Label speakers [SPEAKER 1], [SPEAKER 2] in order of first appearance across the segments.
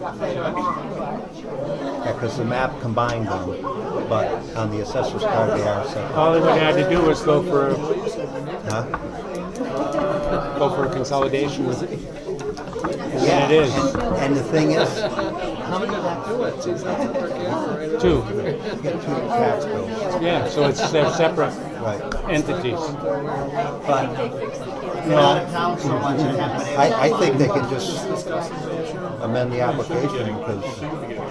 [SPEAKER 1] Yeah, because the map combined them, but on the assessor's card they are separate.
[SPEAKER 2] All they would have to do was go for a
[SPEAKER 1] Huh?
[SPEAKER 2] consolidation with it. And
[SPEAKER 1] Yeah,
[SPEAKER 2] it is.
[SPEAKER 1] and the thing is,
[SPEAKER 3] How many of them do it? Geez, that's up their camera right
[SPEAKER 2] Two.
[SPEAKER 1] you get two tax bills,
[SPEAKER 2] Yeah, so they're separate
[SPEAKER 1] right?
[SPEAKER 2] entities.
[SPEAKER 1] But a lot of towns don't want you to have it. I think they can just amend the application because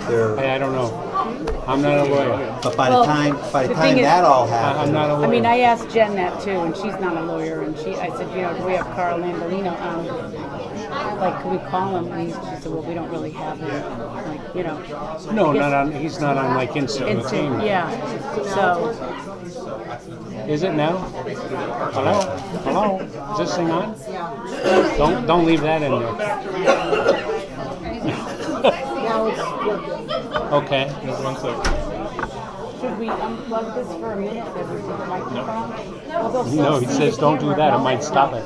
[SPEAKER 1] they're.
[SPEAKER 2] I don't know. I'm not a lawyer.
[SPEAKER 1] But by the
[SPEAKER 4] Well,
[SPEAKER 1] time
[SPEAKER 4] the thing is-
[SPEAKER 1] that all
[SPEAKER 2] I'm
[SPEAKER 1] happens,
[SPEAKER 2] not a lawyer.
[SPEAKER 4] I mean, I asked Jen that too, and she's not a lawyer, and I said, do we have Carl Lambolino on? Like, can we call him? And she said, well, we don't really have him. Like,
[SPEAKER 2] No,
[SPEAKER 4] I guess-
[SPEAKER 2] not on. He's not on like instant entertainment.
[SPEAKER 4] Yeah. So,
[SPEAKER 2] Is it now? Hello? Hello? Is this thing on? Don't leave that in there. Okay.
[SPEAKER 5] One second.
[SPEAKER 4] should we unplug this for a minute? Does it the microphone? Well, they'll still
[SPEAKER 2] No, he
[SPEAKER 4] see
[SPEAKER 2] says
[SPEAKER 4] the
[SPEAKER 2] don't do
[SPEAKER 4] camera,
[SPEAKER 2] that. It
[SPEAKER 4] no?
[SPEAKER 2] might stop it.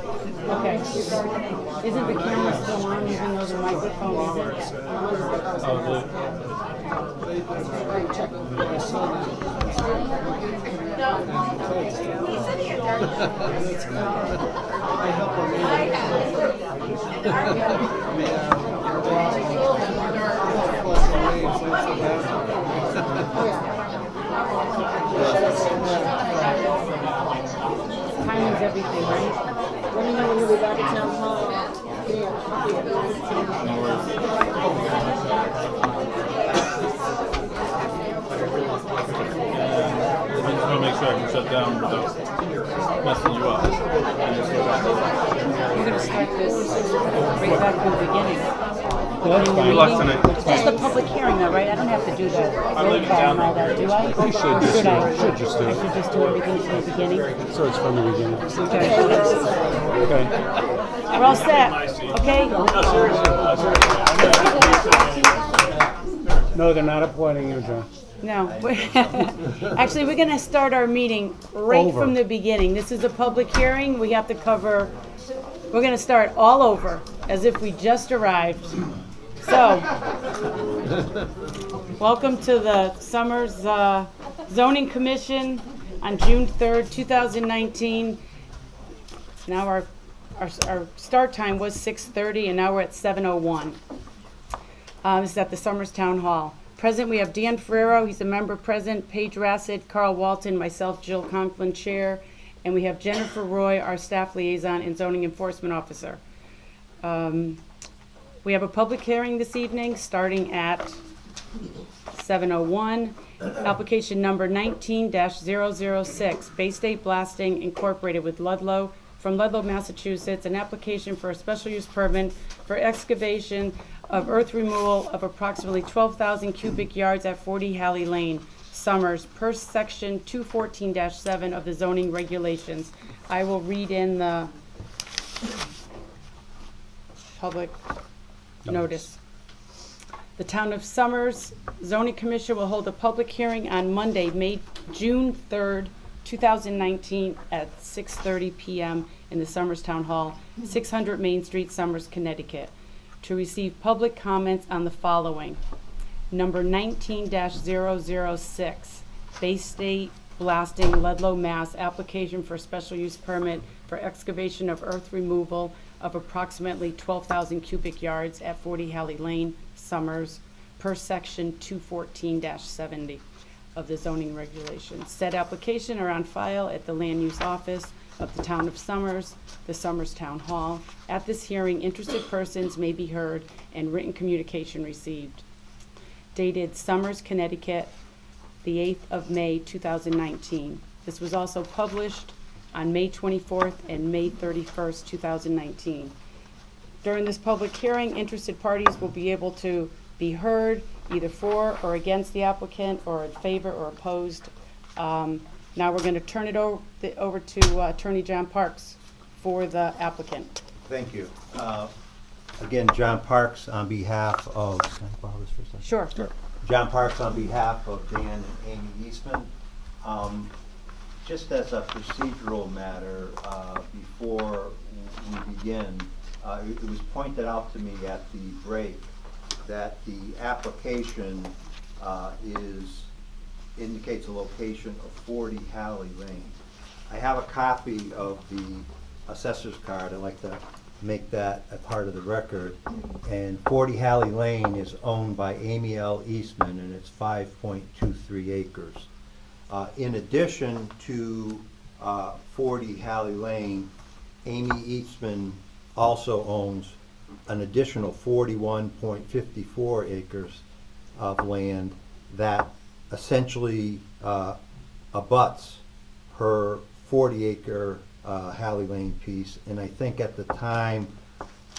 [SPEAKER 4] Okay. Isn't the camera still on even though the microphone isn't? Timing's everything, right?
[SPEAKER 6] Let me know when you'll be back at town hall.
[SPEAKER 5] I just want to make sure I can shut down without messing you up. And just go back.
[SPEAKER 4] We're gonna start this right back from the beginning.
[SPEAKER 2] That's fine.
[SPEAKER 5] Less than it.
[SPEAKER 4] It's just a public hearing though, right? I don't have to do that.
[SPEAKER 5] I'm leaving
[SPEAKER 4] Roll call
[SPEAKER 5] town.
[SPEAKER 4] and all that, do I?
[SPEAKER 2] You should
[SPEAKER 4] Or
[SPEAKER 2] just
[SPEAKER 4] should
[SPEAKER 2] do
[SPEAKER 4] I?
[SPEAKER 2] it. Should just do it.
[SPEAKER 4] I should just do everything from the beginning?
[SPEAKER 2] So it's from the beginning.
[SPEAKER 4] Okay.
[SPEAKER 2] Okay.
[SPEAKER 4] We're all set, okay?
[SPEAKER 2] No, they're not appointing you, John.
[SPEAKER 4] No. Actually, we're gonna start our meeting right
[SPEAKER 2] Over.
[SPEAKER 4] from the beginning. This is a public hearing. We have to cover, we're gonna start all over as if we just arrived. So, welcome to the Summers Zoning Commission on June 3rd, 2019. Now our start time was 6:30 and now we're at 7:01. This is at the Summers Town Hall. Present, we have Dan Ferrero, he's a member present, Paige Rassett, Carl Walton, myself, Jill Conklin, Chair, and we have Jennifer Roy, our staff liaison and zoning enforcement officer. We have a public hearing this evening, starting at 7:01. Application number 19-006, Bay State Blasting Incorporated with Ludlow, from Ludlow, Massachusetts, an application for a special use permit for excavation of earth removal of approximately 12,000 cubic yards at 40 Halley Lane, Summers, per section 214-7 of the zoning regulations. I will read in the public notice. The Town of Summers Zoning Commission will hold a public hearing on Monday, June 3rd, 2019 at 6:30 p.m. in the Summers Town Hall, 600 Main Street, Summers, Connecticut, to receive public comments on the following. Number 19-006, Bay State Blasting, Ludlow, Mass. Application for special use permit for excavation of earth removal of approximately 12,000 cubic yards at 40 Halley Lane, Summers, per section 214-70 of the zoning regulations. Said application are on file at the land use office of the Town of Summers, the Summers Town Hall. At this hearing, interested persons may be heard and written communication received. Dated Summers, Connecticut, the 8th of May, 2019. This was also published on May 24th and May 31st, 2019. During this public hearing, interested parties will be able to be heard either for or against the applicant, or in favor or opposed. Now we're going to turn it over to Attorney John Parks for the applicant.
[SPEAKER 1] thank you. Again, John Parks on behalf of, can I borrow this for a second?
[SPEAKER 4] Sure.
[SPEAKER 1] John Parks on behalf of Dan and Amy Eastman. Just as a procedural matter, before we begin, it was pointed out to me at the break that the application indicates a location of 40 Halley Lane. I have a copy of the assessor's card. I'd like to make that a part of the record. And 40 Halley Lane is owned by Amy L. Eastman, and it's 5.23 acres. In addition to 40 Halley Lane, Amy Eastman also owns an additional 41.54 acres of land that essentially abuts her 40-acre Halley Lane piece. And I think at the time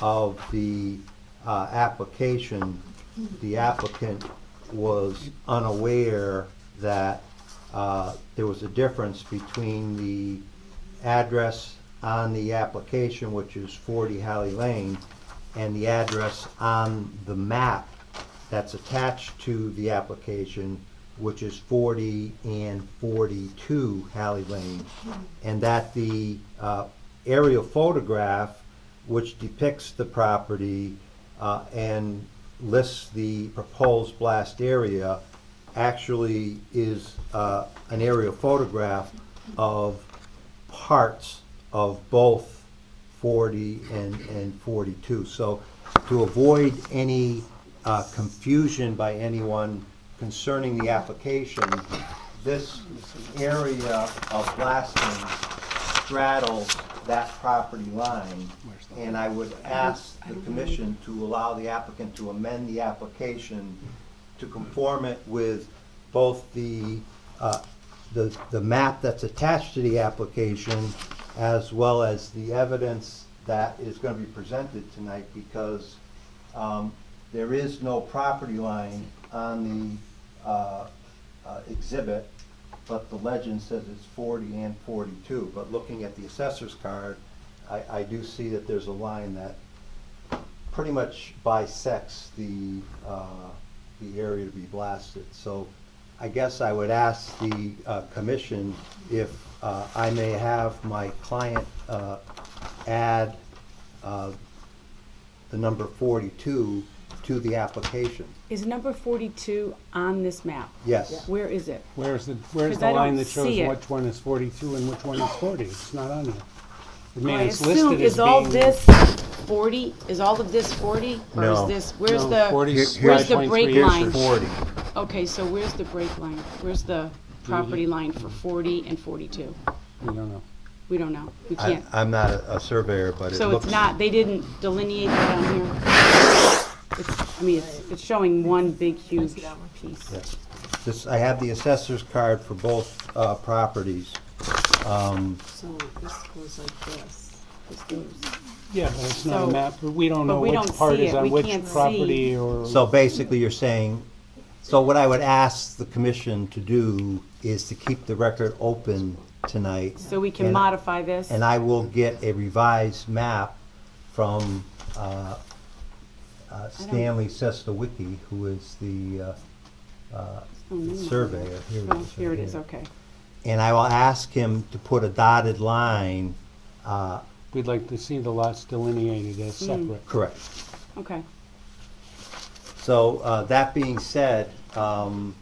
[SPEAKER 1] of the application, the applicant was unaware that there was a difference between the address on the application, which is 40 Halley Lane, and the address on the map that's attached to the application, which is 40 and 42 Halley Lane. And that the aerial photograph, which depicts the property and lists the proposed blast area, actually is an aerial photograph of parts of both 40 and 42. So to avoid any confusion by anyone concerning the application, this area of blasting straddles that property line. And I would ask the commission to allow the applicant to amend the application to conform it with both the map that's attached to the application as well as the evidence that is going to be presented tonight, because there is no property line on the exhibit, but the legend says it's 40 and 42. But looking at the assessor's card, I do see that there's a line that pretty much bisects the area to be blasted. So I guess I would ask the commission if I may have my client add the number 42 to the application.
[SPEAKER 4] Is number 42 on this map?
[SPEAKER 1] Yes.
[SPEAKER 4] Where is it?
[SPEAKER 2] Where's the
[SPEAKER 4] 'Cause I
[SPEAKER 2] line
[SPEAKER 4] don't
[SPEAKER 2] that shows
[SPEAKER 4] see it.
[SPEAKER 2] which one is 42 and which one is 40? It's not on there. I mean,
[SPEAKER 4] I
[SPEAKER 2] it's
[SPEAKER 4] assume,
[SPEAKER 2] listed as
[SPEAKER 4] is all
[SPEAKER 2] being-
[SPEAKER 4] this 40? Is all of this 40? Or
[SPEAKER 1] No.
[SPEAKER 4] is this, where's
[SPEAKER 2] No,
[SPEAKER 4] the,
[SPEAKER 2] 40 's
[SPEAKER 4] where's the
[SPEAKER 2] 5.3
[SPEAKER 4] break
[SPEAKER 2] acres.
[SPEAKER 4] line?
[SPEAKER 1] 40.
[SPEAKER 4] Okay, so where's the break line? Where's the property line for 40 and 42?
[SPEAKER 2] We don't know.
[SPEAKER 4] We don't know. We can't.
[SPEAKER 1] I'm not a surveyor, but it
[SPEAKER 4] So
[SPEAKER 1] looks.
[SPEAKER 4] it's not, they didn't delineate that on here? I mean, it's showing one big, huge piece.
[SPEAKER 1] Yes. This, I have the assessor's card for both properties.
[SPEAKER 6] So this goes like this. This goes.
[SPEAKER 2] Yeah, but it's not
[SPEAKER 4] So-
[SPEAKER 2] a map. We don't
[SPEAKER 4] but
[SPEAKER 2] know
[SPEAKER 4] we
[SPEAKER 2] which
[SPEAKER 4] don't
[SPEAKER 2] part
[SPEAKER 4] see
[SPEAKER 2] is
[SPEAKER 4] it.
[SPEAKER 2] on
[SPEAKER 4] We
[SPEAKER 2] which
[SPEAKER 4] can't see.
[SPEAKER 2] property or.
[SPEAKER 1] So basically, you're saying, so what I would ask the commission to do is to keep the record open tonight.
[SPEAKER 4] So we can
[SPEAKER 1] And-
[SPEAKER 4] modify this?
[SPEAKER 1] And I will get a revised map from Stanley Sestowicki, who is the surveyor. Here it
[SPEAKER 4] Oh,
[SPEAKER 1] is.
[SPEAKER 4] here
[SPEAKER 1] right
[SPEAKER 4] it is, okay.
[SPEAKER 1] And I will ask him to put a dotted line,
[SPEAKER 2] We'd like to see the lots delineated as separate.
[SPEAKER 1] correct.
[SPEAKER 4] Okay.
[SPEAKER 1] So that being said, I'll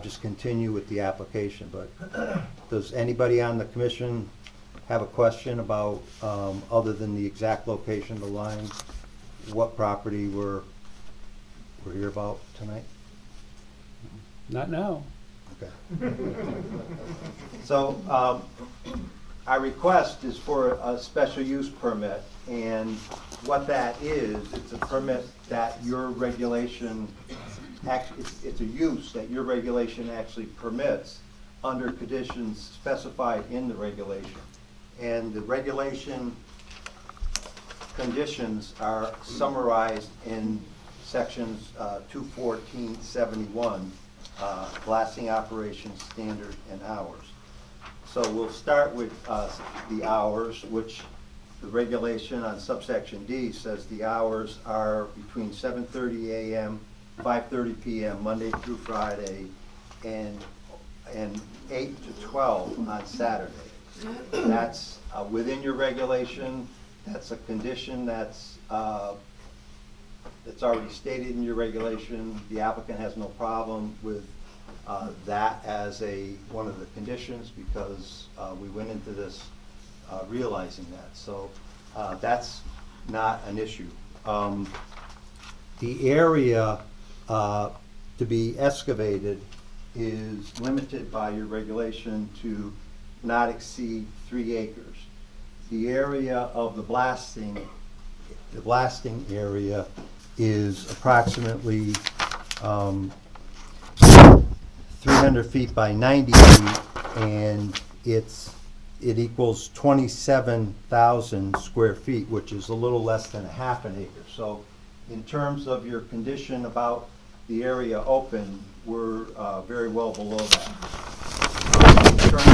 [SPEAKER 1] just continue with the application, but does anybody on the commission have a question about, other than the exact location of the line, what property we're here about tonight?
[SPEAKER 2] Not now.
[SPEAKER 1] Okay. So our request is for a special use permit, and what that is, it's a permit that your regulation, it's a use that your regulation actually permits under conditions specified in the regulation. And the regulation conditions are summarized in sections 214.71, blasting operations, standard, and hours. So we'll start with the hours, which the regulation on subsection D says the hours are between 7:30 a.m., 5:30 p.m., Monday through Friday, and 8 to 12 on Saturday. That's within your regulation. That's a condition that's it's already stated in your regulation. The applicant has no problem with that as one of the conditions, because we went into this realizing that. So that's not an issue. The area to be excavated is limited by your regulation to not exceed 3 acres. The area of the blasting area is approximately 300 feet by 90 feet, and it equals 27,000 square feet, which is a little less than a half an acre. So in terms of your condition about the area open, we're very well below that. In terms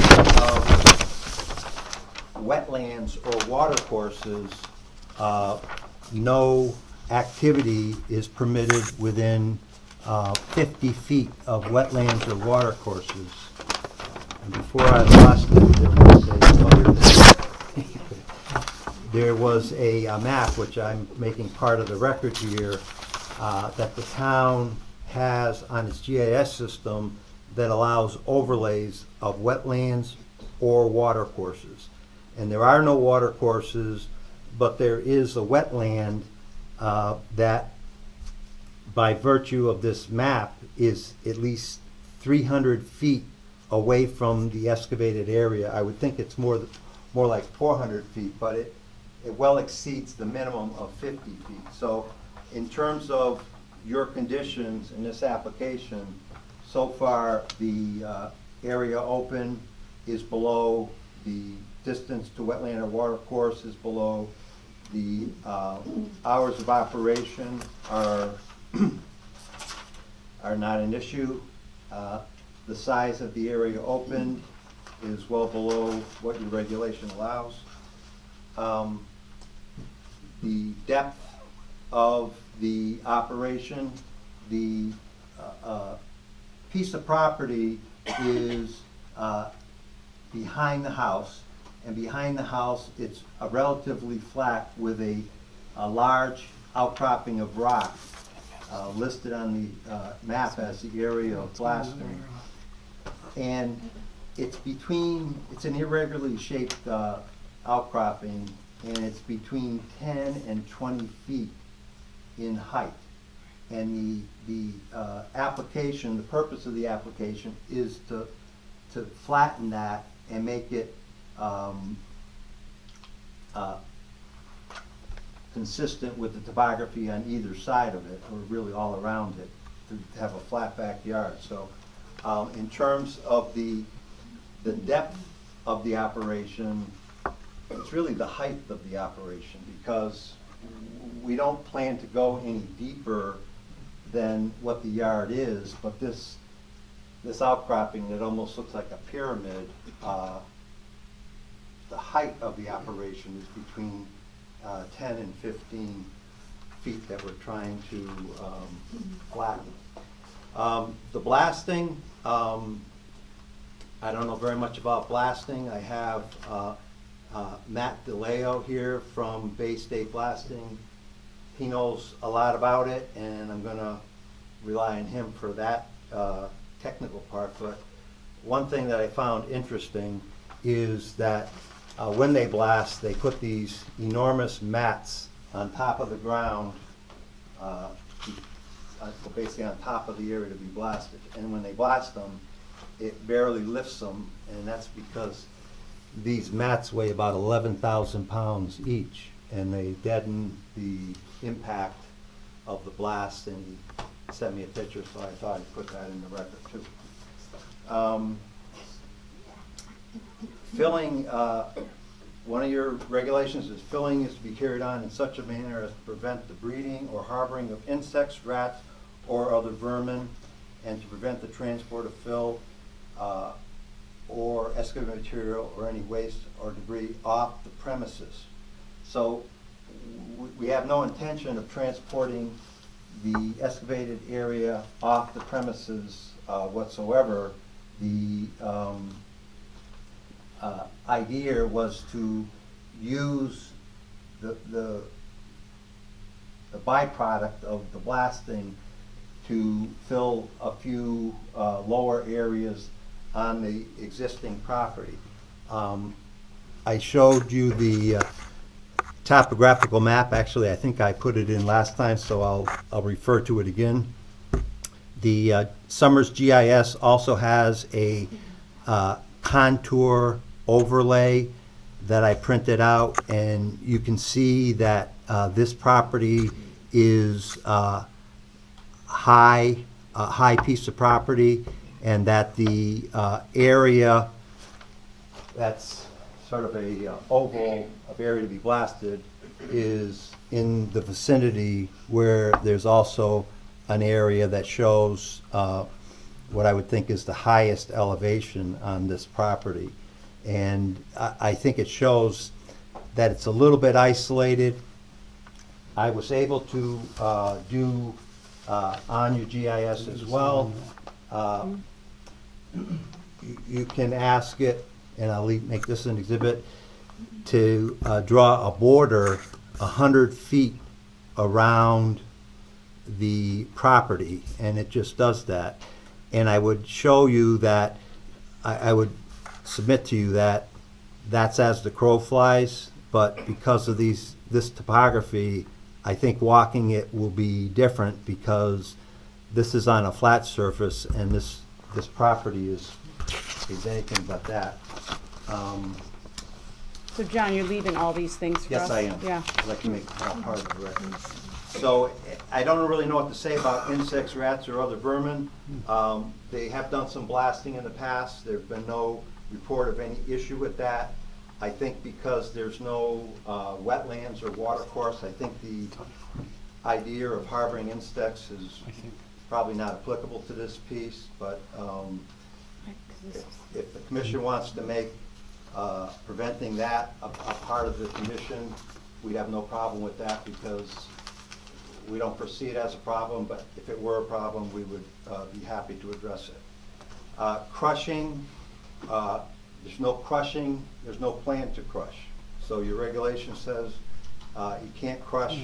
[SPEAKER 1] of wetlands or watercourses, no activity is permitted within 50 feet of wetlands or watercourses. And before I lost it, there was a map, which I'm making part of the record here, that the town has on its GIS system that allows overlays of wetlands or watercourses. And there are no watercourses, but there is a wetland that, by virtue of this map, is at least 300 feet away from the excavated area. I would think it's more like 400 feet, but it well exceeds the minimum of 50 feet. So in terms of your conditions in this application, so far the area open is below, the distance to wetland or watercourse is below, the hours of operation are not an issue. The size of the area opened is well below what your regulation allows. The depth of the operation, the piece of property is behind the house, and behind the house it's a relatively flat with a large outcropping of rock listed on the map as the area of blasting. And it's an irregularly shaped outcropping, and it's between 10 and 20 feet in height. And the application, the purpose of the application is to flatten that and make it consistent with the topography on either side of it, or really all around it, to have a flat backyard. So in terms of the depth of the operation, it's really the height of the operation, because we don't plan to go any deeper than what the yard is, but this outcropping that almost looks like a pyramid, the height of the operation is between 10 and 15 feet that we're trying to flatten. The blasting, I don't know very much about blasting. I have Matt DeLeo here from Bay State Blasting. He knows a lot about it, and I'm going to rely on him for that technical part. But one thing that I found interesting is that when they blast, they put these enormous mats on top of the ground, basically on top of the area to be blasted. And when they blast them, it barely lifts them, and that's because these mats weigh about 11,000 pounds each, and they deaden the impact of the blast. And he sent me a picture, so I thought I'd put that in the record too. Filling, one of your regulations is filling is to be carried on in such a manner as to prevent the breeding or harboring of insects, rats, or other vermin, and to prevent the transport of fill or excavated material or any waste or debris off the premises. So we have no intention of transporting the excavated area off the premises whatsoever. The idea was to use the the byproduct of the blasting to fill a few lower areas on the existing property. I showed you the topographical map. Actually, I think I put it in last time, so I'll refer to it again. The Summers GIS also has a contour overlay that I printed out, and you can see that this property is a high piece of property, and that the area that's sort of a oval of area to be blasted is in the vicinity where there's also an area that shows what I would think is the highest elevation on this property. And I think it shows that it's a little bit isolated. I was able to do on your GIS as well. You can ask it, and I'll make this an exhibit, to draw a border 100 feet around the property, and it just does that. And I would show you that, I would submit to you that that's as the crow flies, but because of this topography, I think walking it will be different because this is on a flat surface and this property is anything but that.
[SPEAKER 4] So John, you're leaving all these things for us?
[SPEAKER 1] Yes, I am.
[SPEAKER 4] Yeah.
[SPEAKER 1] I'd like to make that part of the record. So I don't really know what to say about insects, rats, or other vermin. They have done some blasting in the past. There's been no report of any issue with that. I think because there's no wetlands or watercourse, I think the idea of harboring insects is probably not applicable to this piece, but if the commission wants to make preventing that a part of the condition, we'd have no problem with that because we don't foresee it as a problem, but if it were a problem, we would be happy to address it. Crushing, there's no crushing, there's no plan to crush. So your regulation says you can't crush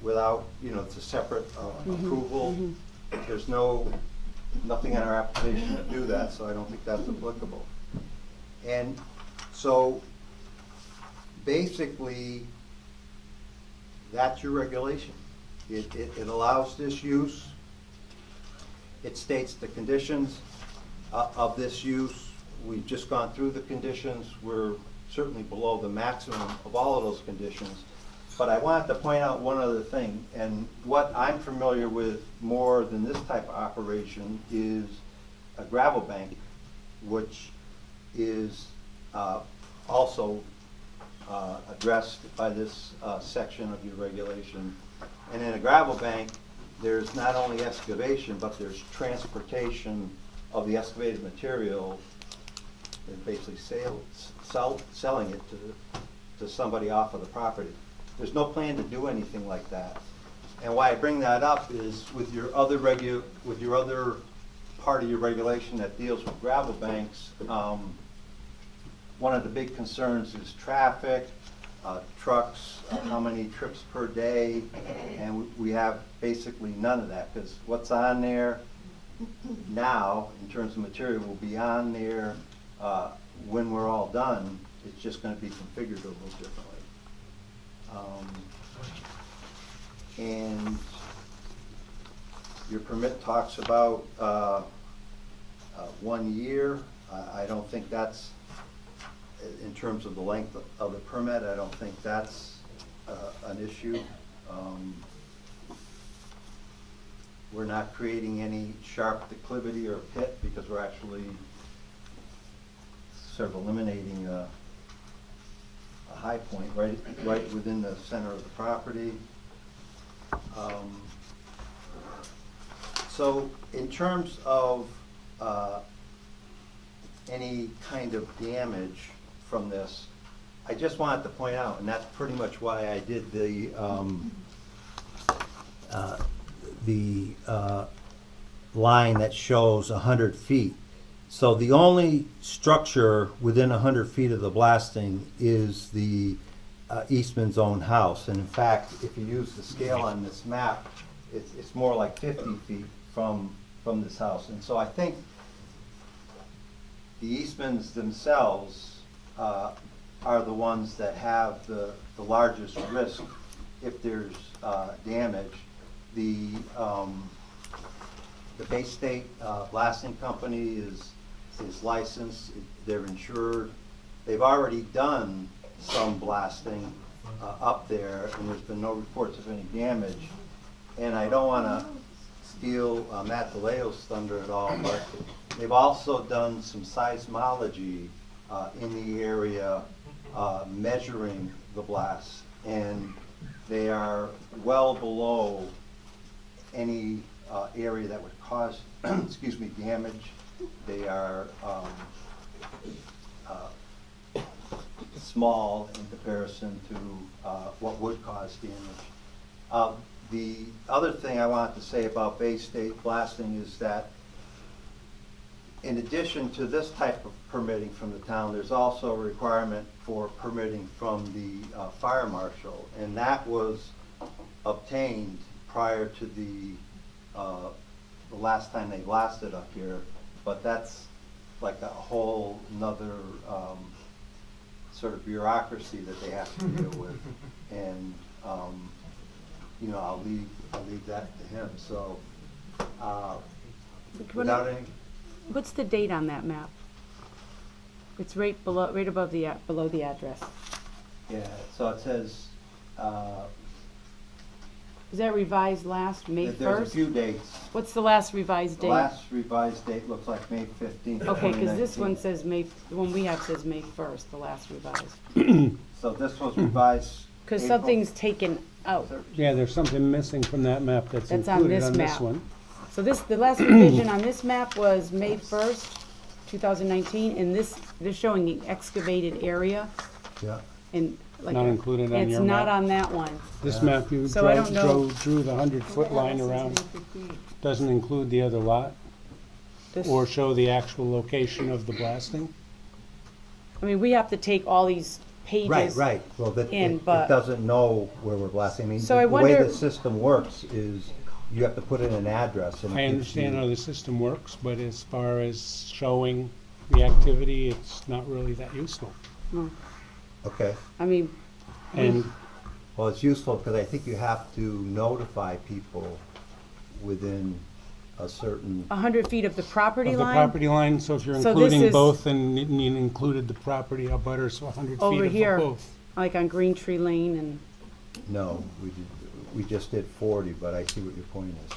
[SPEAKER 1] without, it's a separate approval. There's nothing in our application to do that, so I don't think that's applicable. And so basically, that's your regulation. It allows this use. It states the conditions of this use. We've just gone through the conditions. We're certainly below the maximum of all of those conditions. But I wanted to point out one other thing, and what I'm familiar with more than this type of operation is a gravel bank, which is also addressed by this section of your regulation. And in a gravel bank, there's not only excavation, but there's transportation of the excavated material and basically selling it to somebody off of the property. There's no plan to do anything like that. And why I bring that up is with your other part of your regulation that deals with gravel banks, one of the big concerns is traffic, trucks, how many trips per day, and we have basically none of that, because what's on there now, in terms of material, will be on there when we're all done. It's just going to be configured a little differently. And your permit talks about 1 year. I don't think that's, in terms of the length of the permit, I don't think that's an issue. We're not creating any sharp declivity or pit because we're actually sort of eliminating a high point right within the center of the property. So in terms of any kind of damage from this, I just wanted to point out, and that's pretty much why I did the line that shows 100 feet. So the only structure within 100 feet of the blasting is the Eastman's own house. And in fact, if you use the scale on this map, it's more like 50 feet from this house. And so I think the Eastmans themselves are the ones that have the largest risk if there's damage. The Bay State Blasting Company is licensed, they're insured. They've already done some blasting up there, and there's been no reports of any damage. And I don't want to steal Matt DeLeo's thunder at all, but they've also done some seismology in the area measuring the blast, and they are well below any area that would cause, excuse me, damage. They are small in comparison to what would cause damage. The other thing I wanted to say about Bay State Blasting is that in addition to this type of permitting from the town, there's also a requirement for permitting from the fire marshal, and that was obtained prior to the last time they blasted up here, but that's like a whole nother sort of bureaucracy that they have to deal with, and you know, I'll leave that to him. So without any.
[SPEAKER 4] What's the date on that map? It's right below, right above the, below the address.
[SPEAKER 1] Yeah, so it says,
[SPEAKER 4] Is that revised last, May
[SPEAKER 1] that there's a
[SPEAKER 4] 1st?
[SPEAKER 1] few dates.
[SPEAKER 4] What's the last revised
[SPEAKER 1] The
[SPEAKER 4] date?
[SPEAKER 1] last revised date looks like May 15th.
[SPEAKER 4] Okay, because this
[SPEAKER 1] 2019.
[SPEAKER 4] one says May, the one we have says May 1st, the last revised.
[SPEAKER 1] So this was revised.
[SPEAKER 4] Because
[SPEAKER 1] April
[SPEAKER 4] something's taken out.
[SPEAKER 1] 13th.
[SPEAKER 2] Yeah, there's something missing from that map that's
[SPEAKER 4] That's on
[SPEAKER 2] included
[SPEAKER 4] this
[SPEAKER 2] on this
[SPEAKER 4] map.
[SPEAKER 2] one.
[SPEAKER 4] So this, the last revision on this map was May 1st, 2019, and this, they're showing the excavated area
[SPEAKER 1] Yeah.
[SPEAKER 4] and like.
[SPEAKER 2] Not included on
[SPEAKER 4] It's
[SPEAKER 2] your
[SPEAKER 4] not
[SPEAKER 2] map?
[SPEAKER 4] on that one.
[SPEAKER 2] This map, you
[SPEAKER 4] So I don't know.
[SPEAKER 2] drew the 100-foot line around, doesn't include the other lot,
[SPEAKER 4] This-
[SPEAKER 2] or show the actual location of the blasting?
[SPEAKER 4] I mean, we have to take all these pages.
[SPEAKER 1] Right. Well,
[SPEAKER 4] in,
[SPEAKER 1] it
[SPEAKER 4] but-
[SPEAKER 1] doesn't know where we're blasting. I mean,
[SPEAKER 4] So I
[SPEAKER 1] the way
[SPEAKER 4] wonder-
[SPEAKER 1] the system works is you have to put in an address. And it
[SPEAKER 2] I
[SPEAKER 1] gives
[SPEAKER 2] understand
[SPEAKER 1] you-
[SPEAKER 2] how the system works, but as far as showing the activity, it's not really that useful.
[SPEAKER 1] Okay.
[SPEAKER 4] I mean,
[SPEAKER 2] And
[SPEAKER 1] Well, it's useful because I think you have to notify people within a certain,
[SPEAKER 4] 100 feet of the property
[SPEAKER 2] of the
[SPEAKER 4] line?
[SPEAKER 2] property line, so if you're
[SPEAKER 4] So this
[SPEAKER 2] including
[SPEAKER 4] is-
[SPEAKER 2] both and you included the property abutters, so 100
[SPEAKER 4] Over
[SPEAKER 2] feet of
[SPEAKER 4] here.
[SPEAKER 2] both.
[SPEAKER 4] Like on Green Tree Lane and,
[SPEAKER 1] no, we just did 40, but I see what your point is.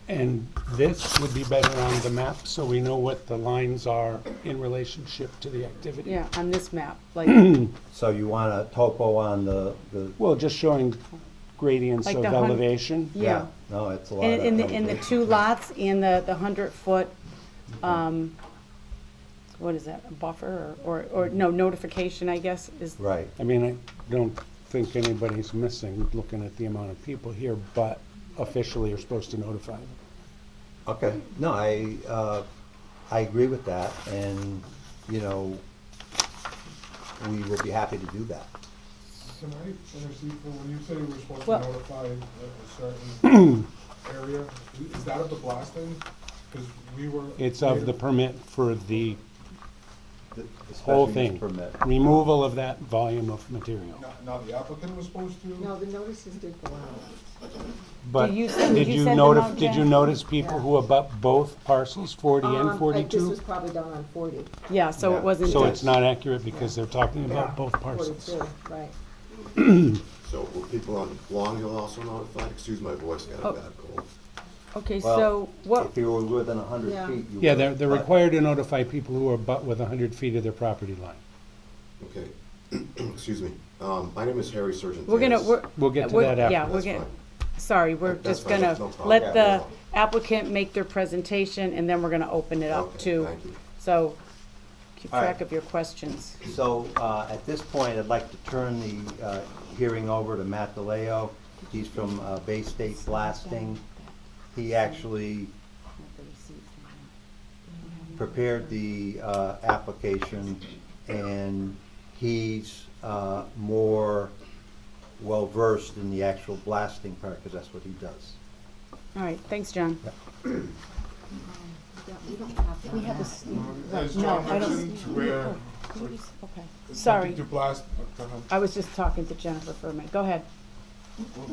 [SPEAKER 2] And this would be better on the map, so we know what the lines are in relationship to the activity.
[SPEAKER 4] yeah, on this map, like,
[SPEAKER 1] So you want a topo on the,
[SPEAKER 2] Well, just showing gradients
[SPEAKER 4] Like
[SPEAKER 2] of
[SPEAKER 4] the
[SPEAKER 2] elevation.
[SPEAKER 4] yeah.
[SPEAKER 1] No, it's a lot of.
[SPEAKER 4] In the two lots and the 100-foot, what is that, a buffer or no, notification, I guess, is,
[SPEAKER 1] Right.
[SPEAKER 2] I mean, I don't think anybody's missing, looking at the amount of people here, but officially you're supposed to notify them.
[SPEAKER 1] Okay, no, I agree with that, and, you know, we will be happy to do that.
[SPEAKER 7] Can I intercede for, when you say we're supposed to
[SPEAKER 4] Well-
[SPEAKER 7] notify a certain area, is that of the blasting? Because we were.
[SPEAKER 2] It's of the permit for the
[SPEAKER 1] The
[SPEAKER 2] whole
[SPEAKER 1] special use
[SPEAKER 2] thing.
[SPEAKER 1] permit.
[SPEAKER 2] Removal of that volume of material.
[SPEAKER 7] Not the applicant was supposed to?
[SPEAKER 6] No, the notices did go out.
[SPEAKER 2] But
[SPEAKER 4] Did you send-
[SPEAKER 2] did
[SPEAKER 4] did you
[SPEAKER 2] you
[SPEAKER 4] send them
[SPEAKER 2] notif,
[SPEAKER 4] out,
[SPEAKER 2] did you
[SPEAKER 4] Jen?
[SPEAKER 2] notice people who abut both parcels, 40 and
[SPEAKER 6] This
[SPEAKER 2] 42?
[SPEAKER 6] was probably done on 40,
[SPEAKER 4] yeah, so
[SPEAKER 1] Yeah.
[SPEAKER 4] it wasn't.
[SPEAKER 2] So it's not accurate because they're talking about both parcels.
[SPEAKER 6] 42, right.
[SPEAKER 8] So were people on Long Hill also notified? Excuse my voice, got
[SPEAKER 4] Oh.
[SPEAKER 8] a bad cold.
[SPEAKER 4] Okay,
[SPEAKER 1] Well,
[SPEAKER 4] so what,
[SPEAKER 1] If you were within 100
[SPEAKER 6] Yeah.
[SPEAKER 1] feet, you
[SPEAKER 2] Yeah,
[SPEAKER 1] were,
[SPEAKER 2] they're
[SPEAKER 1] but-
[SPEAKER 2] required to notify people who are abut with 100 feet of their property line.
[SPEAKER 8] Okay. Excuse me. My name is Harry Surgeon.
[SPEAKER 4] we're gonna,
[SPEAKER 2] We'll get to
[SPEAKER 4] we're-
[SPEAKER 2] that after.
[SPEAKER 4] Yeah, we're
[SPEAKER 8] That's
[SPEAKER 4] gonna,
[SPEAKER 8] fine.
[SPEAKER 4] sorry, we're
[SPEAKER 8] That's
[SPEAKER 4] just
[SPEAKER 8] fine,
[SPEAKER 4] gonna
[SPEAKER 8] that's no problem.
[SPEAKER 4] let
[SPEAKER 8] Yeah,
[SPEAKER 4] the
[SPEAKER 8] no.
[SPEAKER 4] applicant make their presentation, and then we're gonna open it up
[SPEAKER 8] Okay,
[SPEAKER 4] to,
[SPEAKER 8] thank you.
[SPEAKER 4] so keep
[SPEAKER 1] All right.
[SPEAKER 4] track of your questions.
[SPEAKER 1] So, at this point, I'd like to turn the hearing over to Matt DeLeo. He's from Bay State Blasting. He actually prepared the application, and he's more well-versed in the actual blasting part, because that's what he does.
[SPEAKER 4] All right, thanks, John. We have this.
[SPEAKER 7] As
[SPEAKER 4] No,
[SPEAKER 7] John
[SPEAKER 4] I don't.
[SPEAKER 7] mentioned, we're,
[SPEAKER 4] Okay, sorry.
[SPEAKER 7] to blast, go ahead.
[SPEAKER 4] I was just talking to Jennifer for a minute. Go ahead.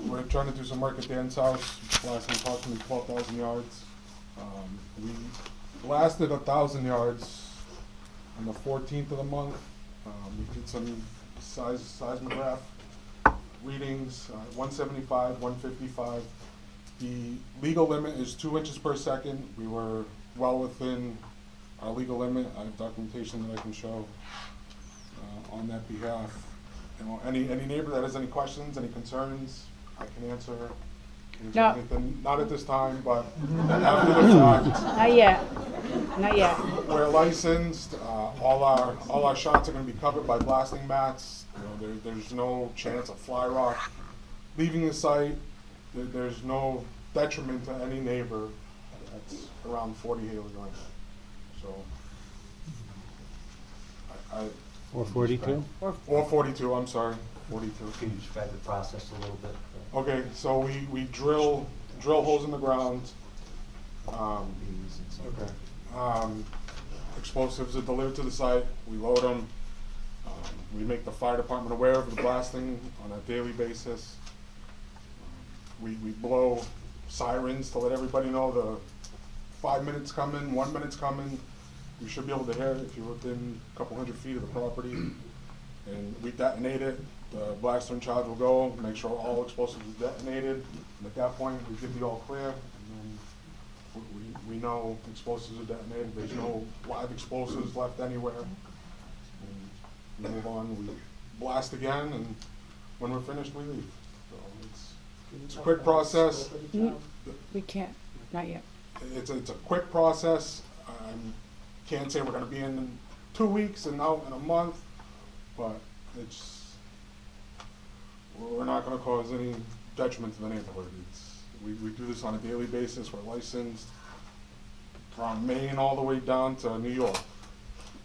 [SPEAKER 7] We're trying to do some work at Dan's house, blasting approximately 12,000 yards. We blasted 1,000 yards on the 14th of the month. We did some seismograph readings, 175, 155. The legal limit is 2 inches per second. We were well within our legal limit. I have documentation that I can show on that behalf. You know, any neighbor that has any questions, any concerns, I can answer
[SPEAKER 4] No.
[SPEAKER 7] anything. Not at this time, but after the fact.
[SPEAKER 4] Not yet. Not yet.
[SPEAKER 7] We're licensed. All our shots are going to be covered by blasting mats. You know, there's no chance of fly rock leaving the site. There's no detriment to any neighbor. That's around 40 Haley Lane. So,
[SPEAKER 2] Or 42?
[SPEAKER 7] or 42. I'm sorry, 42.
[SPEAKER 1] Can you describe the process a little bit?
[SPEAKER 7] Okay, so we drill holes in the ground. Explosives are delivered to the site. We load them. We make the fire department aware of the blasting on a daily basis. We blow sirens to let everybody know the 5 minutes coming, 1 minute's coming. You should be able to hear it if you're within a couple hundred feet of the property. And we detonate it. The blaster in charge will go, make sure all explosives are detonated. And at that point, we give the all clear. And then we know explosives are detonated. There's no live explosives left anywhere. And we move on. We blast again, and when we're finished, we leave. So it's a quick process.
[SPEAKER 4] We can't. Not yet.
[SPEAKER 7] It's a quick process. Can't say we're going to be in 2 weeks and out in a month, but we're not going to cause any detriment to the neighborhood. We do this on a daily basis. We're licensed from Maine all the way down to New York.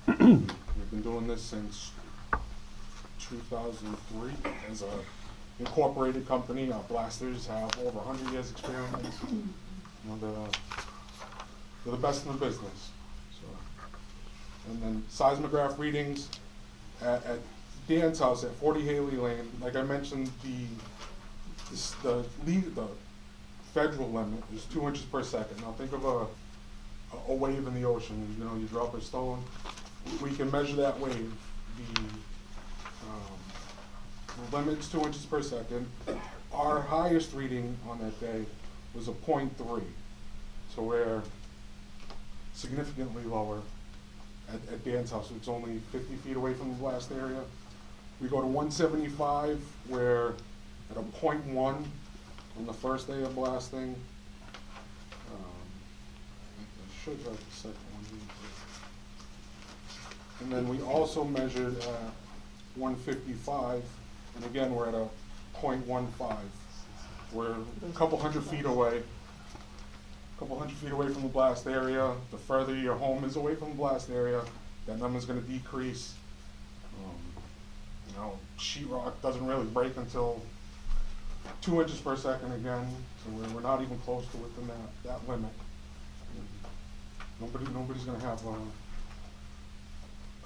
[SPEAKER 7] We've been doing this since 2003 as a incorporated company. Our blasters have over 100 years experience. You know, they're the best in the business. So, and then seismograph readings at Dan's house at 40 Haley Lane. Like I mentioned, the federal limit is 2 inches per second. Now think of a wave in the ocean. You know, you drop a stone. We can measure that wave. The limit's 2 inches per second. Our highest reading on that day was a 0.3. So we're significantly lower at Dan's house. It's only 50 feet away from the blast area. We go to 175, where at a 0.1 on the first day of blasting. I should have the second one. And then we also measured at 155, and again we're at a 0.15. We're a couple hundred feet away. From the blast area. The further your home is away from the blast area, that number's going to decrease. You know, sheetrock doesn't really break until 2 inches per second again, so we're not even close to within that limit. Nobody's going to have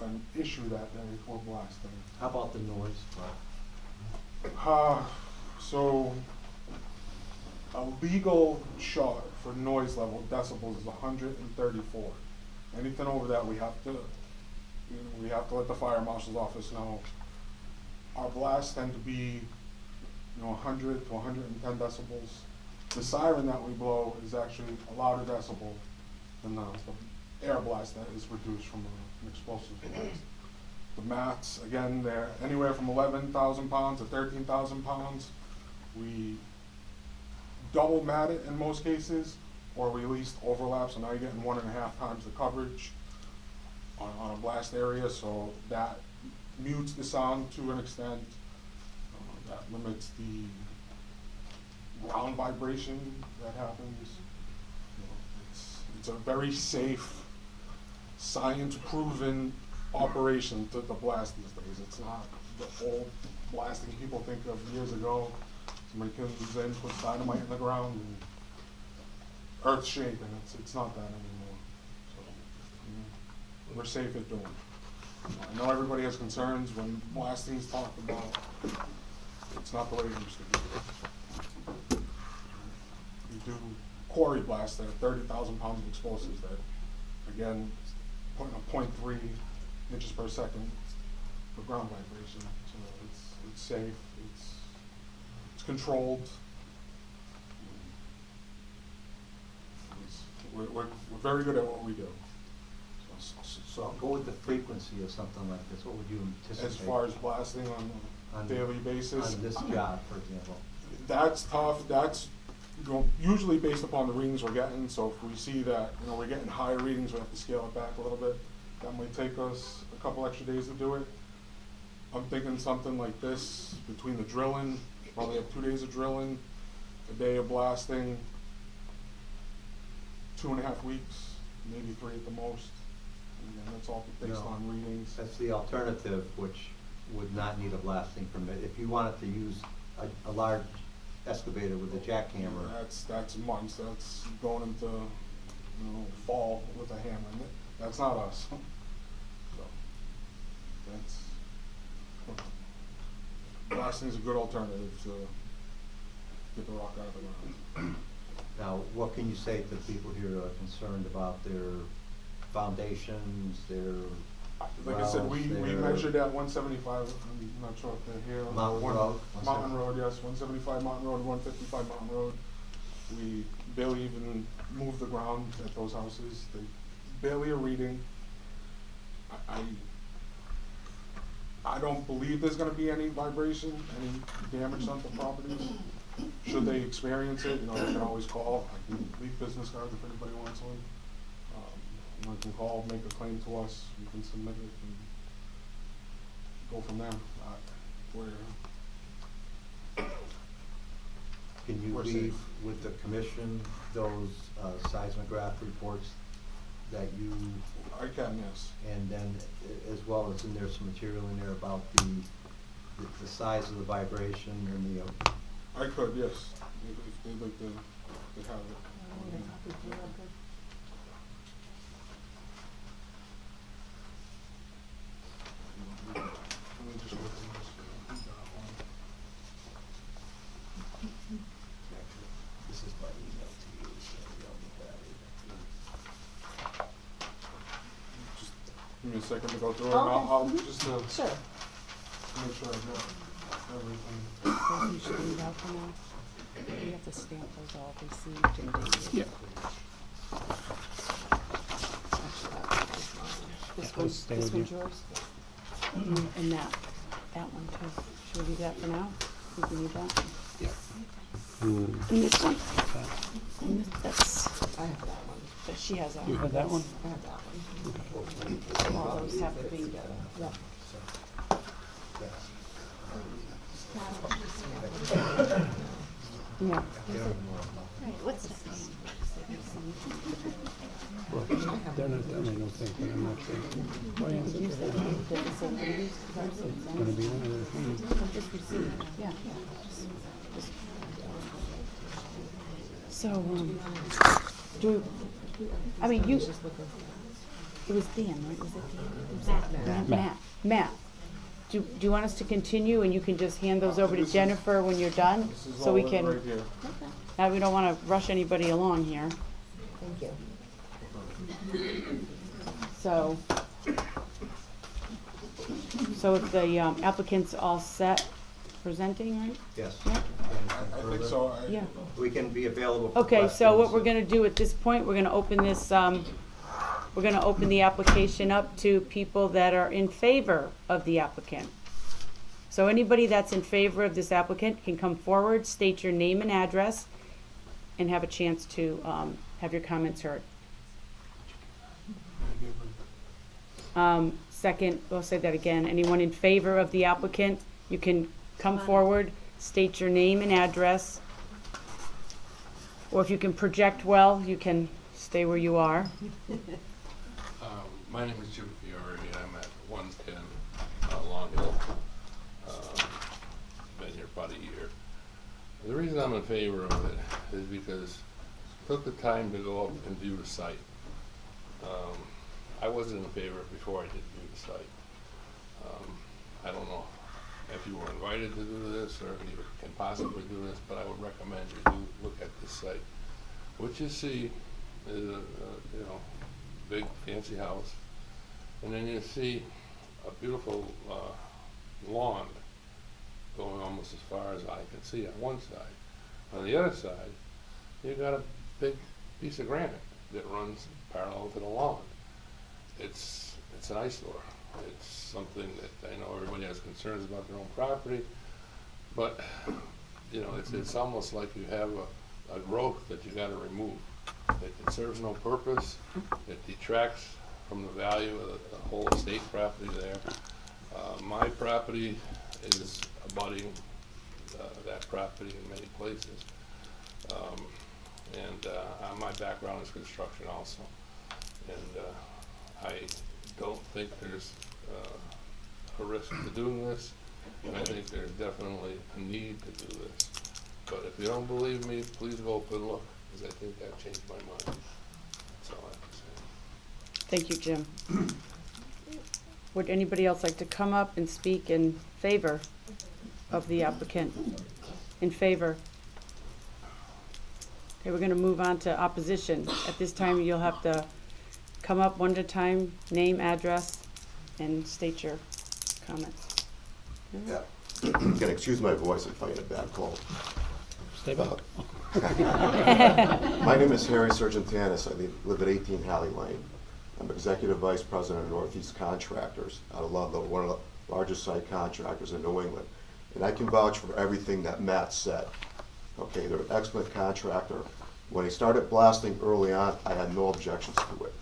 [SPEAKER 7] an issue that day for blasting.
[SPEAKER 1] How about the noise?
[SPEAKER 7] So a legal shot for noise level decibels is 134. Anything over that, we have to let the fire marshal's office know. Our blasts tend to be, 100 to 110 decibels. The siren that we blow is actually a louder decibel than the air blast that is reduced from an explosive blast. The mats, again, they're anywhere from 11,000 pounds to 13,000 pounds. We double mat it in most cases, or we at least overlap, so now you're getting 1.5 times the coverage on a blast area, so that mutes the sound to an extent. That limits the ground vibration that happens. It's a very safe, science-proven operation to blast these days. It's not the old blasting people think of years ago. Somebody comes in, puts dynamite in the ground, and earth's shaking. It's not that anymore. So, we're safe at doing it. I know everybody has concerns when blasting is talked about. It's not the way it used to be. You do quarry blasts that are 30,000 pounds of explosives that, again, putting a 0.3 inches per second for ground vibration. So it's safe, it's controlled. We're very good at what we do.
[SPEAKER 1] So I'll go with the frequency of something like this. What would you anticipate?
[SPEAKER 7] As far as blasting on a daily basis.
[SPEAKER 1] On this job, for example.
[SPEAKER 7] That's tough. That's usually based upon the readings we're getting. So if we see that we're getting higher readings, we have to scale it back a little bit. That might take us a couple extra days to do it. I'm thinking something like this between the drilling. Probably have 2 days of drilling, a day of blasting, 2.5 weeks, maybe 3 at the most. And that's all based on readings.
[SPEAKER 1] That's the alternative, which would not need a blasting permit. If you wanted to use a large excavator with a jackhammer.
[SPEAKER 7] That's months. That's going into fall with a hammer. That's not us. So that's blasting is a good alternative to get the rock out of the ground.
[SPEAKER 1] Now, what can you say to people here who are concerned about their foundations, their
[SPEAKER 7] Like I said, we
[SPEAKER 1] wells, their
[SPEAKER 7] measured at 175. I'm not sure if they're here.
[SPEAKER 1] Mountain Road,
[SPEAKER 7] Mountain Road, yes. 175 Mountain Road, 155 Mountain Road. We barely even moved the ground at those houses. They barely a reading. I don't believe there's going to be any vibration, any damage on the properties. Should they experience it, they can always call. I can leave business cards if anybody wants one. One can call, make a claim to us. We can submit it and go from there.
[SPEAKER 1] Can you
[SPEAKER 7] we're
[SPEAKER 1] leave
[SPEAKER 7] safe.
[SPEAKER 1] with the commission those seismograph reports that you,
[SPEAKER 7] I can, yes.
[SPEAKER 1] and then as well as in there some material in there about the size of the vibration and the
[SPEAKER 7] I could, yes. If they'd like to have it. Let me just look at this.
[SPEAKER 1] This is by email to you, so you don't need that either.
[SPEAKER 7] Just give me a second to go through it, and I'll just
[SPEAKER 6] Sure.
[SPEAKER 7] make sure I got everything.
[SPEAKER 4] You should leave out for now. You have to stamp those all received and dated.
[SPEAKER 2] Yeah.
[SPEAKER 4] This
[SPEAKER 2] Those stay with
[SPEAKER 4] one's
[SPEAKER 2] you.
[SPEAKER 4] yours? And that one too. Should we leave that for now? Think we need that?
[SPEAKER 2] Mm.
[SPEAKER 4] And this one? And that's,
[SPEAKER 6] I have that one.
[SPEAKER 4] but she has that
[SPEAKER 2] You
[SPEAKER 4] one.
[SPEAKER 2] have that one?
[SPEAKER 6] I have that one.
[SPEAKER 4] All those have to be,
[SPEAKER 6] Yeah.
[SPEAKER 4] yeah.
[SPEAKER 2] Well, they're not done, I don't think, but I'm not sure. Oh, yeah.
[SPEAKER 4] You said you did the same thing.
[SPEAKER 2] It's gonna be one of the things.
[SPEAKER 4] Just receive it. Yeah. So, do we, I mean, it was Dan, right? Was it Dan?
[SPEAKER 2] Matt.
[SPEAKER 4] Matt. Do you want us to continue and you can just hand those over to Jennifer when you're done?
[SPEAKER 7] This is
[SPEAKER 4] So
[SPEAKER 7] all
[SPEAKER 4] we
[SPEAKER 7] right
[SPEAKER 4] can,
[SPEAKER 7] here.
[SPEAKER 4] now we don't wanna rush anybody along here.
[SPEAKER 6] Thank you.
[SPEAKER 4] So if the applicant's all set presenting, right?
[SPEAKER 1] Yes.
[SPEAKER 4] Yeah.
[SPEAKER 7] I think so.
[SPEAKER 4] Yeah.
[SPEAKER 1] We can be available for
[SPEAKER 4] Okay, so what
[SPEAKER 1] questions.
[SPEAKER 4] we're gonna do at this point, we're gonna open this, we're gonna open the application up to people that are in favor of the applicant. So anybody that's in favor of this applicant can come forward, state your name and address, and have a chance to, have your comments heard. Second, we'll say that again, anyone in favor of the applicant, you can come forward, state your name and address. Or if you can project well, you can stay where you are.
[SPEAKER 9] My name is Jim Fiore. I'm at 110 Long Hill. about a year. The reason I'm in favor of it is because I took the time to go up and view the site. I wasn't in favor before I did view the site. I don't know if you were invited to do this or if you can possibly do this, but I would recommend you do look at this site. What you see is a big fancy house, and then you see a beautiful lawn going almost as far as I can see on one side. On the other side, you got a big piece of granite that runs parallel to the lawn. It's an eyesore. It's something that I know everybody has concerns about their own property, but it's almost like you have a growth that you got to remove. It serves no purpose. It detracts from the value of the whole estate property there. My property is abutting that property in many places. My background is construction also. And I don't think there's a risk to doing this. I think there's definitely a need to do this. But if you don't believe me, please go up and look, because I think that changed my mind. That's all I have to say.
[SPEAKER 4] Thank you, Jim. Would anybody else like to come up and speak in favor of the applicant? In favor? Okay, we're going to move on to opposition. At this time, you'll have to come up one at a time, name, address, and state your comments.
[SPEAKER 8] Yeah. You can excuse my voice if I get a bad cold.
[SPEAKER 2] Stay back.
[SPEAKER 8] My name is Harry Sargentanis. I live at 18 Halley Lane. I'm Executive Vice President of Northeast Contractors out of Ludlow, one of the largest site contractors in New England. And I can vouch for everything that Matt said. Okay, they're an excellent contractor. When he started blasting early on, I had no objections to it.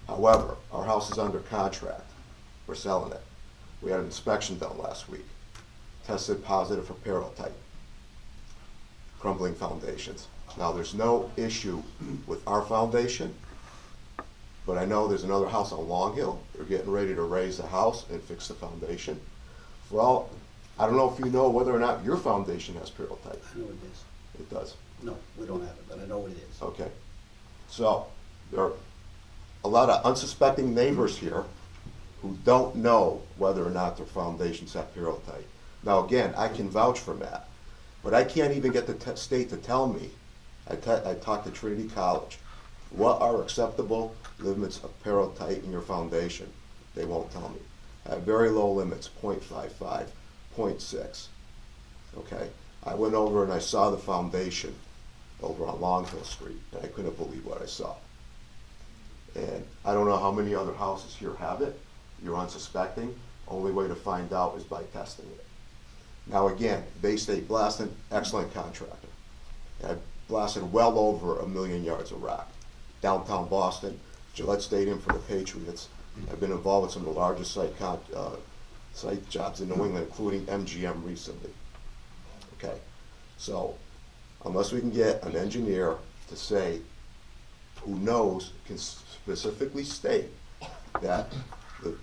[SPEAKER 8] However, our house is under contract. We're selling it. We had an inspection done last week. Tested positive for Parotype. Crumbling foundations. Now, there's no issue with our foundation, but I know there's another house on Long Hill. They're getting ready to raise the house and fix the foundation. Well, I don't know if you know whether or not your foundation has Parotype.
[SPEAKER 10] I know it is.
[SPEAKER 8] It does.
[SPEAKER 10] No, we don't have it, but I know what it is.
[SPEAKER 8] Okay. So, there are a lot of unsuspecting neighbors here who don't know whether or not their foundations have Parotype. Now, again, I can vouch for that, but I can't even get the state to tell me. I talked to Trinity College. What are acceptable limits of Parotype in your foundation? They won't tell me. I have very low limits, 0.55, 0.6. Okay? I went over and I saw the foundation over on Long Hill Street, and I couldn't believe what I saw. And I don't know how many other houses here have it. You're unsuspecting. Only way to find out is by testing it. Now again, Bay State Blasting, excellent contractor. I've blasted well over 1 million yards of rock. Downtown Boston, Gillette Stadium for the Patriots. I've been involved with some of the largest site jobs in New England, including MGM recently. Okay, so unless we can get an engineer to say, who knows, can specifically state that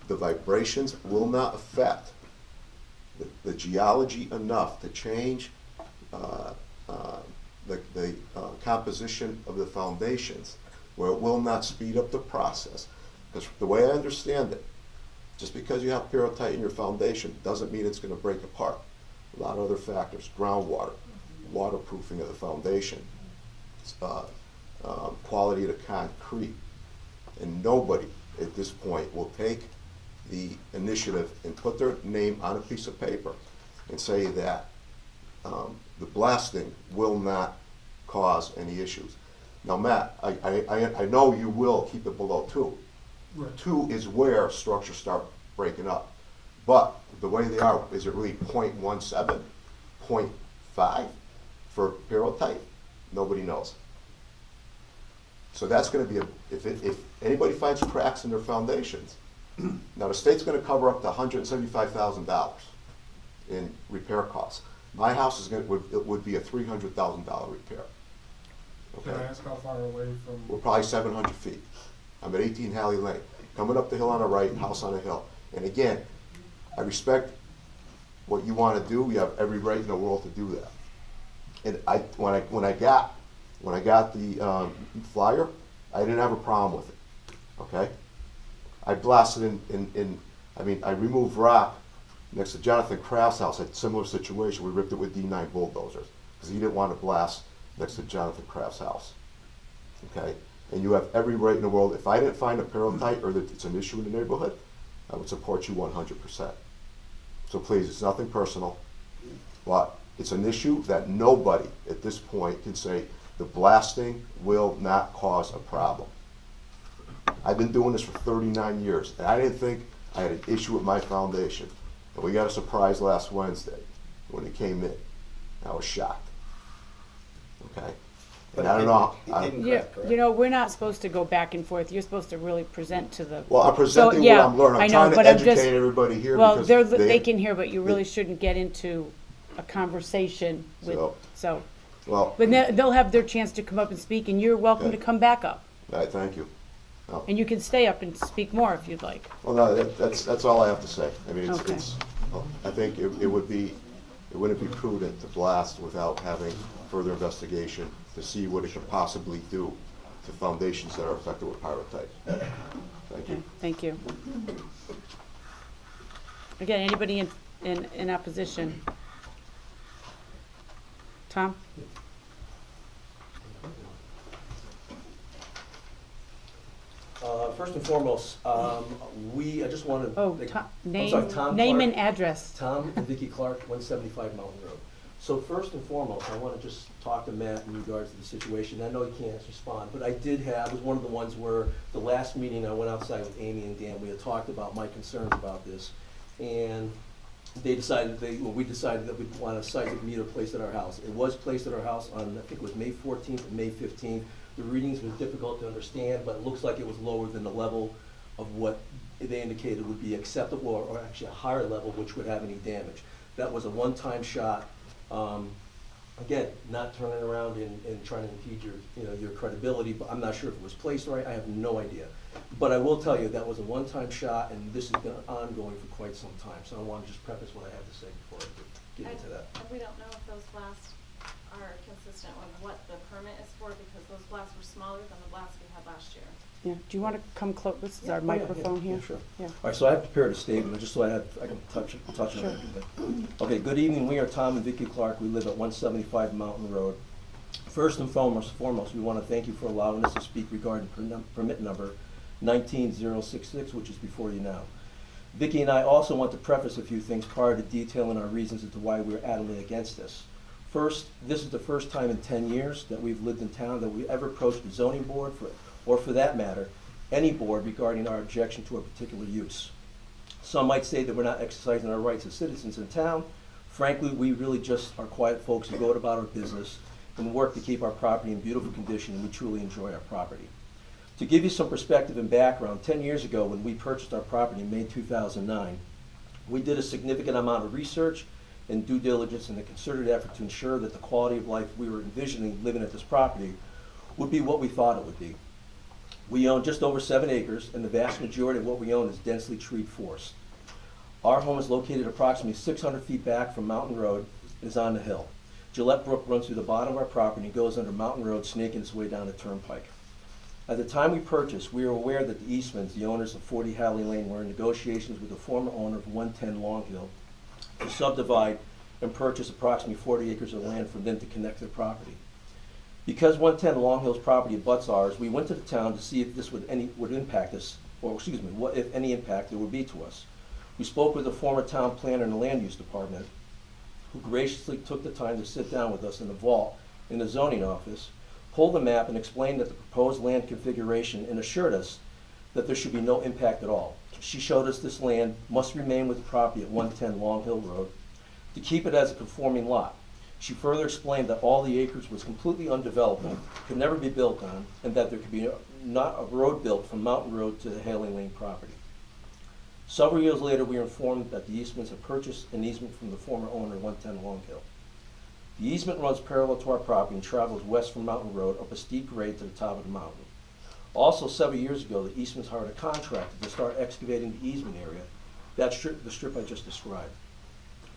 [SPEAKER 8] the vibrations will not affect the geology enough to change the composition of the foundations, where it will not speed up the process. Because the way I understand it, just because you have Parotype in your foundation doesn't mean it's going to break apart. A lot of other factors: groundwater, waterproofing of the foundation, quality of the concrete. And nobody at this point will take the initiative and put their name on a piece of paper and say that the blasting will not cause any issues. Now, Matt, I know you will keep it below 2.
[SPEAKER 7] Right.
[SPEAKER 8] 2 is where structures start breaking up. But the way they are, is it really 0.17, 0.5 for Parotype? Nobody knows. So that's going to be if anybody finds cracks in their foundations. Now the state's going to cover up to $175,000 in repair costs. My house is would be a $300,000 repair.
[SPEAKER 7] Can I ask how far away from?
[SPEAKER 8] We're probably 700 feet. I'm at 18 Halley Lane. Coming up the hill on the right, house on a hill. And again, I respect what you wanna do, you have every right in the world to do that. And when I got the flyer, I didn't have a problem with it, okay? I blasted I removed rock next to Jonathan Kraft's house, a similar situation, we ripped it with D9 bulldozers, because he didn't want to blast next to Jonathan Kraft's house, okay? And you have every right in the world, if I didn't find a parallel or that it's an issue in the neighborhood, I would support you 100%. So please, it's nothing personal, but it's an issue that nobody at this point can say the blasting will not cause a problem. I've been doing this for 39 years, and I didn't think I had an issue with my foundation. And we got a surprise last Wednesday when it came in. I was shocked. Okay?
[SPEAKER 10] But
[SPEAKER 8] And I don't know.
[SPEAKER 10] it didn't
[SPEAKER 4] Yeah,
[SPEAKER 10] crack, correct?
[SPEAKER 4] you know, we're not supposed to go back and forth. You're supposed to really present to the.
[SPEAKER 8] Well, I'm presenting
[SPEAKER 4] yeah,
[SPEAKER 8] what I'm learning.
[SPEAKER 4] I
[SPEAKER 8] I'm
[SPEAKER 4] know,
[SPEAKER 8] trying to
[SPEAKER 4] but I'm just-
[SPEAKER 8] educate everybody here
[SPEAKER 4] Well,
[SPEAKER 8] because
[SPEAKER 4] they can hear, but you really shouldn't get into a conversation with,
[SPEAKER 8] So-
[SPEAKER 4] so.
[SPEAKER 8] Well,
[SPEAKER 4] But they'll have their chance to come up and speak, and you're welcome
[SPEAKER 8] Okay.
[SPEAKER 4] to come back up.
[SPEAKER 8] all right, thank you. No.
[SPEAKER 4] And you can stay up and speak more if you'd like.
[SPEAKER 8] Well, no, that's all I have to say. I mean,
[SPEAKER 4] Okay.
[SPEAKER 8] I think it wouldn't be prudent to blast without having further investigation to see what it could possibly do to foundations that are affected with pyrotype. Thank
[SPEAKER 4] Okay,
[SPEAKER 8] you.
[SPEAKER 4] thank you. Again, anybody in opposition? Tom?
[SPEAKER 11] First and foremost, I just wanted.
[SPEAKER 4] Oh, name and address.
[SPEAKER 11] Tom and Vicki Clark, 175 Mountain Road. So first and foremost, I want to just talk to Matt in regards to the situation. I know he can't respond, but I was one of the ones where the last meeting I went outside with Amy and Dan, we had talked about my concerns about this. And we decided that we want a site meter placed at our house. It was placed at our house on, I think it was May 14th and May 15th. The readings were difficult to understand, but it looks like it was lower than the level of what they indicated would be acceptable, or actually a higher level, which would have any damage. That was a one-time shot. Again, not turning around and trying to impede your credibility, but I'm not sure if it was placed right. I have no idea. But I will tell you that was a one-time shot, and this has been ongoing for quite some time. So I want to just preface what I have to say before I get into that.
[SPEAKER 12] And we don't know if those blasts are consistent with what the permit is for, because those blasts were smaller than the blasts we had last year.
[SPEAKER 4] Yeah, do you want to come close? This is our
[SPEAKER 11] Oh, yeah,
[SPEAKER 4] microphone
[SPEAKER 11] yeah,
[SPEAKER 4] here.
[SPEAKER 11] yeah, sure.
[SPEAKER 4] Yeah.
[SPEAKER 11] All right, so I have prepared a statement, just so I can touch on
[SPEAKER 4] Sure.
[SPEAKER 11] it. Okay, good evening. We are Tom and Vicki Clark. We live at 175 Mountain Road. First and foremost, we want to thank you for allowing us to speak regarding permit number 19066, which is before you now. Vicki and I also want to preface a few things prior to detailing our reasons as to why we're adamantly against this. First, this is the first time in 10 years that we've lived in town that we ever approached the zoning board, or for that matter, any board regarding our objection to a particular use. Some might say that we're not exercising our rights as citizens in town. Frankly, we really just are quiet folks who go about our business and work to keep our property in beautiful condition, and we truly enjoy our property. To give you some perspective and background, 10 years ago when we purchased our property in May 2009, we did a significant amount of research and due diligence and a concerted effort to ensure that the quality of life we were envisioning living at this property would be what we thought it would be. We own just over 7 acres, and the vast majority of what we own is densely treed forest. Our home is located approximately 600 feet back from Mountain Road and is on the hill. Gillette Brook runs through the bottom of our property and goes under Mountain Road, snaking its way down the turnpike. At the time we purchased, we were aware that the Eastmans, the owners of 40 Halley Lane, were in negotiations with the former owner of 110 Long Hill to subdivide and purchase approximately 40 acres of land from them to connect their property. Because 110 Long Hill's property abuts ours, we went to the town to see if this would impact us, or excuse me, what if any impact there would be to us. We spoke with the former town planner in the land use department, who graciously took the time to sit down with us in the vault in the zoning office, pulled the map and explained that the proposed land configuration, and assured us that there should be no impact at all. She showed us this land must remain with the property at 110 Long Hill Road to keep it as a conforming lot. She further explained that all the acres was completely undeveloped, could never be built on, and that there could be not a road built from Mountain Road to the Halley Lane property. Several years later, we were informed that the Eastmans had purchased an easement from the former owner of 110 Long Hill. The easement runs parallel to our property and travels west from Mountain Road up a steep grade to the top of the mountain. Also, several years ago, the Eastmans hired a contractor to start excavating the easement area, the strip I just described.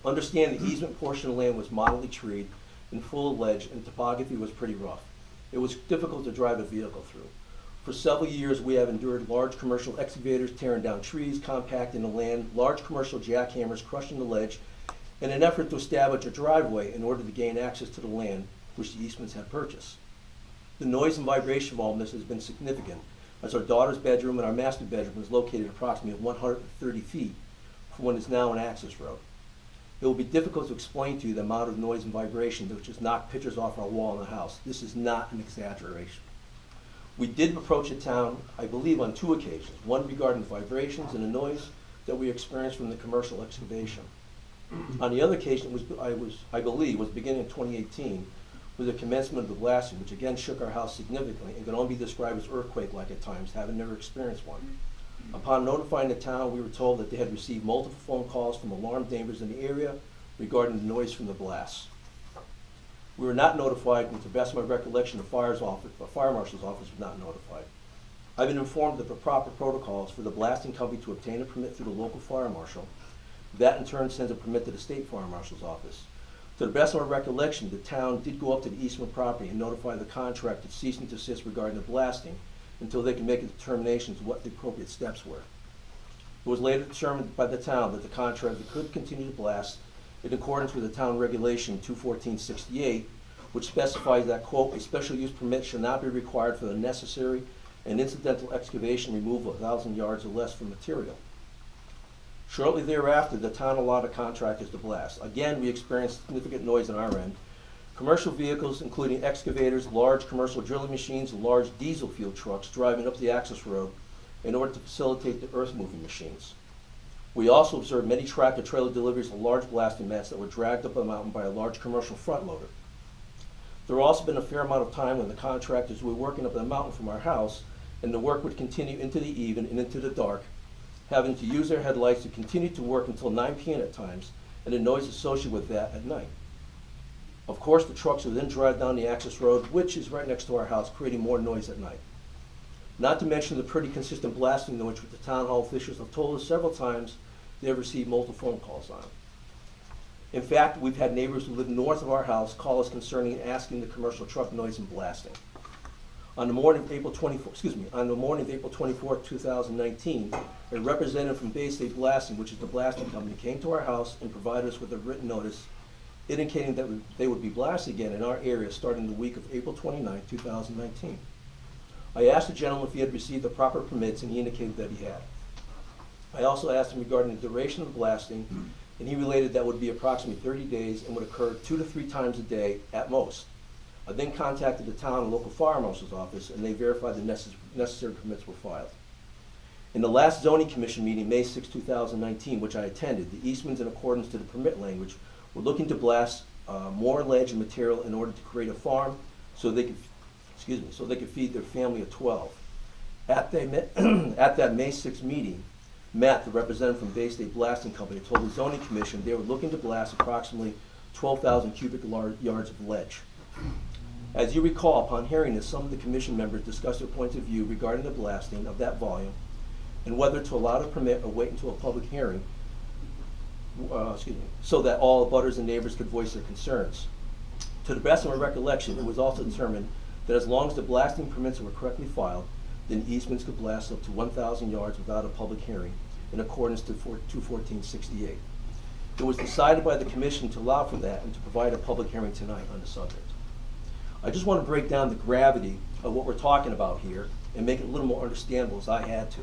[SPEAKER 11] Understand the easement portion of land was moderately treed and full of ledge, and topography was pretty rough. It was difficult to drive a vehicle through. For several years, we have endured large commercial excavators tearing down trees, compacting the land, large commercial jackhammers crushing the ledge, in an effort to establish a driveway in order to gain access to the land which the Eastmans had purchased. The noise and vibration involved in this has been significant, as our daughter's bedroom and our master bedroom is located approximately 130 feet from what is now an access road. It will be difficult to explain to you the amount of noise and vibration that just knocked pictures off our wall in the house. This is not an exaggeration. We did approach the town, I believe, on 2 occasions, one regarding the vibrations and the noise that we experienced from the commercial excavation. On the other occasion, I believe, was beginning in 2018, with the commencement of the blasting, which again shook our house significantly and could only be described as earthquake-like at times, having never experienced one. Upon notifying the town, we were told that they had received multiple phone calls from alarmed neighbors in the area regarding the noise from the blasts. We were not notified, and to the best of my recollection, the fire marshal's office was not notified. I've been informed of the proper protocols for the blasting company to obtain a permit through the local fire marshal. That in turn sends a permit to the state fire marshal's office. To the best of my recollection, the town did go up to the Eastman property and notify the contractor ceasing to assist regarding the blasting until they can make a determination as to what the appropriate steps were. It was later determined by the town that the contractor could continue to blast in accordance with the town regulation 21468, which specifies that, quote, a special use permit shall not be required for the necessary and incidental excavation removal of 1,000 yards or less from material. Shortly thereafter, the town allowed contractors to blast. Again, we experienced significant noise on our end. Commercial vehicles, including excavators, large commercial drilling machines, and large diesel fuel trucks driving up the access road in order to facilitate the earth-moving machines. We also observed many tractor-trailer deliveries of large blasting mats that were dragged up the mountain by a large commercial front loader. There had also been a fair amount of time when the contractors were working up the mountain from our house, and the work would continue into the even and into the dark, having to use their headlights to continue to work until 9 p.m. at times, and the noise associated with that at night. Of course, the trucks would then drive down the access road, which is right next to our house, creating more noise at night. Not to mention the pretty consistent blasting noise which the town hall officials have told us several times they have received multiple phone calls on. In fact, we've had neighbors who live north of our house call us concerning asking the commercial truck noise and blasting. On the morning of April 24, 2019, a representative from Bay State Blasting, which is the blasting company, came to our house and provided us with a written notice indicating that they would be blasting again in our area starting the week of April 29, 2019. I asked the gentleman if he had received the proper permits, and he indicated that he had. I also asked him regarding the duration of the blasting, and he related that would be approximately 30 days and would occur 2 to 3 times a day at most. I then contacted the town and local fire marshal's office, and they verified the necessary permits were filed. In the last zoning commission meeting, May 6, 2019, which I attended, the Eastmans, in accordance to the permit language, were looking to blast more ledge and material in order to create a farm so they could feed their family of 12. At that May 6 meeting, Matt, the representative from Bay State Blasting Company, told the zoning commission they were looking to blast approximately 12,000 cubic yards of ledge. As you recall, upon hearing this, some of the commission members discussed their points of view regarding the blasting of that volume and whether to allow the permit or wait until a public hearing, so that all abutters and neighbors could voice their concerns. To the best of my recollection, it was also determined that as long as the blasting permits were correctly filed, then Eastmans could blast up to 1,000 yards without a public hearing in accordance to 21468. It was decided by the commission to allow for that and to provide a public hearing tonight on the subject. I just want to break down the gravity of what we're talking about here and make it a little more understandable as I had to.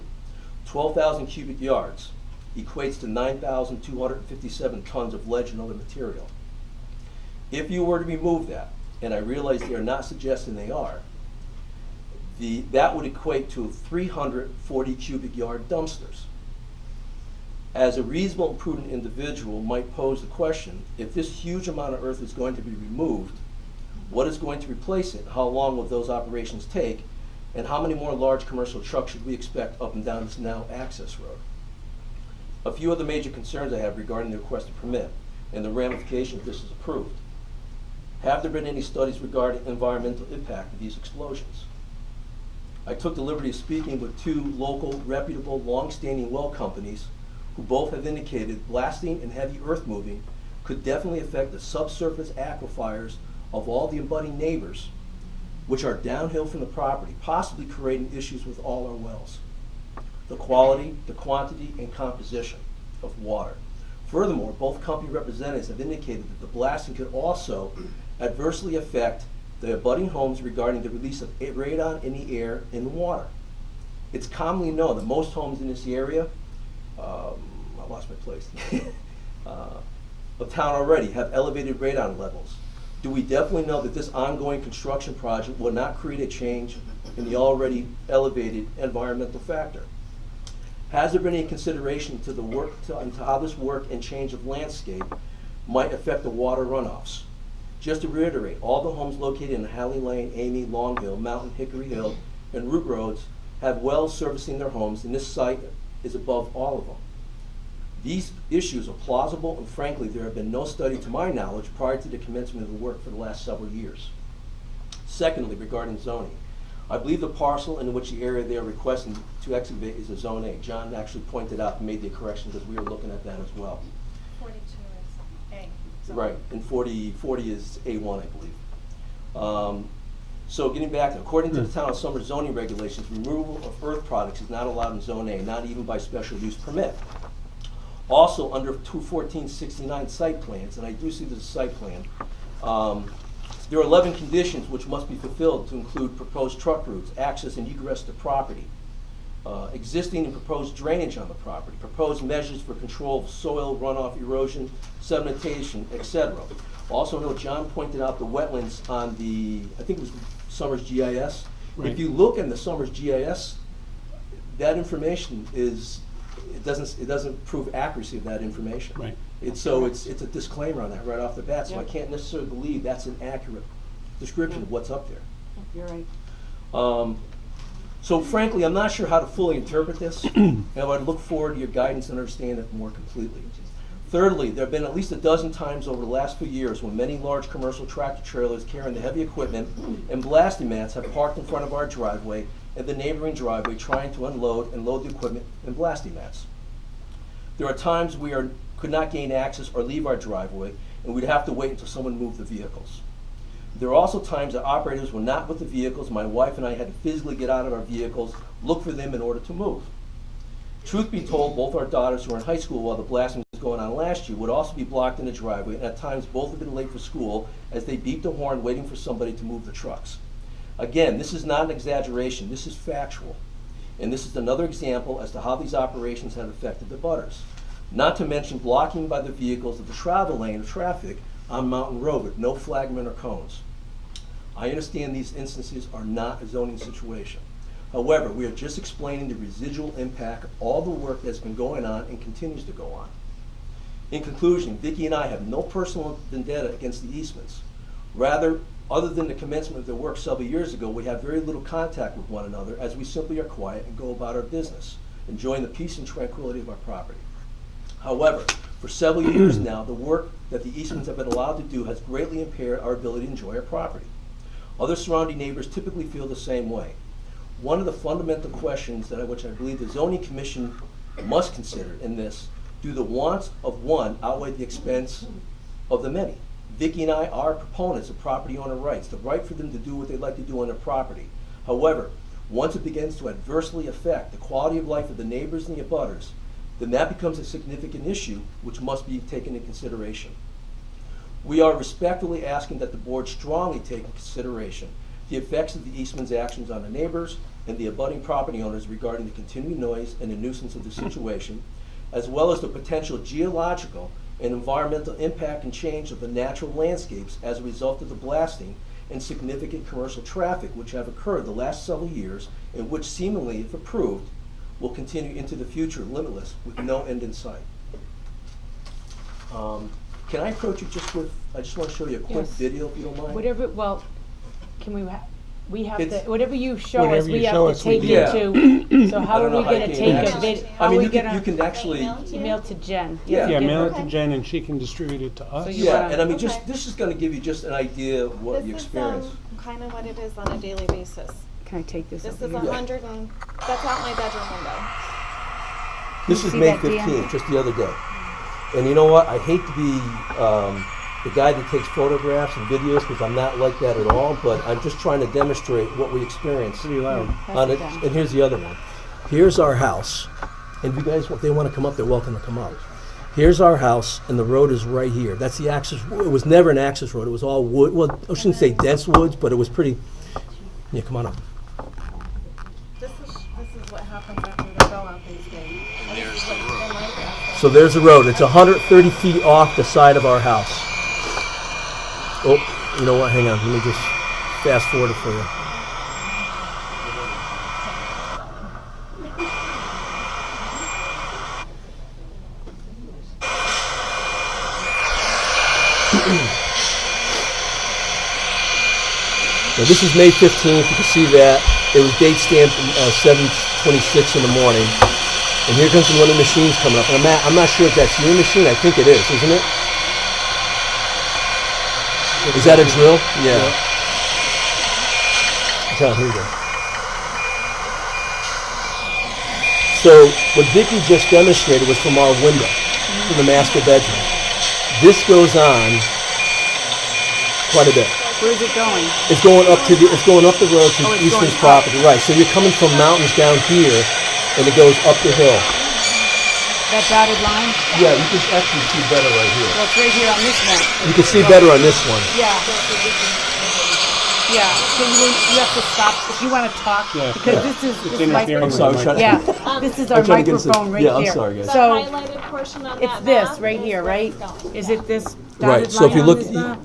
[SPEAKER 11] 12,000 cubic yards equates to 9,257 tons of ledge and other material. If you were to remove that, and I realize they are not suggesting they are, that would equate to 340 cubic yard dumpsters. As a reasonable and prudent individual might pose the question, if this huge amount of earth is going to be removed, what is going to replace it? How long will those operations take? And how many more large commercial trucks should we expect up and down this now access road? A few other major concerns I have regarding the requested permit and the ramifications if this is approved. Have there been any studies regarding environmental impact of these explosions? I took the liberty of speaking with 2 local, reputable, long-standing well companies who both have indicated blasting and heavy earth moving could definitely affect the subsurface aquifers of all the abutting neighbors, which are downhill from the property, possibly creating issues with all our wells. The quality, the quantity, and composition of water. Furthermore, both company representatives have indicated that the blasting could also adversely affect the abutting homes regarding the release of radon in the air and the water. It's commonly known that most homes in this area, I lost my place, of town already have elevated radon levels. Do we definitely know that this ongoing construction project will not create a change in the already elevated environmental factor? Has there been any consideration to the work, into how this work and change of landscape might affect the water runoffs? Just to reiterate, all the homes located in Halley Lane, Amy, Long Hill, Mountain, Hickory Hill, and Root Roads have wells servicing their homes, and this site is above all of them. These issues are plausible, and frankly, there have been no study to my knowledge prior to the commencement of the work for the last several years. Secondly, regarding zoning, I believe the parcel in which the area they are requesting to excavate is a Zone A. John actually pointed out and made the correction because we were looking at that as well.
[SPEAKER 12] 42 is A. So
[SPEAKER 11] Right, and 40 is A1, I believe. So getting back, according to the Town of Somers zoning regulations, removal of earth products is not allowed in Zone A, not even by special use permit. Also, under 21469 site plans, and I do see this as a site plan, there are 11 conditions which must be fulfilled to include proposed truck routes, access and egress to property, existing and proposed drainage on the property, proposed measures for control of soil runoff, erosion, sedimentation, etc. Also note John pointed out the wetlands on the, I think it was Somers GIS.
[SPEAKER 2] Right.
[SPEAKER 11] If you look in the Somers GIS, that information is, it doesn't prove accuracy of that information.
[SPEAKER 2] Right.
[SPEAKER 11] It's a disclaimer on that right off the bat, so I can't necessarily believe that's an accurate description of what's up there.
[SPEAKER 4] You're right.
[SPEAKER 11] So frankly, I'm not sure how to fully interpret this, and I would look forward to your guidance and understand it more completely. Thirdly, there have been at least a dozen times over the last few years when many large commercial tractor trailers carrying the heavy equipment and blasting mats have parked in front of our driveway and the neighboring driveway trying to unload and load the equipment and blasting mats. There are times we could not gain access or leave our driveway, and we'd have to wait until someone moved the vehicles. There are also times that operators were not with the vehicles. My wife and I had to physically get out of our vehicles, look for them in order to move. Truth be told, both our daughters who were in high school while the blasting was going on last year would also be blocked in the driveway, and at times both have been late for school as they beeped the horn waiting for somebody to move the trucks. Again, this is not an exaggeration, this is factual. And this is another example as to how these operations have affected the butters. Not to mention blocking by the vehicles of the travel lane of traffic on Mountain Road with no flagmen or cones. I understand these instances are not a zoning situation. However, we are just explaining the residual impact of all the work that's been going on and continues to go on. In conclusion, Vicki and I have no personal vendetta against the Eastmans. Rather, other than the commencement of their work several years ago, we have very little contact with one another as we simply are quiet and go about our business, enjoying the peace and tranquility of our property. However, for several years now, the work that the Eastmans have been allowed to do has greatly impaired our ability to enjoy our property. Other surrounding neighbors typically feel the same way. One of the fundamental questions which I believe the Zoning Commission must consider in this, do the wants of one outweigh the expense of the many? Vicki and I are proponents of property owner rights, the right for them to do what they like to do on their property. However, once it begins to adversely affect the quality of life of the neighbors and the abutters, then that becomes a significant issue which must be taken into consideration. We are respectfully asking that the board strongly take into consideration the effects of the Eastman's actions on the neighbors and the abutting property owners regarding the continuing noise and the nuisance of the situation, as well as the potential geological and environmental impact and change of the natural landscapes as a result of the blasting and significant commercial traffic which have occurred the last several years and which seemingly, if approved, will continue into the future limitless with no end in sight. Can I approach you just with, I just want to show you a quick
[SPEAKER 4] Yes.
[SPEAKER 11] video if you don't mind.
[SPEAKER 4] Whatever, well, can we have to,
[SPEAKER 11] It's-
[SPEAKER 4] whatever you show
[SPEAKER 2] Whatever
[SPEAKER 4] us,
[SPEAKER 2] you
[SPEAKER 4] we
[SPEAKER 2] show
[SPEAKER 4] have
[SPEAKER 2] us,
[SPEAKER 4] to
[SPEAKER 2] we
[SPEAKER 4] take
[SPEAKER 2] do.
[SPEAKER 4] it to, so how
[SPEAKER 11] I
[SPEAKER 4] are
[SPEAKER 11] don't
[SPEAKER 4] we
[SPEAKER 11] know how you
[SPEAKER 4] gonna
[SPEAKER 11] can
[SPEAKER 4] take a
[SPEAKER 11] access-
[SPEAKER 4] vid,
[SPEAKER 11] I
[SPEAKER 4] how are
[SPEAKER 11] mean,
[SPEAKER 4] we
[SPEAKER 11] you
[SPEAKER 4] gonna?
[SPEAKER 11] can actually,
[SPEAKER 4] Email to Jen.
[SPEAKER 11] Yeah.
[SPEAKER 2] Yeah,
[SPEAKER 4] Give
[SPEAKER 2] mail
[SPEAKER 4] her-
[SPEAKER 2] it to Jen and she can distribute it to us.
[SPEAKER 4] So you
[SPEAKER 11] yeah,
[SPEAKER 4] wanna-
[SPEAKER 11] and I mean,
[SPEAKER 12] Okay.
[SPEAKER 11] this is going to give you just an idea of what you experience.
[SPEAKER 12] This is kind of what it is on a daily basis.
[SPEAKER 4] Can I take this
[SPEAKER 12] This
[SPEAKER 4] over
[SPEAKER 12] is
[SPEAKER 4] here?
[SPEAKER 12] 100 and, that's out my bedroom window.
[SPEAKER 11] This
[SPEAKER 4] you
[SPEAKER 11] is
[SPEAKER 4] see
[SPEAKER 11] May
[SPEAKER 4] that, Dan?
[SPEAKER 11] 15th, just the other day. And you know what? I hate to be the guy that takes photographs and videos because I'm not like that at all, but I'm just trying to demonstrate what we experienced.
[SPEAKER 2] Pretty loud.
[SPEAKER 11] On it. And here's the other one. Here's our house. And if you guys, if they want to come up, they're welcome to come up. Here's our house, and the road is right here. That's the access. It was never an access road. It was all wood. Well, I shouldn't say dense woods, but it was pretty. Yeah, come on up.
[SPEAKER 12] This is what happens after they go out these days.
[SPEAKER 11] So there's the road. It's 130 feet off the side of our house. Oh, you know what? Hang on. Let me just fast forward it for you. Now this is May 15th. You can see that. It was date stamped 7:26 in the morning. And here comes one of the machines coming up. And I'm not sure if that's your machine. I think it is, isn't it? Is that a drill? Yeah. John, here you go. So what Vicki just demonstrated was from our window, from the master bedroom. This goes on quite a bit.
[SPEAKER 4] Where's it going?
[SPEAKER 11] It's going up to it's going up the road to Eastman's property, right? So you're coming from mountains down here, and it goes up the hill.
[SPEAKER 4] That dotted line?
[SPEAKER 11] Yeah, you can actually see better right here.
[SPEAKER 4] Well, it's right here on this one.
[SPEAKER 11] You can see better on this one.
[SPEAKER 4] Yeah. Yeah. So you have to stop if you want to talk because this is this
[SPEAKER 11] I'm sorry, I'm trying to.
[SPEAKER 4] Yeah, this is our microphone right
[SPEAKER 11] yeah,
[SPEAKER 4] here.
[SPEAKER 11] I'm sorry, guys.
[SPEAKER 4] So
[SPEAKER 12] The highlighted portion of
[SPEAKER 4] it's
[SPEAKER 12] that
[SPEAKER 4] this
[SPEAKER 12] map
[SPEAKER 4] right here, right? Is it this dotted
[SPEAKER 11] Right.
[SPEAKER 4] line
[SPEAKER 11] So if you
[SPEAKER 4] on
[SPEAKER 11] look,
[SPEAKER 4] this map?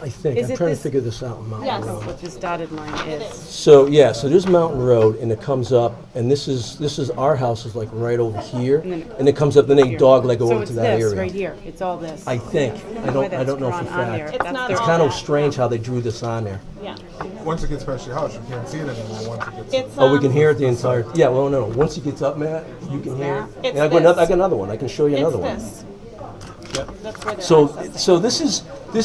[SPEAKER 11] I think
[SPEAKER 4] Is
[SPEAKER 11] I'm
[SPEAKER 4] it
[SPEAKER 11] trying
[SPEAKER 4] this-
[SPEAKER 11] to figure this out. Mountain
[SPEAKER 12] Yes.
[SPEAKER 11] Road.
[SPEAKER 4] What this dotted line is.
[SPEAKER 11] So yeah, so there's Mountain Road, and it comes up, and this is our house is like right over here, and it comes up, then they dogleg
[SPEAKER 4] So
[SPEAKER 11] over
[SPEAKER 4] it's
[SPEAKER 11] to that
[SPEAKER 4] this
[SPEAKER 11] area.
[SPEAKER 4] right here. It's all this.
[SPEAKER 11] I think. I don't know for
[SPEAKER 4] Drawn on there.
[SPEAKER 11] fact.
[SPEAKER 12] It's
[SPEAKER 4] That's
[SPEAKER 12] not
[SPEAKER 4] their-
[SPEAKER 11] It's
[SPEAKER 12] all
[SPEAKER 11] kind of
[SPEAKER 12] that.
[SPEAKER 11] strange how they drew this on there.
[SPEAKER 12] Yeah.
[SPEAKER 7] Once it gets past your house, you can't see it anymore. Once it gets.
[SPEAKER 12] It's,
[SPEAKER 11] Oh, we can hear it the entire. Yeah, well, no. Once it gets up, Matt, you can hear it.
[SPEAKER 12] It's
[SPEAKER 11] And I got
[SPEAKER 12] this.
[SPEAKER 11] another one. I can show you another one.
[SPEAKER 12] It's this. That's where they're
[SPEAKER 11] So,
[SPEAKER 12] accessing.
[SPEAKER 11] so this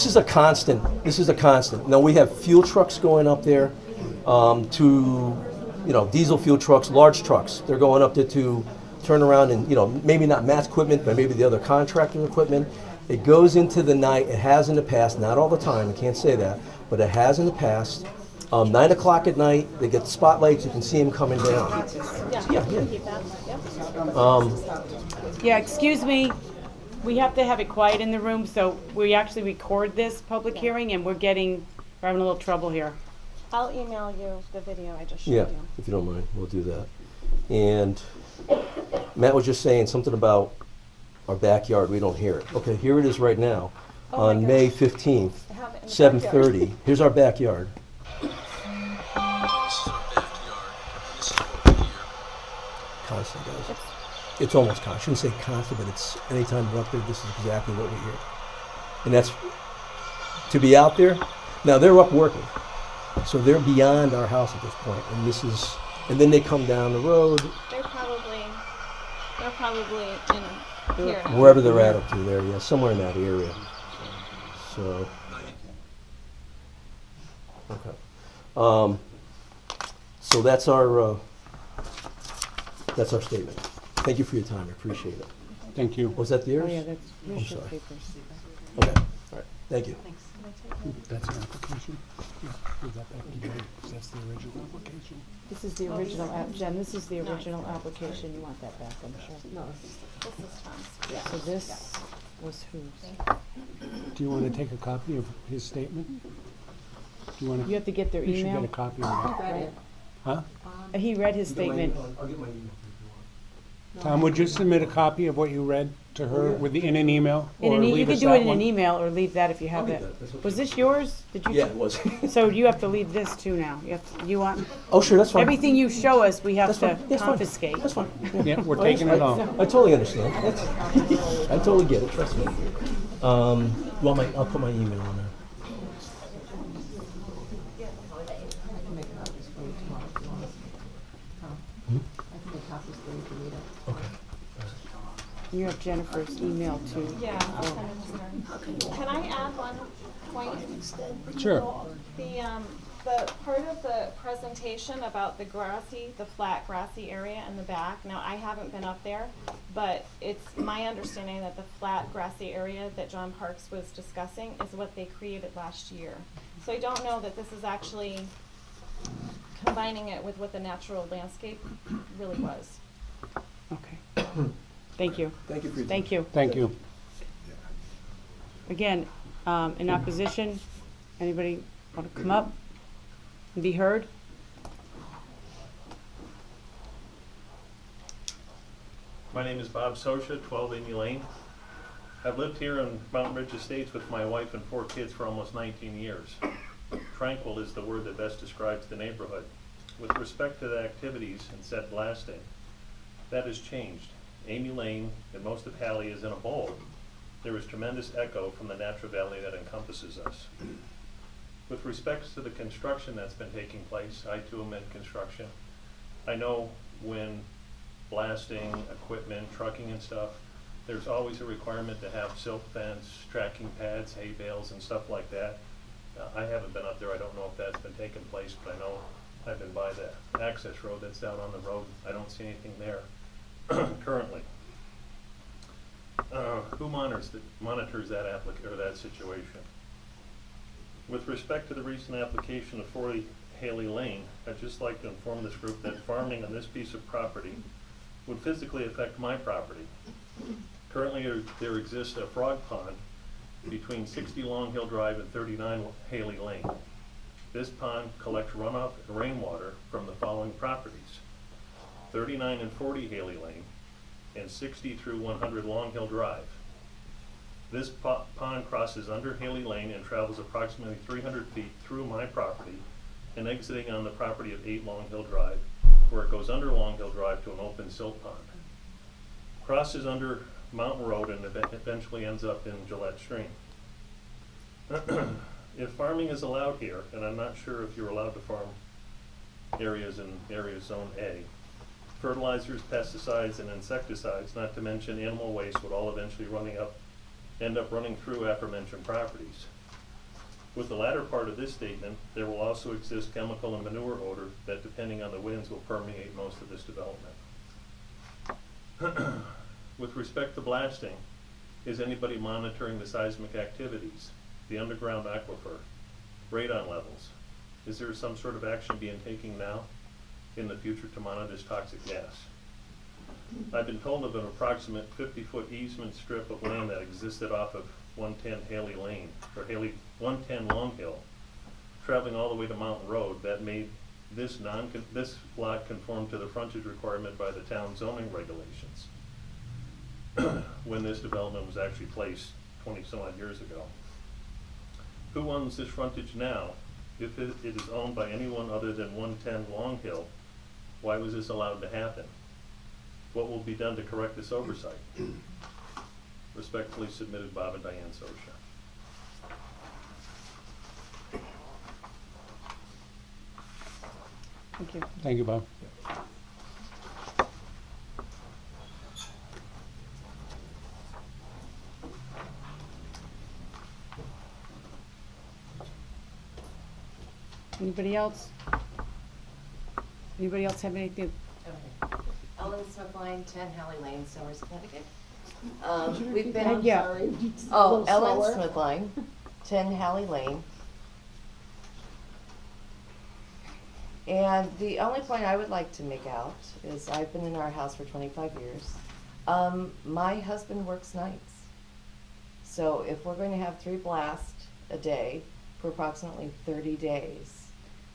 [SPEAKER 11] is a constant. This is a constant. Now we have fuel trucks going up there, to, diesel fuel trucks, large trucks. They're going up there to turn around and, maybe not Matt's equipment, but maybe the other contractor's equipment. It goes into the night. It has in the past, not all the time. I can't say that, but it has in the past. 9 o'clock at night, they get the spotlights. You can see them coming down.
[SPEAKER 12] Yeah.
[SPEAKER 11] Yeah.
[SPEAKER 12] Keep that. Yep.
[SPEAKER 4] Yeah, excuse me. We have to have it quiet in the room, so we actually record this public hearing, and we're having a little trouble here.
[SPEAKER 12] I'll email you the video I just showed
[SPEAKER 11] Yeah,
[SPEAKER 12] you.
[SPEAKER 11] if you don't mind, we'll do that. And Matt was just saying something about our backyard. We don't hear it. Okay, here it is right now,
[SPEAKER 12] Oh my
[SPEAKER 11] on
[SPEAKER 12] gosh.
[SPEAKER 11] May 15th,
[SPEAKER 12] I have it in the
[SPEAKER 11] 7:30. Here's our backyard. Constant, guys. It's almost constant. I shouldn't say constant, but it's anytime we're up there, this is exactly what we hear. And that's to be out there. Now they're up working, so they're beyond our house at this point. And then they come down the road,
[SPEAKER 12] They're probably in here. now.
[SPEAKER 11] wherever they're at up to there, yeah, somewhere in that area. So, okay. So that's our statement. Thank you for your time. I appreciate it.
[SPEAKER 2] Thank you.
[SPEAKER 11] Was that
[SPEAKER 4] Oh,
[SPEAKER 11] yours?
[SPEAKER 4] yeah, that's
[SPEAKER 11] I'm
[SPEAKER 4] commercial
[SPEAKER 11] sorry.
[SPEAKER 4] papers.
[SPEAKER 11] Okay. All right. Thank you.
[SPEAKER 2] That's an application? Yeah. Is that back to you? That's the original application?
[SPEAKER 4] This is the original app, Jen, this is the original application. You want that back, I'm sure. No.
[SPEAKER 12] This is Tom's.
[SPEAKER 4] So this was whose?
[SPEAKER 2] Do you want to take a copy of his statement? Do you want to?
[SPEAKER 4] You have to get their
[SPEAKER 2] You should get
[SPEAKER 4] email.
[SPEAKER 2] a copy of that.
[SPEAKER 4] Right.
[SPEAKER 2] Huh?
[SPEAKER 4] He read his statement.
[SPEAKER 11] I'll get my email.
[SPEAKER 2] Tom, would you submit a copy of what you read to her in an email?
[SPEAKER 4] In
[SPEAKER 2] Or
[SPEAKER 4] an you
[SPEAKER 2] leave
[SPEAKER 4] could
[SPEAKER 2] us
[SPEAKER 4] do
[SPEAKER 2] that
[SPEAKER 4] it in an
[SPEAKER 2] one?
[SPEAKER 4] email or leave that if you have
[SPEAKER 11] leave
[SPEAKER 4] it.
[SPEAKER 11] that. That's okay.
[SPEAKER 4] Was this yours? Did you?
[SPEAKER 11] Yeah, it was.
[SPEAKER 4] So you have to leave this too now. You want,
[SPEAKER 11] Oh, sure, that's fine.
[SPEAKER 4] everything you show us, we have
[SPEAKER 11] That's
[SPEAKER 4] to
[SPEAKER 11] fine. That's fine.
[SPEAKER 4] confiscate.
[SPEAKER 11] That's fine.
[SPEAKER 2] Yeah, we're taking it all.
[SPEAKER 11] I totally understand. I totally get it. Trust me. I'll put my email on there. Okay.
[SPEAKER 4] You have Jennifer's email too.
[SPEAKER 12] Yeah, I'll send it to her. Can I add one point?
[SPEAKER 2] Sure.
[SPEAKER 12] The the part of the presentation about the flat grassy area in the back, now I haven't been up there, but it's my understanding that the flat grassy area that John Parks was discussing is what they created last year. So I don't know that this is actually combining it with what the natural landscape really was.
[SPEAKER 4] Okay. Thank you.
[SPEAKER 11] Thank you for your time.
[SPEAKER 4] Thank you.
[SPEAKER 2] Thank you.
[SPEAKER 4] Again, in opposition, anybody want to come up and be heard?
[SPEAKER 13] My name is Bob Sosha, 12 Amy Lane. I've lived here in Mountain Ridge Estates with my wife and 4 kids for almost 19 years. Tranquil is the word that best describes the neighborhood. With respect to the activities and said blasting, that has changed. Amy Lane and most of Halley is in a bowl. There is tremendous echo from the natural valley that encompasses us. With respect to the construction that's been taking place, I too am in construction. I know when blasting, equipment, trucking and stuff, there's always a requirement to have silt fence, tracking pads, hay bales and stuff like that. I haven't been up there, I don't know if that's been taking place, but I know I've been by the access road that's down on the road. I don't see anything there currently. Who monitors that situation? With respect to the recent application of 40 Haley Lane, I'd just like to inform this group that farming on this piece of property would physically affect my property. Currently, there exists a frog pond between 60 Long Hill Drive and 39 Haley Lane. This pond collects runoff and rainwater from the following properties: 39 and 40 Haley Lane, and 60 through 100 Long Hill Drive. This pond crosses under Haley Lane and travels approximately 300 feet through my property and exiting on the property of 8 Long Hill Drive, where it goes under Long Hill Drive to an open silt pond. Crosses under Mountain Road and eventually ends up in Gillette Stream. If farming is allowed here, and I'm not sure if you're allowed to farm areas in area zone A, fertilizers, pesticides, and insecticides, not to mention animal waste, would all eventually end up running through aforementioned properties. With the latter part of this statement, there will also exist chemical and manure odor that, depending on the winds, will permeate most of this development. With respect to blasting, is anybody monitoring the seismic activities, the underground aquifer, radon levels? Is there some sort of action being taken now in the future to monitor this toxic gas? I've been told of an approximate 50-foot easement strip of land that existed off of 110 Haley Lane, or 110 Long Hill, traveling all the way to Mountain Road, that made this lot conform to the frontage requirement by the town zoning regulations when this development was actually placed 20 some odd years ago. Who owns this frontage now? If it is owned by anyone other than 110 Long Hill, why was this allowed to happen? What will be done to correct this oversight? Respectfully submitted, Bob and Diane Sosha.
[SPEAKER 4] Thank you.
[SPEAKER 2] Thank you, Bob.
[SPEAKER 4] Anybody else? Anybody else have anything?
[SPEAKER 14] Okay. Ellen Smithline, 10 Halley Lane, Somers, Connecticut. We've been.
[SPEAKER 4] I'm yeah.
[SPEAKER 6] Sorry.
[SPEAKER 14] Oh,
[SPEAKER 6] A little
[SPEAKER 14] Ellen
[SPEAKER 6] slower.
[SPEAKER 14] Smithline, 10 Halley Lane. And the only point I would like to make out is I've been in our house for 25 years. My husband works nights. So if we're going to have 3 blasts a day for approximately 30 days,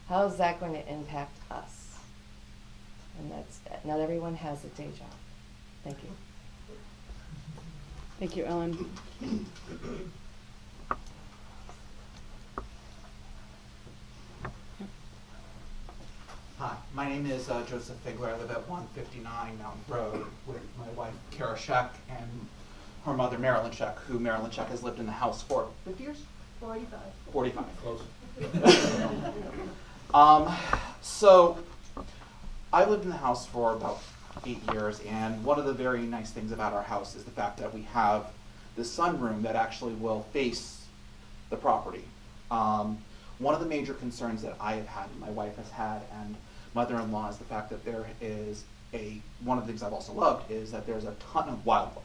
[SPEAKER 14] how is that going to impact us? And that's, not everyone has a day job. Thank you.
[SPEAKER 4] Thank you, Ellen.
[SPEAKER 15] Hi, my name is Joseph Figler. I live at 159 Mountain Road with my wife Kara Sheck and her mother Marilyn Sheck, who Marilyn Sheck has lived in the house for 50 years?
[SPEAKER 12] 45.
[SPEAKER 15] 45. Close. So I lived in the house for about 8 years, and one of the very nice things about our house is the fact that we have this sunroom that actually will face the property. One of the major concerns that I have had, and my wife has had, and mother-in-law, is the fact that there is one of the things I've also loved is that there's a ton of wildlife.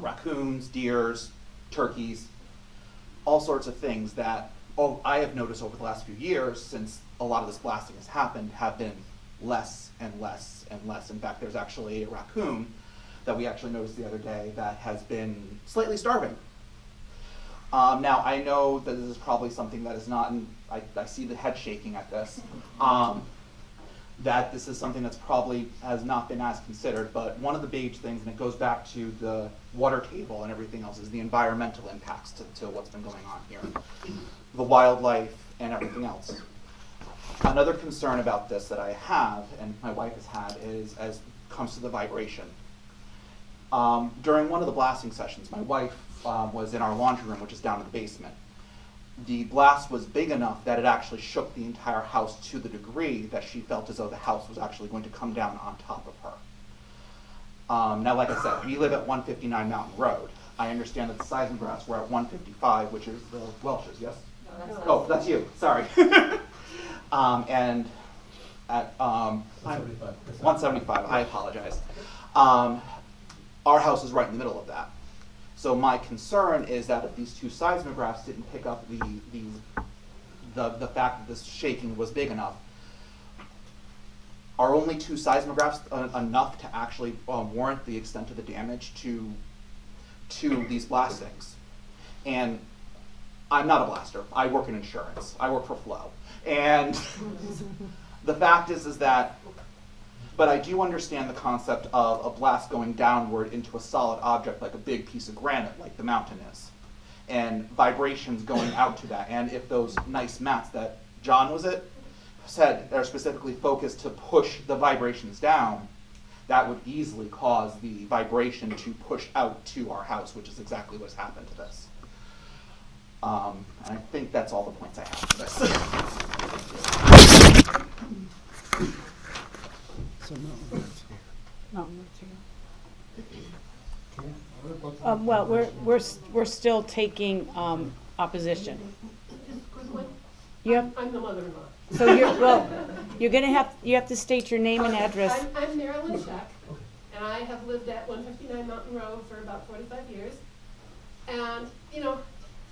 [SPEAKER 15] Raccoons, deers, turkeys, all sorts of things that I have noticed over the last few years since a lot of this blasting has happened have been less and less and less. In fact, there's actually a raccoon that we actually noticed the other day that has been slightly starving. Now, I know that this is probably something that is not, I see the head shaking at this, that this is something that's probably has not been as considered, but one of the big things, and it goes back to the water table and everything else, is the environmental impacts to what's been going on here. The wildlife and everything else. Another concern about this that I have, and my wife has had, is as comes to the vibration. During one of the blasting sessions, my wife was in our laundry room, which is down in the basement. The blast was big enough that it actually shook the entire house to the degree that she felt as though the house was actually going to come down on top of her. Now, like I said, we live at 159 Mountain Road. I understand that the seismographs were at 155, which is the Welsh's, yes? No, that's you, sorry. And at 175, I apologize. Our house is right in the middle of that. So my concern is that if these two seismographs didn't pick up the fact that this shaking was big enough, are only two seismographs enough to actually warrant the extent of the damage to these blastings? And I'm not a blaster. I work in insurance. I work for Flow. And the fact is that, but I do understand the concept of a blast going downward into a solid object like a big piece of granite, like the mountain is, and vibrations going out to that. And if those nice mats that John said are specifically focused to push the vibrations down, that would easily cause the vibration to push out to our house, which is exactly what's happened to this. And I think that's all the points I have for this.
[SPEAKER 6] So mountain roads here.
[SPEAKER 4] Well, we're still taking opposition.
[SPEAKER 6] I'm the mother-in-law.
[SPEAKER 4] So you're gonna have to state your name and address.
[SPEAKER 6] I'm Marilyn Scheck, and I have lived at 159 Mountain Road for about 45 years. And you know,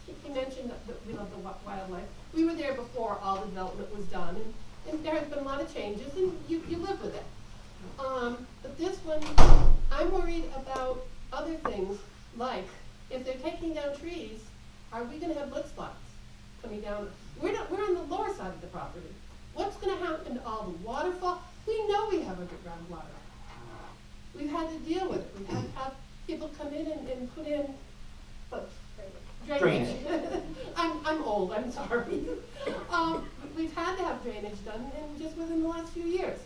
[SPEAKER 6] he mentioned that we love the wildlife. We were there before all the development was done, and there has been a lot of changes, and you live with it. But this one, I'm worried about other things, like if they're taking down trees, are we going to have mud spots coming down? We're on the lower side of the property. What's going to happen to all the waterfall? We know we have underground water. We've had to deal with it. We've had to have people come in and put in drainage. I'm old, I'm sorry. We've had to have drainage done, and just within the last few years.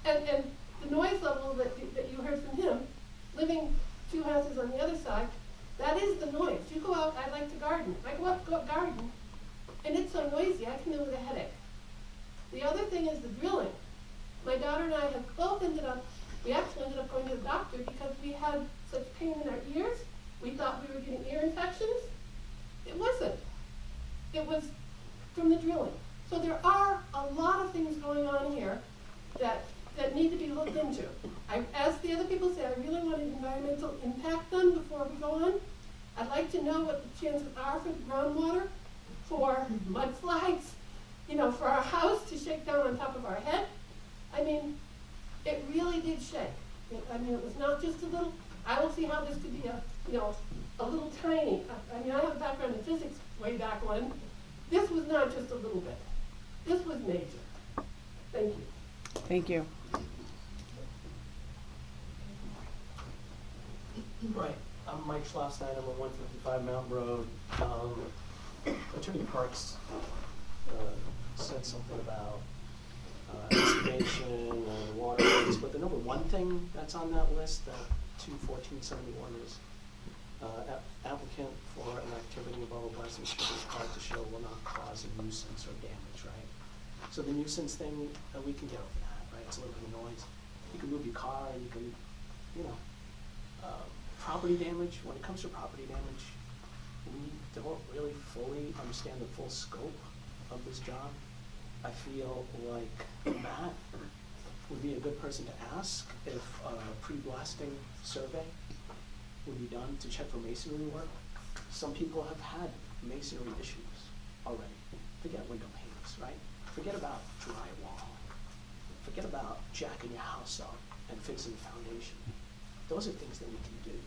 [SPEAKER 6] And the noise level that you heard from him, living 2 houses on the other side, that is the noise. You go out, I like to garden. I go out garden, and it's so noisy, I come in with a headache. The other thing is the drilling. My daughter and I have both we actually ended up going to the doctor because we had such pain in our ears. We thought we were getting ear infections. It wasn't. It was from the drilling. So there are a lot of things going on here that need to be looked into. As the other people say, I really want an environmental impact done before we go on. I'd like to know what the chances are for the groundwater, for mudslides, for our house to shake down on top of our head. I mean, it really did shake. It was not just a little. I don't see how this could be a little tiny. I have a background in physics way back when. This was not just a little bit. This was major. Thank you.
[SPEAKER 4] Thank you.
[SPEAKER 16] Right. I'm Mike Schlafstein. I'm on 155 Mountain Road. Attorney Parks said something about excavation and water rates, but the number one thing that's on that list, that 21471, is applicant for an activity involving blasting is hard to show will not cause a nuisance or damage, right? So the nuisance thing, we can get over that, right? It's a little bit of noise. You can move your car, you can, property damage. When it comes to property damage, we don't really fully understand the full scope of this job. I feel like Matt would be a good person to ask if a pre-blasting survey would be done to check for masonry work. Some people have had masonry issues already. Forget window panes, right? Forget about drywall. Forget about jacking your house up and fixing the foundation. Those are things that we can do.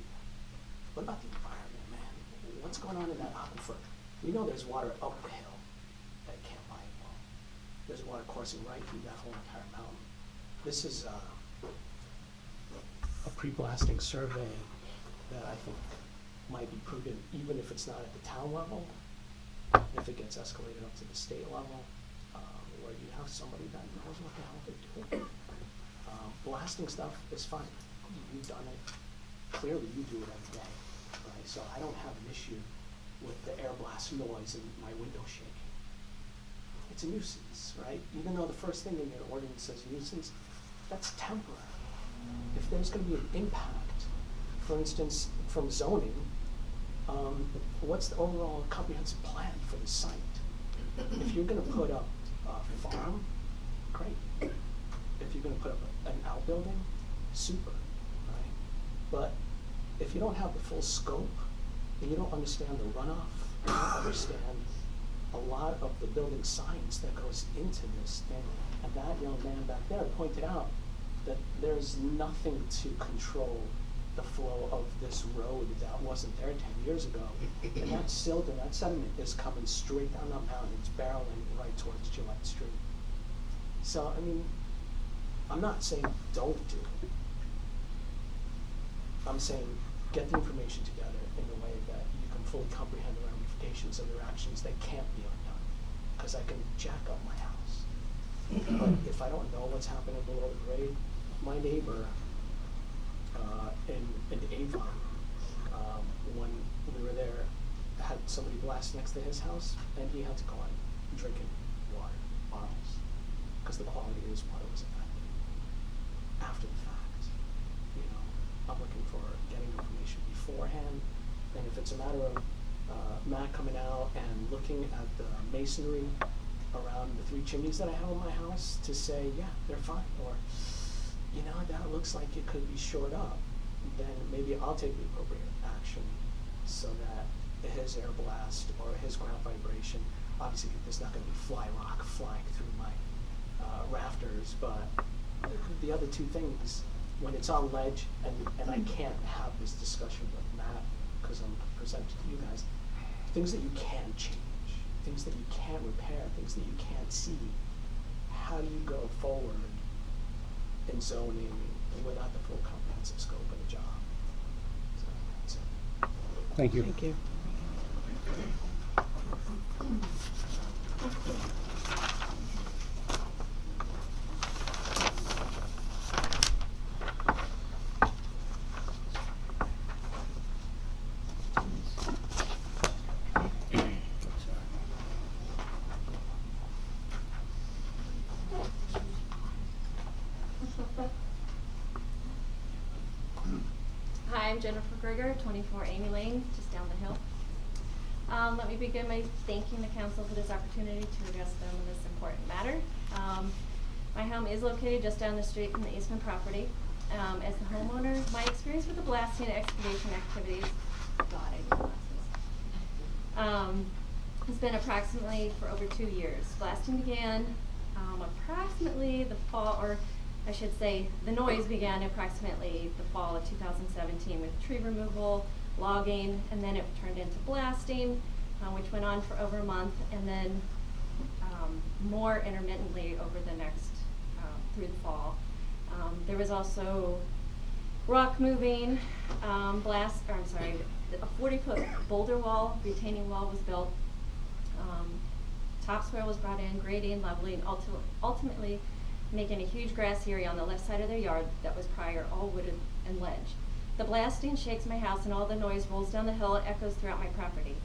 [SPEAKER 16] What about the environment, man? What's going on in that aquifer? We know there's water up the hill at Camp Ironwall. There's water coursing right through that whole entire mountain. This is a pre-blasting survey that I think might be prudent, even if it's not at the town level, if it gets escalated up to the state level, where you have somebody that knows what the hell they're doing. Blasting stuff is fine. You've done it. Clearly, you do it every day, right? So I don't have an issue with the air blast noise and my window shaking. It's a nuisance, right? Even though the first thing in your ordinance says nuisance, that's temporary. If there's going to be an impact, for instance, from zoning, what's the overall comprehensive plan for the site? If you're going to put up a farm, great. If you're going to put up an outbuilding, super, right? But if you don't have the full scope, and you don't understand the runoff, you don't understand a lot of the building science that goes into this thing, and that young man back there pointed out that there's nothing to control the flow of this road that wasn't there 10 years ago. And that silt and that sediment is coming straight down that mountain. It's barreling right towards Gillette Street. So, I mean, I'm not saying don't do it. I'm saying get the information together in a way that you can fully comprehend the ramifications of your actions that can't be undone. Because I can jack up my house. But if I don't know what's happening below the grade, my neighbor in Avon, when we were there, had somebody blast next to his house, and he had to go on drinking water bottles because the quality of his water was affected. After the fact, you know, I'm looking for getting information beforehand, and if it's a matter of Matt coming out and looking at the masonry around the 3 chimneys that I have in my house to say, yeah, they're fine, or you know, that looks like it could be shored up, then maybe I'll take the appropriate action so that his air blast or his ground vibration, obviously there's not going to be fly rock flying through my rafters, but the other 2 things, when it's on ledge and I can't have this discussion with Matt because I'm presenting to you guys, things that you can change, things that you can't repair, things that you can't see, how do you go forward in zoning without the full comprehensive scope of the job? So that's it.
[SPEAKER 2] Thank you.
[SPEAKER 4] Thank you.
[SPEAKER 17] Hi, I'm Jennifer Grigger, 24 Amy Lane, just down the hill. Let me begin by thanking the council for this opportunity to address them on this important matter. My home is located just down the street from the Eastman property. As the homeowner, my experience with the blasting and excavation activities, God, I need glasses, has been approximately for over 2 years. Blasting began approximately the fall, or I should say, the noise began approximately the fall of 2017 with tree removal, logging, and then it turned into blasting, which went on for over a month, and then more intermittently over the next, through the fall. There was also rock moving, a 40-foot boulder wall, retaining wall was built. Topsoil was brought in, grading, leveling, ultimately making a huge grassy area on the left side of their yard that was prior all wooded and ledge. The blasting shakes my house and all the noise rolls down the hill and echoes throughout my property.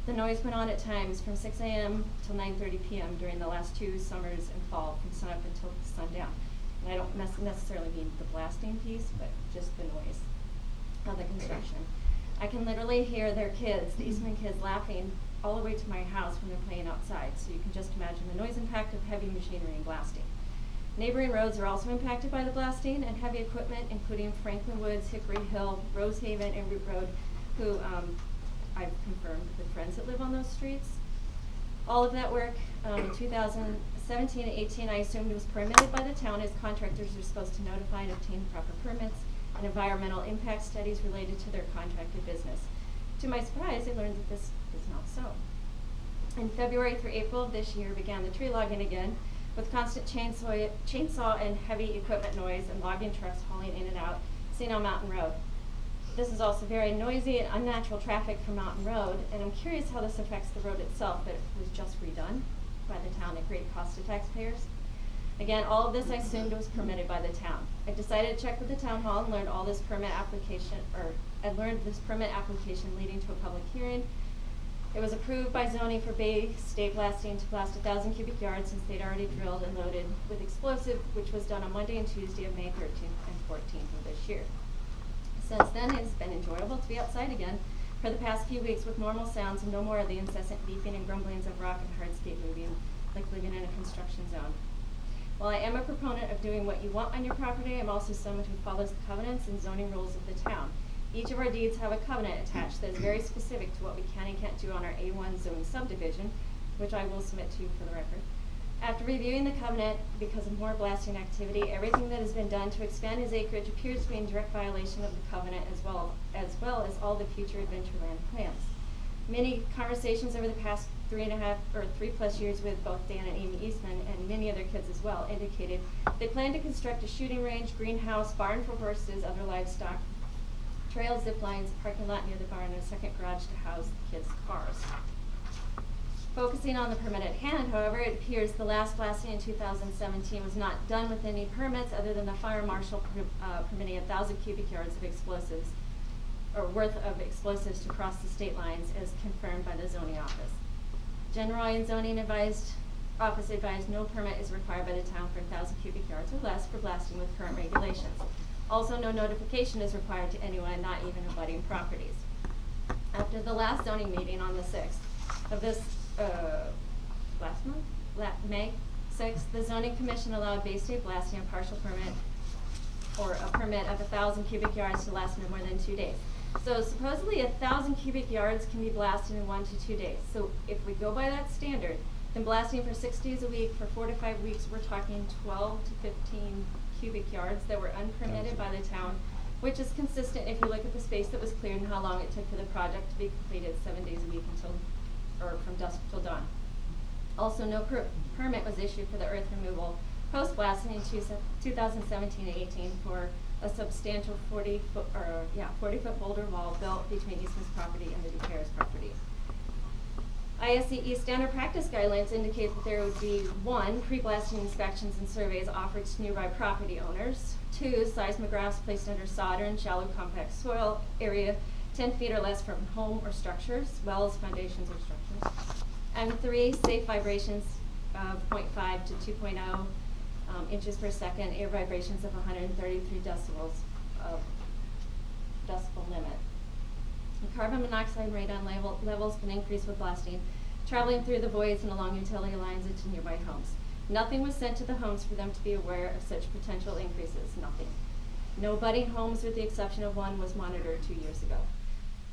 [SPEAKER 17] The noise went on at times from 6 a.m. till 9:30 p.m. during the last 2 summers and fall, from sunup until sundown. And I don't necessarily mean the blasting piece, but just the noise of the construction. I can literally hear their kids, the Eastman kids, laughing all the way to my house when they're playing outside. So you can just imagine the noise impact of heavy machinery and blasting. Neighboring roads are also impacted by the blasting, and heavy equipment, including Franklin Woods, Hickory Hill, Rosehaven, and Root Road, who I've confirmed with friends that live on those streets. All of that work in 2017 and 18, I assumed was permitted by the town, as contractors are supposed to notify and obtain proper permits and environmental impact studies related to their contracted business. To my surprise, I learned that this is not so. In February through April of this year began the tree logging again, with constant chainsaw and heavy equipment noise and logging trucks hauling in and out Sino Mountain Road. This is also very noisy and unnatural traffic from Mountain Road, and I'm curious how this affects the road itself, that it was just redone by the town at great cost to taxpayers. Again, all of this I assumed was permitted by the town. I decided to check with the town hall and learned this permit application leading to a public hearing. It was approved by zoning for Bay State Blasting to blast 1,000 cubic yards, since they'd already drilled and loaded with explosive, which was done on Monday and Tuesday of May 13th and 14th of this year. Since then, it's been enjoyable to be outside again for the past few weeks, with normal sounds and no more of the incessant beeping and grumblings of rock and hardscape moving, like living in a construction zone. While I am a proponent of doing what you want on your property, I'm also someone who follows the covenants and zoning rules of the town. Each of our deeds have a covenant attached that is very specific to what we can and can't do on our A1 zone subdivision, which I will submit to you for the record. After reviewing the covenant, because of more blasting activity, everything that has been done to expand his acreage appears to be in direct violation of the covenant, as well as all the future Adventureland plans. Many conversations over the past 3+ years with both Dan and Amy Eastman, and many other kids as well, indicated they plan to construct a shooting range, greenhouse, barn for horses, other livestock, trails, zip lines, parking lot near the barn, and a second garage to house the kids' cars. Focusing on the permit at hand, however, it appears the last blasting in 2017 was not done with any permits other than the fire marshal permitting 1,000 cubic yards of explosives, or worth of explosives, to cross the state lines, as confirmed by the zoning office. General and zoning office advised no permit is required by the town for 1,000 cubic yards or less for blasting with current regulations. Also, no notification is required to anyone, not even abutting properties. After the last zoning meeting on the 6th of this last month, May 6th, the zoning commission allowed Bay State Blasting a partial permit, or a permit of 1,000 cubic yards to last no more than 2 days. So supposedly 1,000 cubic yards can be blasted in 1 to 2 days. So if we go by that standard, then blasting for 6 days a week for 4 to 5 weeks, we're talking 12 to 15 cubic yards that were unpermitted by the town, which is consistent if you look at the space that was cleared and how long it took for the project to be completed, 7 days a week from dusk till dawn. Also, no permit was issued for the earth removal post-blasting in 2017 and 18 for a substantial 40-foot boulder wall built between Eastman's property and the DeCares property. ISCE standard practice guidelines indicate that there would be 1, pre-blasting inspections and surveys offered to nearby property owners, 2, seismographs placed under solder and shallow compact soil area 10 feet or less from home or structures, wells, foundations, or structures, and 3, safe vibrations of 0.5 to 2.0 inches per second, air vibrations of 133 decibels of decibel limit. The carbon monoxide radon levels can increase with blasting, traveling through the voids and along utility lines into nearby homes. Nothing was sent to the homes for them to be aware of such potential increases, nothing. No budding homes, with the exception of one, was monitored 2 years ago.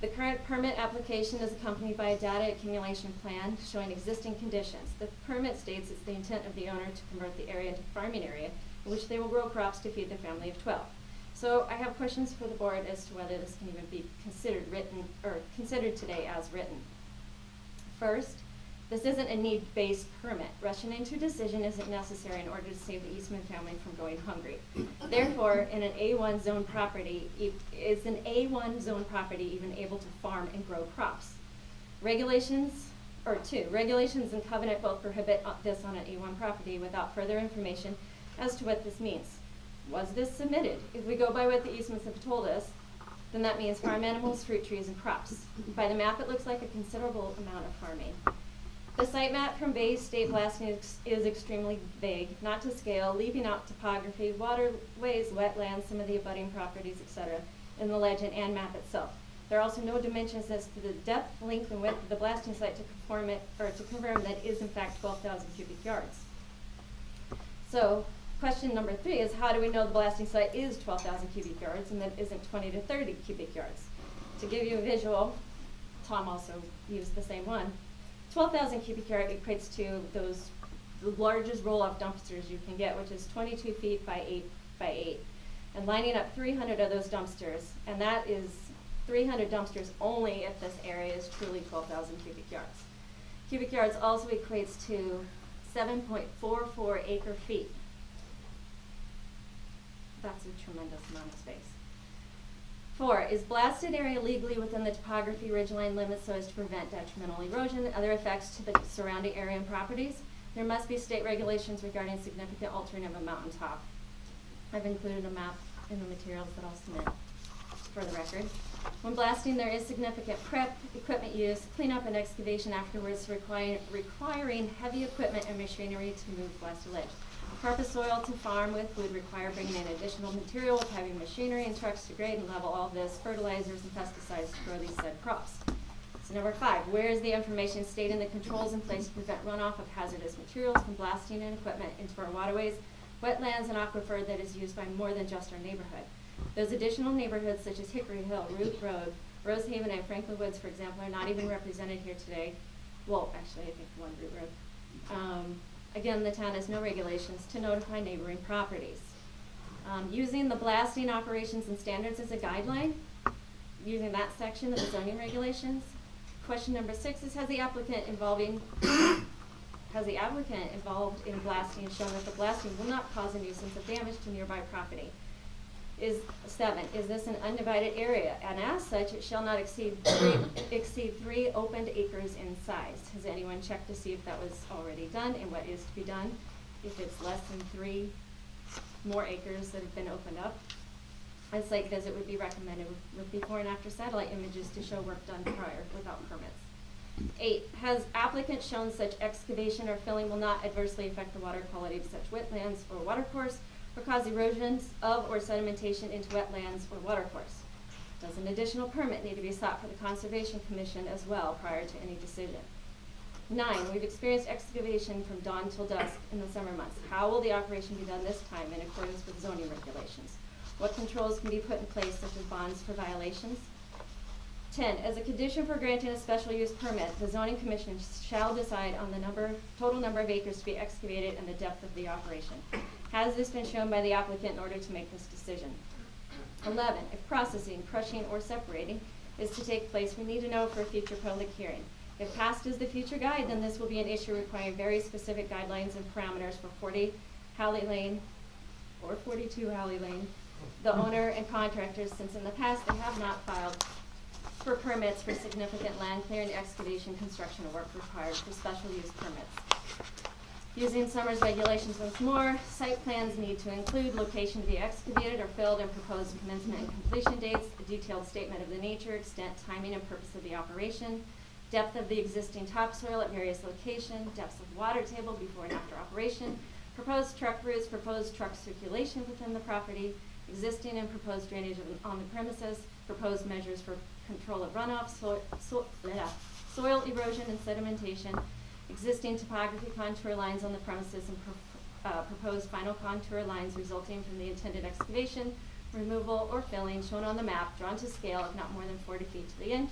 [SPEAKER 17] The current permit application is accompanied by a data accumulation plan showing existing conditions. The permit states it's the intent of the owner to convert the area into a farming area in which they will grow crops to feed their family of 12. So I have questions for the board as to whether this can even be considered today as written. First, this isn't a need-based permit. Rushing into a decision isn't necessary in order to save the Eastman family from going hungry. Therefore, in an A1 zone property, is an A1 zone property even able to farm and grow crops? Regulations and covenant both prohibit this on an A1 property without further information as to what this means. Was this submitted? If we go by what the Eastmans have told us, then that means farm animals, fruit trees, and crops. By the map, it looks like a considerable amount of farming. The site map from Bay State Blasting is extremely vague, not to scale, leaving out topography, waterways, wetlands, some of the abutting properties, etc., in the legend and map itself. There are also no dimensions as to the depth, length, and width of the blasting site to confirm that it is in fact 12,000 cubic yards. So, question number 3 is, how do we know the blasting site is 12,000 cubic yards and that it isn't 20 to 30 cubic yards? To give you a visual, Tom also used the same one. 12,000 cubic yard equates to the largest roll-off dumpsters you can get, which is 22 feet by 8 by 8. And lining up 300 of those dumpsters, and that is 300 dumpsters only if this area is truly 12,000 cubic yards. Cubic yards also equates to 7.44 acre feet. That's a tremendous amount of space. 4, is blasted area legally within the topography ridgeline limits so as to prevent detrimental erosion and other effects to the surrounding area and properties? There must be state regulations regarding significant altering of a mountaintop. I've included a map in the materials that I'll submit for the record. When blasting, there is significant prep, equipment use, cleanup, and excavation afterwards, requiring heavy equipment and machinery to move blasted ledge. Proper soil to farm with would require bringing in additional material with heavy machinery and trucks to grade and level all of this, fertilizers and pesticides to grow these said crops. So number 5, where is the information stating the controls in place to prevent runoff of hazardous materials from blasting and equipment into our waterways, wetlands, and aquifer that is used by more than just our neighborhood? Those additional neighborhoods such as Hickory Hill, Root Road, Rosehaven, and Franklin Woods, for example, are not even represented here today. Well, actually, I think one Root Road. Again, the town has no regulations to notify neighboring properties. Using the blasting operations and standards as a guideline, using that section of the zoning regulations. Question number 6 is, has the applicant involved in blasting shown that the blasting will not cause a nuisance of damage to nearby property? 7, is this an undivided area? And as such, it shall not exceed 3 opened acres in size. Has anyone checked to see if that was already done and what is to be done? If it's less than 3 more acres that have been opened up, a site visit would be recommended with before and after satellite images to show work done prior without permits. 8, has applicant shown such excavation or filling will not adversely affect the water quality of such wetlands or watercourse, or cause erosions of or sedimentation into wetlands or watercourse? Does an additional permit need to be sought for the Conservation Commission as well prior to any decision? 9, we've experienced excavation from dawn till dusk in the summer months. How will the operation be done this time in accordance with zoning regulations? What controls can be put in place, such as bonds for violations? 10, as a condition for granting a special use permit, the zoning commission shall decide on the total number of acres to be excavated and the depth of the operation. Has this been shown by the applicant in order to make this decision? 11, if processing, crushing, or separating is to take place, we need to know for a future public hearing. If passed as the future guide, then this will be an issue requiring very specific guidelines and parameters for 40 Halley Lane or 42 Halley Lane, the owner and contractors, since in the past they have not filed for permits for significant land clearing, excavation, construction, or work required for special use permits. Using Summers regulations once more, site plans need to include location to be excavated or filled and proposed commencement and completion dates, a detailed statement of the nature, extent, timing, and purpose of the operation, depth of the existing topsoil at various locations, depths of water table before and after operation, proposed truck routes, proposed truck circulation within the property, existing and proposed drainage on the premises, proposed measures for control of runoff, soil erosion and sedimentation, existing topography contour lines on the premises, and proposed final contour lines resulting from the intended excavation, removal, or filling shown on the map, drawn to scale of not more than 40 feet to the inch,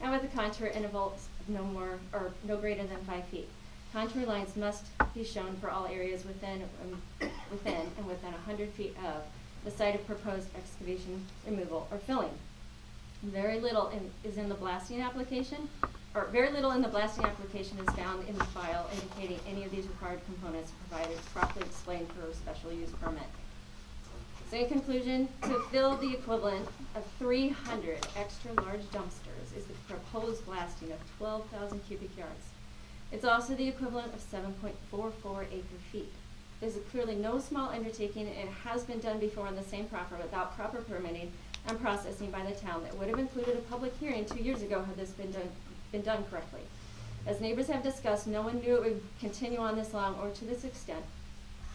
[SPEAKER 17] and with a contour interval of no greater than 5 feet. Contour lines must be shown for all areas within and within 100 feet of the site of proposed excavation, removal, or filling. Very little is in the blasting application, or very little in the blasting application is found in the file indicating any of these required components provided properly explained for a special use permit. So in conclusion, to fill the equivalent of 300 extra large dumpsters is the proposed blasting of 12,000 cubic yards. It's also the equivalent of 7.44 acre feet. This is clearly no small undertaking, and it has been done before on the same property without proper permitting and processing by the town that would have included a public hearing 2 years ago had this been done correctly. As neighbors have discussed, no one knew it would continue on this long or to this extent.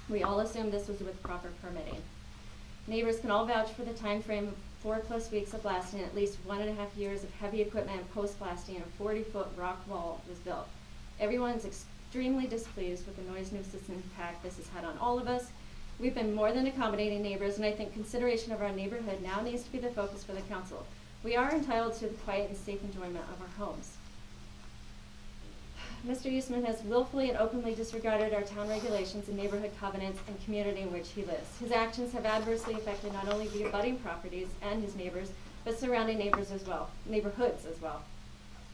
[SPEAKER 17] We all assumed this was with proper permitting. Neighbors can all vouch for the time frame 4+ weeks of blasting, and at least 1.5 years of heavy equipment and post-blasting, and a 40-foot rock wall was built. Everyone is extremely displeased with the noise nuisance impact this has had on all of us. We've been more than accommodating neighbors, and I think consideration of our neighborhood now needs to be the focus for the council. We are entitled to the quiet and safe enjoyment of our homes. Mr. Eastman has willfully and openly disregarded our town regulations and neighborhood covenants and community in which he lives. His actions have adversely affected not only the abutting properties and his neighbors, but surrounding neighborhoods as well.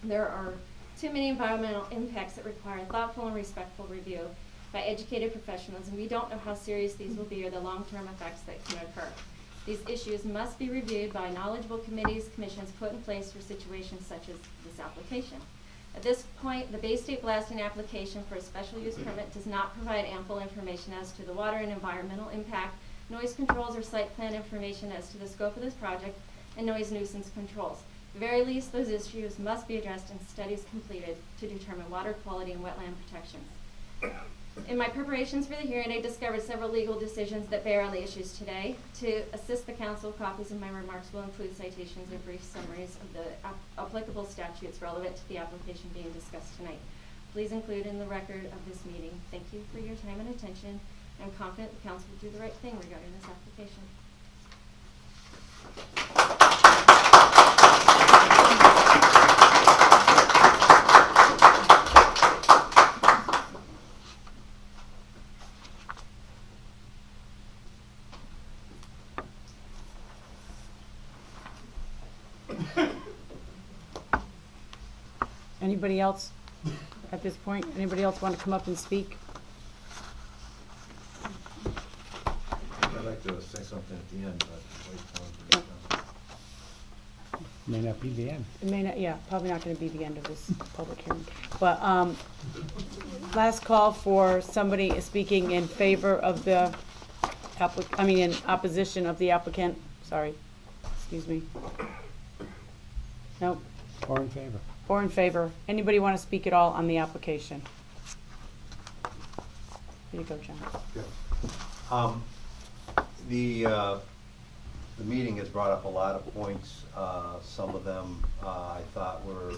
[SPEAKER 17] There are too many environmental impacts that require thoughtful and respectful review by educated professionals, and we don't know how serious these will be or the long-term effects that can occur. These issues must be reviewed by knowledgeable commissions put in place for situations such as this application. At this point, the Bay State blasting application for a special use permit does not provide ample information as to the water and environmental impact, noise controls, or site plan information as to the scope of this project, and noise nuisance controls. At the very least, those issues must be addressed and studies completed to determine water quality and wetland protections. In my preparations for the hearing, I discovered several legal decisions that bear on the issues today. To assist the council, copies of my remarks will include citations or brief summaries of the applicable statutes relevant to the application being discussed tonight. Please include in the record of this meeting. Thank you for your time and attention. I'm confident the council will do the right thing regarding this application.
[SPEAKER 4] Anybody else at this point? Anybody else want to come up and speak?
[SPEAKER 1] I'd like to say something at the end, but wait till
[SPEAKER 2] May not be the end.
[SPEAKER 4] It may not, yeah, probably not going to be the end of this public hearing. But last call for somebody speaking in favor of the in opposition of the applicant. Sorry, excuse me. Nope.
[SPEAKER 2] Or in favor.
[SPEAKER 4] Or in favor. Anybody want to speak at all on the application? Here you go, John.
[SPEAKER 1] The meeting has brought up a lot of points. Some of them I thought were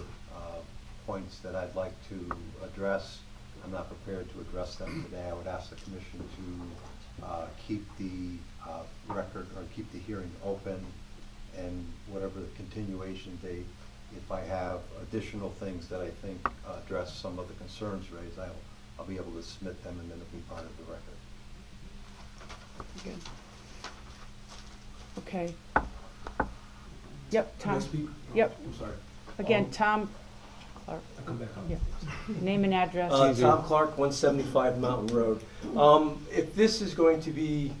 [SPEAKER 1] points that I'd like to address. I'm not prepared to address them today. I would ask the commission to keep the record or keep the hearing open, and whatever the continuation date, if I have additional things that I think address some of the concerns raised, I'll be able to submit them, and then it'll be part of the record.
[SPEAKER 4] Good. Okay. Yep, Tom.
[SPEAKER 11] Can I speak?
[SPEAKER 4] Yep.
[SPEAKER 11] I'm sorry.
[SPEAKER 4] Again, Tom Clark.
[SPEAKER 11] I'll come back up.
[SPEAKER 4] Yeah. Name and address.
[SPEAKER 11] Tom Clark, 175 Mountain Road. If this is going to be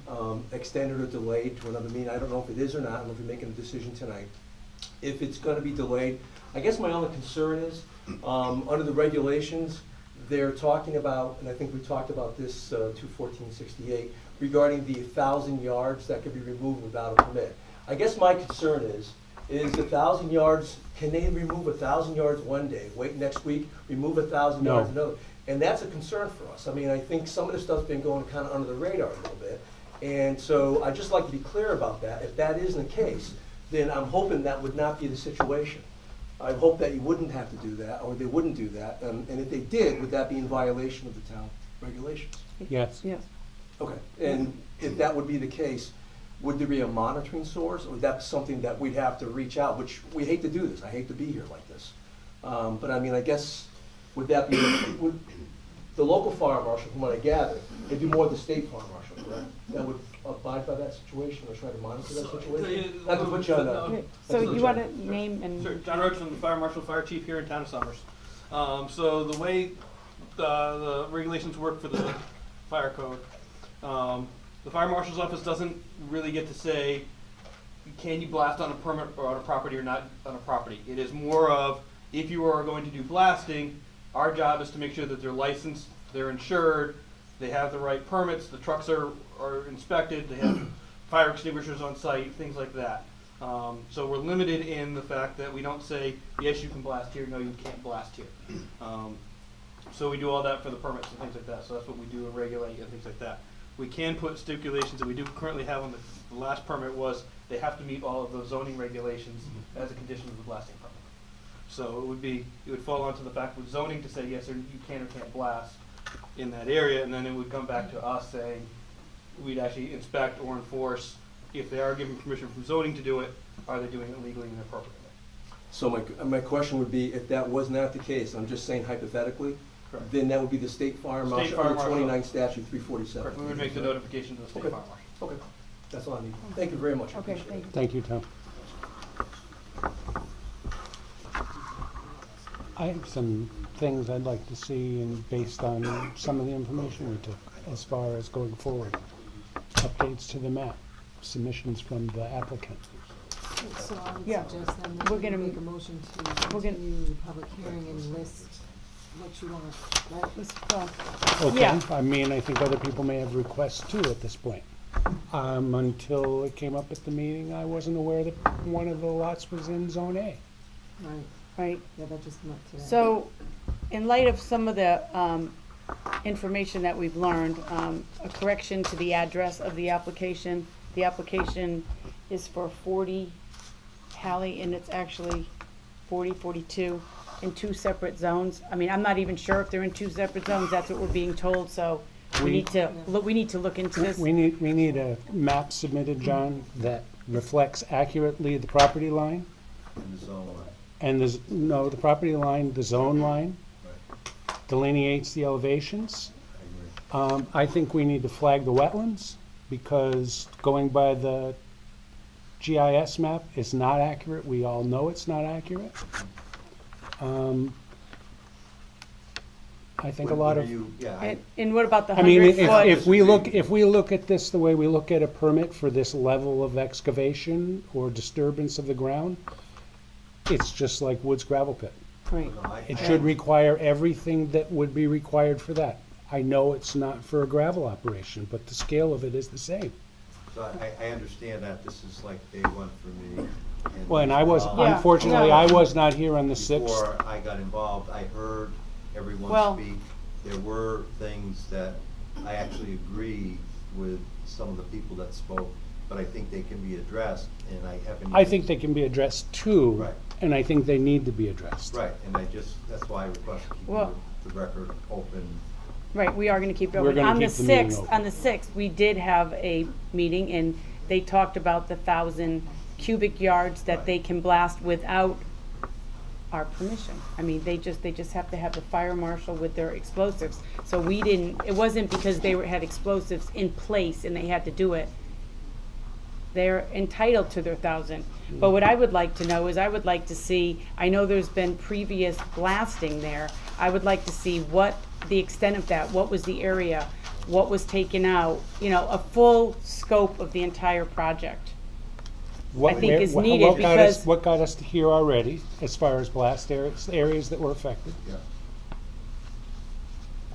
[SPEAKER 11] extended or delayed to another meeting, I don't know if it is or not. I don't know if you're making a decision tonight. If it's going to be delayed, I guess my only concern is, under the regulations, they're talking about, and I think we talked about this 21468, regarding the 1,000 yards that could be removed without a permit. I guess my concern is 1,000 yards, can they remove 1,000 yards one day, wait next week, remove 1,000
[SPEAKER 2] No.
[SPEAKER 11] yards another? And that's a concern for us. I mean, I think some of this stuff's been going kind of under the radar a little bit. And so I'd just like to be clear about that. If that isn't the case, then I'm hoping that would not be the situation. I hope that you wouldn't have to do that, or they wouldn't do that. And if they did, would that be in violation of the town regulations?
[SPEAKER 2] Yes.
[SPEAKER 4] Yes.
[SPEAKER 11] Okay, and if that would be the case, would there be a monitoring source, or would that be something that we'd have to reach out, which we hate to do this, I hate to be here like this. But I mean, I guess, would that be, would the local fire marshal, from what I gather, it'd be more the state fire marshal, correct? That would abide by that situation, or try to monitor that situation? Not to put you on
[SPEAKER 4] Okay. So you want to name and...
[SPEAKER 3] Sure. John Roach, I'm the fire marshal, fire chief here in town of Summers. So the way the regulations work for the fire code, the fire marshal's office doesn't really get to say, can you blast on a permit or on a property or not on a property. It is more of, if you are going to do blasting, our job is to make sure that they're licensed, they're insured, they have the right permits, the trucks are inspected, they have fire extinguishers on site, things like that. So we're limited in the fact that we don't say, yes, you can blast here, no, you can't blast here. So we do all that for the permits and things like that. So that's what we do and regulate and things like that. We can put stipulations that we do currently have on the last permit was they have to meet all of the zoning regulations as a condition of the blasting permit. So it would fall onto the fact with zoning to say yes, or you can or can't blast in that area, and then it would come back to us saying we'd actually inspect or enforce if they are given permission from zoning to do it, are they doing it legally and appropriately?
[SPEAKER 11] So my question would be, if that was not the case, I'm just saying hypothetically,
[SPEAKER 3] Correct.
[SPEAKER 11] then that would be the state fire
[SPEAKER 3] State
[SPEAKER 11] marshal
[SPEAKER 3] fire
[SPEAKER 11] under
[SPEAKER 3] marshal.
[SPEAKER 11] 29 statute 347.
[SPEAKER 3] Correct. We would make the notification to the state
[SPEAKER 11] Okay.
[SPEAKER 3] fire marshal.
[SPEAKER 11] Okay, that's all I need. Thank you very much. I
[SPEAKER 4] Okay,
[SPEAKER 11] appreciate it.
[SPEAKER 4] thank you.
[SPEAKER 2] Thank you, Tom. I have some things I'd like to see, and based on some of the information we took, as far as going forward. Updates to the map, submissions from the applicant.
[SPEAKER 18] So I would
[SPEAKER 4] Yeah.
[SPEAKER 18] suggest then
[SPEAKER 4] We're
[SPEAKER 18] that you
[SPEAKER 4] gonna-
[SPEAKER 18] make a motion to
[SPEAKER 4] we're gonna-
[SPEAKER 18] continue the public hearing and list what you want, right?
[SPEAKER 2] Okay,
[SPEAKER 4] Yeah.
[SPEAKER 2] I mean, I think other people may have requests too at this point. Until it came up at the meeting, I wasn't aware that one of the lots was in Zone A.
[SPEAKER 18] Right,
[SPEAKER 4] Right.
[SPEAKER 18] yeah, that just came up today.
[SPEAKER 4] So, in light of some of the information that we've learned, a correction to the address of the application. The application is for 40 Hallie, and it's actually 40, 42 in two separate zones. I mean, I'm not even sure if they're in two separate zones. That's what we're being told, so we need to look into this.
[SPEAKER 2] We need a map submitted, John, that reflects accurately the property line.
[SPEAKER 1] And the zone line.
[SPEAKER 2] And the property line, the zone line, delineates the elevations. I think we need to flag the wetlands, because going by the GIS map is not accurate. We all know it's not accurate. I think a lot of.
[SPEAKER 4] And what about the
[SPEAKER 2] I mean,
[SPEAKER 4] 100-foot?
[SPEAKER 2] if we look at this the way we look at a permit for this level of excavation or disturbance of the ground, it's just like Woods gravel pit.
[SPEAKER 4] Right.
[SPEAKER 2] It should require everything that would be required for that. I know it's not for a gravel operation, but the scale of it is the same.
[SPEAKER 1] So I understand that this is like day one for me.
[SPEAKER 2] Well, and I was,
[SPEAKER 4] Yeah.
[SPEAKER 2] unfortunately,
[SPEAKER 4] No.
[SPEAKER 2] I was not here on the 6th.
[SPEAKER 1] Before I got involved, I heard everyone
[SPEAKER 4] Well-
[SPEAKER 1] speak. There were things that I actually agree with some of the people that spoke, but I think they can be addressed, and I haven't.
[SPEAKER 2] I think they can be addressed too.
[SPEAKER 1] Right.
[SPEAKER 2] And I think they need to be addressed.
[SPEAKER 1] Right, and that's why I request to keep
[SPEAKER 4] Well-
[SPEAKER 1] the record open.
[SPEAKER 4] Right, we are gonna keep it
[SPEAKER 2] We're
[SPEAKER 4] open.
[SPEAKER 2] gonna
[SPEAKER 4] On the
[SPEAKER 2] keep the meeting
[SPEAKER 4] 6th,
[SPEAKER 2] open.
[SPEAKER 4] on the 6th, we did have a meeting, and they talked about the 1,000 cubic yards that they can blast without our permission. I mean, they just have to have the fire marshal with their explosives. So it wasn't because they had explosives in place and they had to do it. They're entitled to their 1,000. But what I would like to know is, I would like to see, I know there's been previous blasting there. I would like to see what the extent of that, what was the area, what was taken out, a full scope of the entire project. I think is needed because.
[SPEAKER 2] What got us to here already, as far as blast areas that were affected?
[SPEAKER 1] Yeah.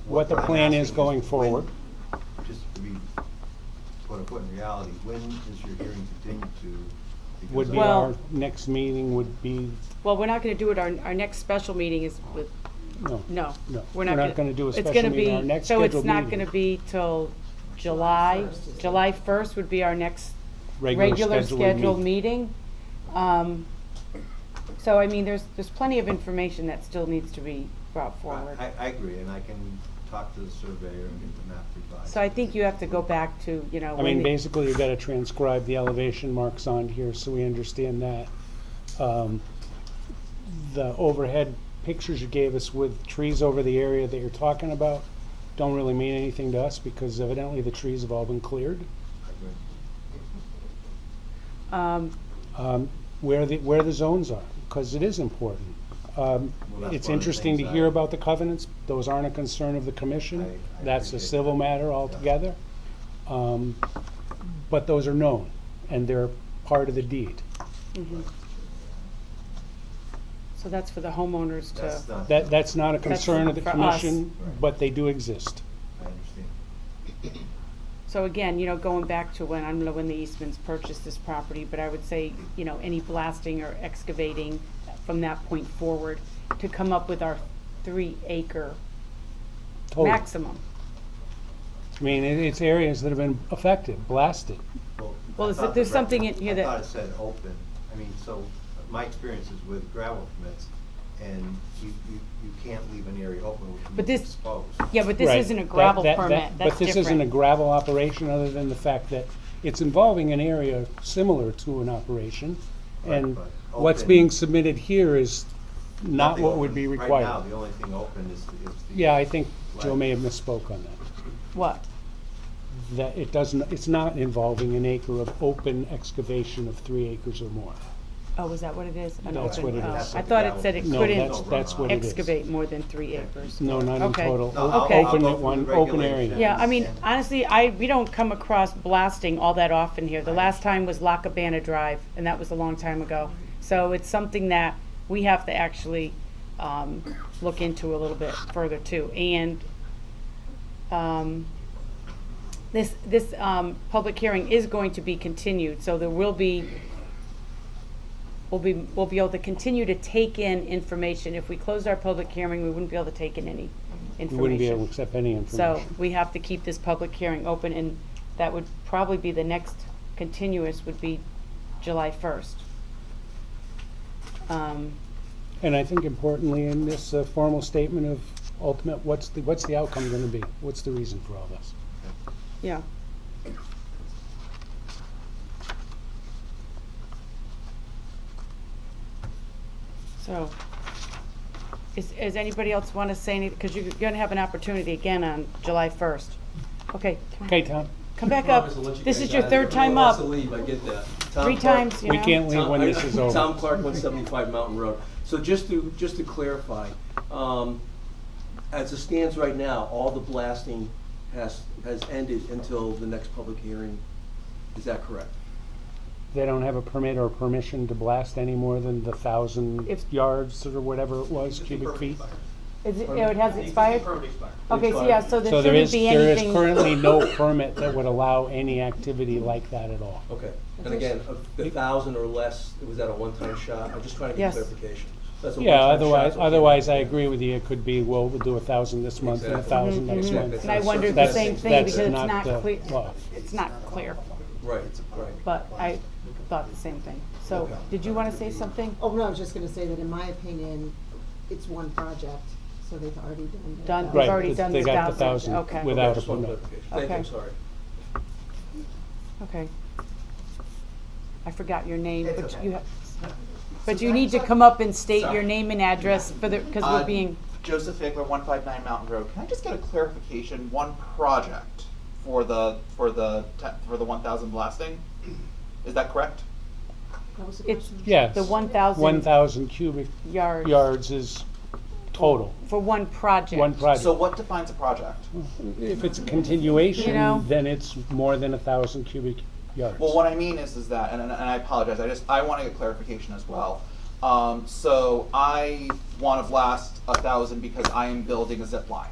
[SPEAKER 2] What the
[SPEAKER 1] I'm
[SPEAKER 2] plan is
[SPEAKER 1] asking
[SPEAKER 2] going
[SPEAKER 1] when-
[SPEAKER 2] forward.
[SPEAKER 1] Just to be put a foot in reality, when is your hearing continued to? because
[SPEAKER 2] Would be
[SPEAKER 1] I-
[SPEAKER 2] our next meeting would be,
[SPEAKER 4] Well, we're not gonna do it, our next special meeting is with, no.
[SPEAKER 2] we're not gonna do a
[SPEAKER 4] it's
[SPEAKER 2] special
[SPEAKER 4] gonna
[SPEAKER 2] meeting. Our
[SPEAKER 4] be-
[SPEAKER 2] next
[SPEAKER 4] So it's
[SPEAKER 2] scheduled
[SPEAKER 4] not
[SPEAKER 2] meeting.
[SPEAKER 4] gonna be till July 1st would be our next
[SPEAKER 2] Regular
[SPEAKER 4] regular
[SPEAKER 2] scheduled
[SPEAKER 4] scheduled meeting. So, I mean, there's plenty of information that still needs to be brought forward.
[SPEAKER 1] I agree, and I can talk to the surveyor and get the map revised.
[SPEAKER 4] So I think you have to go back to,
[SPEAKER 2] I
[SPEAKER 4] when
[SPEAKER 2] mean,
[SPEAKER 4] the-
[SPEAKER 2] basically, you've got to transcribe the elevation marks on here so we understand that. The overhead pictures you gave us with trees over the area that you're talking about don't really mean anything to us, because evidently the trees have all been cleared. Where the zones are, because it is important.
[SPEAKER 1] that's
[SPEAKER 2] It's
[SPEAKER 1] one of the
[SPEAKER 2] interesting to
[SPEAKER 1] things
[SPEAKER 2] hear
[SPEAKER 1] I-
[SPEAKER 2] about the covenants. Those aren't a concern of the commission.
[SPEAKER 1] I
[SPEAKER 2] That's a
[SPEAKER 1] appreciate
[SPEAKER 2] civil
[SPEAKER 1] that.
[SPEAKER 2] matter altogether. But those are known, and they're part of the deed.
[SPEAKER 4] Mhm. So that's for the homeowners
[SPEAKER 1] That's
[SPEAKER 4] to,
[SPEAKER 1] not-
[SPEAKER 2] That's not a concern of the
[SPEAKER 4] for us.
[SPEAKER 2] commission, but they do exist.
[SPEAKER 1] I understand.
[SPEAKER 4] so again, going back to when, I don't know when the Eastmans purchased this property, but I would say, any blasting or excavating from that point forward to come up with our 3-acre
[SPEAKER 2] Total.
[SPEAKER 4] maximum.
[SPEAKER 2] I mean, it's areas that have been affected, blasted.
[SPEAKER 4] Well,
[SPEAKER 1] I
[SPEAKER 4] is it-
[SPEAKER 1] thought
[SPEAKER 4] there's
[SPEAKER 1] the
[SPEAKER 4] something
[SPEAKER 1] record-
[SPEAKER 4] in here
[SPEAKER 1] I
[SPEAKER 4] that-
[SPEAKER 1] thought it said open. I mean, so my experience is with gravel permits, and you can't leave an area open which
[SPEAKER 4] But
[SPEAKER 1] means
[SPEAKER 4] this-
[SPEAKER 1] exposed.
[SPEAKER 4] Yeah, but this
[SPEAKER 2] Right.
[SPEAKER 4] isn't a gravel
[SPEAKER 2] That-
[SPEAKER 4] permit, that's
[SPEAKER 2] But this isn't a
[SPEAKER 4] different.
[SPEAKER 2] gravel operation, other than the fact that it's involving an area similar to an operation.
[SPEAKER 1] Right,
[SPEAKER 2] And
[SPEAKER 1] but
[SPEAKER 2] what's
[SPEAKER 1] open-
[SPEAKER 2] being submitted here is not
[SPEAKER 1] Nothing
[SPEAKER 2] what would
[SPEAKER 1] open.
[SPEAKER 2] be
[SPEAKER 1] Right
[SPEAKER 2] required.
[SPEAKER 1] now, the only thing open is the.
[SPEAKER 2] Yeah, I think Joe
[SPEAKER 1] Right.
[SPEAKER 2] may have misspoke on that.
[SPEAKER 4] What?
[SPEAKER 2] That it doesn't, it's not involving an acre of open excavation of 3 acres or more.
[SPEAKER 4] Oh, is that what it is? An
[SPEAKER 2] That's
[SPEAKER 4] open-
[SPEAKER 2] what it
[SPEAKER 4] oh,
[SPEAKER 2] is.
[SPEAKER 4] I thought it said it
[SPEAKER 2] No,
[SPEAKER 4] couldn't
[SPEAKER 2] that's what it is.
[SPEAKER 4] excavate more than 3 acres.
[SPEAKER 2] No, not in
[SPEAKER 4] Okay.
[SPEAKER 2] total.
[SPEAKER 1] No, I'll-
[SPEAKER 4] Okay.
[SPEAKER 1] I'll
[SPEAKER 2] Open
[SPEAKER 1] go
[SPEAKER 2] at
[SPEAKER 1] through
[SPEAKER 2] one,
[SPEAKER 1] the
[SPEAKER 2] open
[SPEAKER 1] regulations.
[SPEAKER 2] area.
[SPEAKER 4] Yeah, I mean, honestly, we don't come across blasting all that often here. The last time was La Cabana Drive, and that was a long time ago. So it's something that we have to actually look into a little bit further too. And this public hearing is going to be continued, so there will be, we'll be able to continue to take in information. If we closed our public hearing, we wouldn't be able to take in any
[SPEAKER 2] We
[SPEAKER 4] information.
[SPEAKER 2] wouldn't be able to accept any
[SPEAKER 4] So
[SPEAKER 2] information.
[SPEAKER 4] we have to keep this public hearing open, and that would probably be the next continuous would be July 1st.
[SPEAKER 2] And I think importantly in this formal statement of ultimate, what's the outcome gonna be? What's the reason for all this?
[SPEAKER 4] Yeah. So, is anybody else want to say anything? Because you're going to have an opportunity again on July 1st. Okay.
[SPEAKER 2] Okay, Tom?
[SPEAKER 4] Come back up. This is your third time up.
[SPEAKER 11] To leave, I get that. Tom
[SPEAKER 4] 3
[SPEAKER 11] Clark.
[SPEAKER 4] times, you know.
[SPEAKER 2] We can't leave when this is over.
[SPEAKER 11] Tom Clark, 175 Mountain Road. So just to clarify, as it stands right now, all the blasting has ended until the next public hearing. Is that correct?
[SPEAKER 2] They don't have a permit or permission to blast any more than the 1,000 yards or whatever it was, cubic feet?
[SPEAKER 4] Is it, oh, it has expired?
[SPEAKER 3] Permit expired.
[SPEAKER 4] Okay, so yeah, so there
[SPEAKER 2] So there
[SPEAKER 4] shouldn't
[SPEAKER 2] is,
[SPEAKER 4] be
[SPEAKER 2] there is
[SPEAKER 4] anything.
[SPEAKER 2] currently no permit that would allow any activity like that at all.
[SPEAKER 11] Okay. And again, the 1,000 or less, was that a one-time shot? I'm just trying to get
[SPEAKER 4] Yes.
[SPEAKER 11] clarification. That's a
[SPEAKER 2] Yeah,
[SPEAKER 11] one-time shot, so
[SPEAKER 2] otherwise I
[SPEAKER 11] can't-
[SPEAKER 2] agree with you, it could be, well, we'll do 1,000 this month and
[SPEAKER 11] Exactly.
[SPEAKER 2] 1,000 next
[SPEAKER 11] Mhm.
[SPEAKER 2] month.
[SPEAKER 4] And I wondered the
[SPEAKER 2] That's-
[SPEAKER 4] same thing
[SPEAKER 2] that's
[SPEAKER 4] because it's
[SPEAKER 2] not
[SPEAKER 4] not
[SPEAKER 2] the
[SPEAKER 4] clear.
[SPEAKER 2] law.
[SPEAKER 4] It's not clear,
[SPEAKER 11] Right, right.
[SPEAKER 4] but I thought the same thing. So, did you want to say something?
[SPEAKER 18] Oh, no, I was just gonna say that in my opinion, it's one project, so they've already done that.
[SPEAKER 4] Done, they've
[SPEAKER 2] Right,
[SPEAKER 4] already done
[SPEAKER 2] they
[SPEAKER 4] the
[SPEAKER 2] got the
[SPEAKER 4] 1,000.
[SPEAKER 2] 1,000
[SPEAKER 4] Okay.
[SPEAKER 2] without a
[SPEAKER 11] Just one
[SPEAKER 2] permit.
[SPEAKER 11] clarification. Thank you,
[SPEAKER 4] Okay.
[SPEAKER 11] I'm sorry.
[SPEAKER 4] Okay. I forgot your name,
[SPEAKER 15] It's
[SPEAKER 4] but
[SPEAKER 15] okay.
[SPEAKER 4] you have, but you need to come up and state your name and address for the, because we're being,
[SPEAKER 15] Joseph Figler, 159 Mountain Road. Can I just get a clarification? One project for the 1,000 blasting, is that correct?
[SPEAKER 18] That was the
[SPEAKER 4] it's,
[SPEAKER 18] question.
[SPEAKER 2] Yes.
[SPEAKER 4] the 1,000
[SPEAKER 2] 1,000 cubic
[SPEAKER 4] yards
[SPEAKER 2] yards is total,
[SPEAKER 4] for one project.
[SPEAKER 2] one project.
[SPEAKER 15] So what defines a project?
[SPEAKER 2] If it's a continuation,
[SPEAKER 4] You know?
[SPEAKER 2] then it's more than 1,000 cubic yards.
[SPEAKER 15] Well, what I mean is that, and I apologize. I want to get clarification as well. So I want to blast 1,000 because I am building a zip line,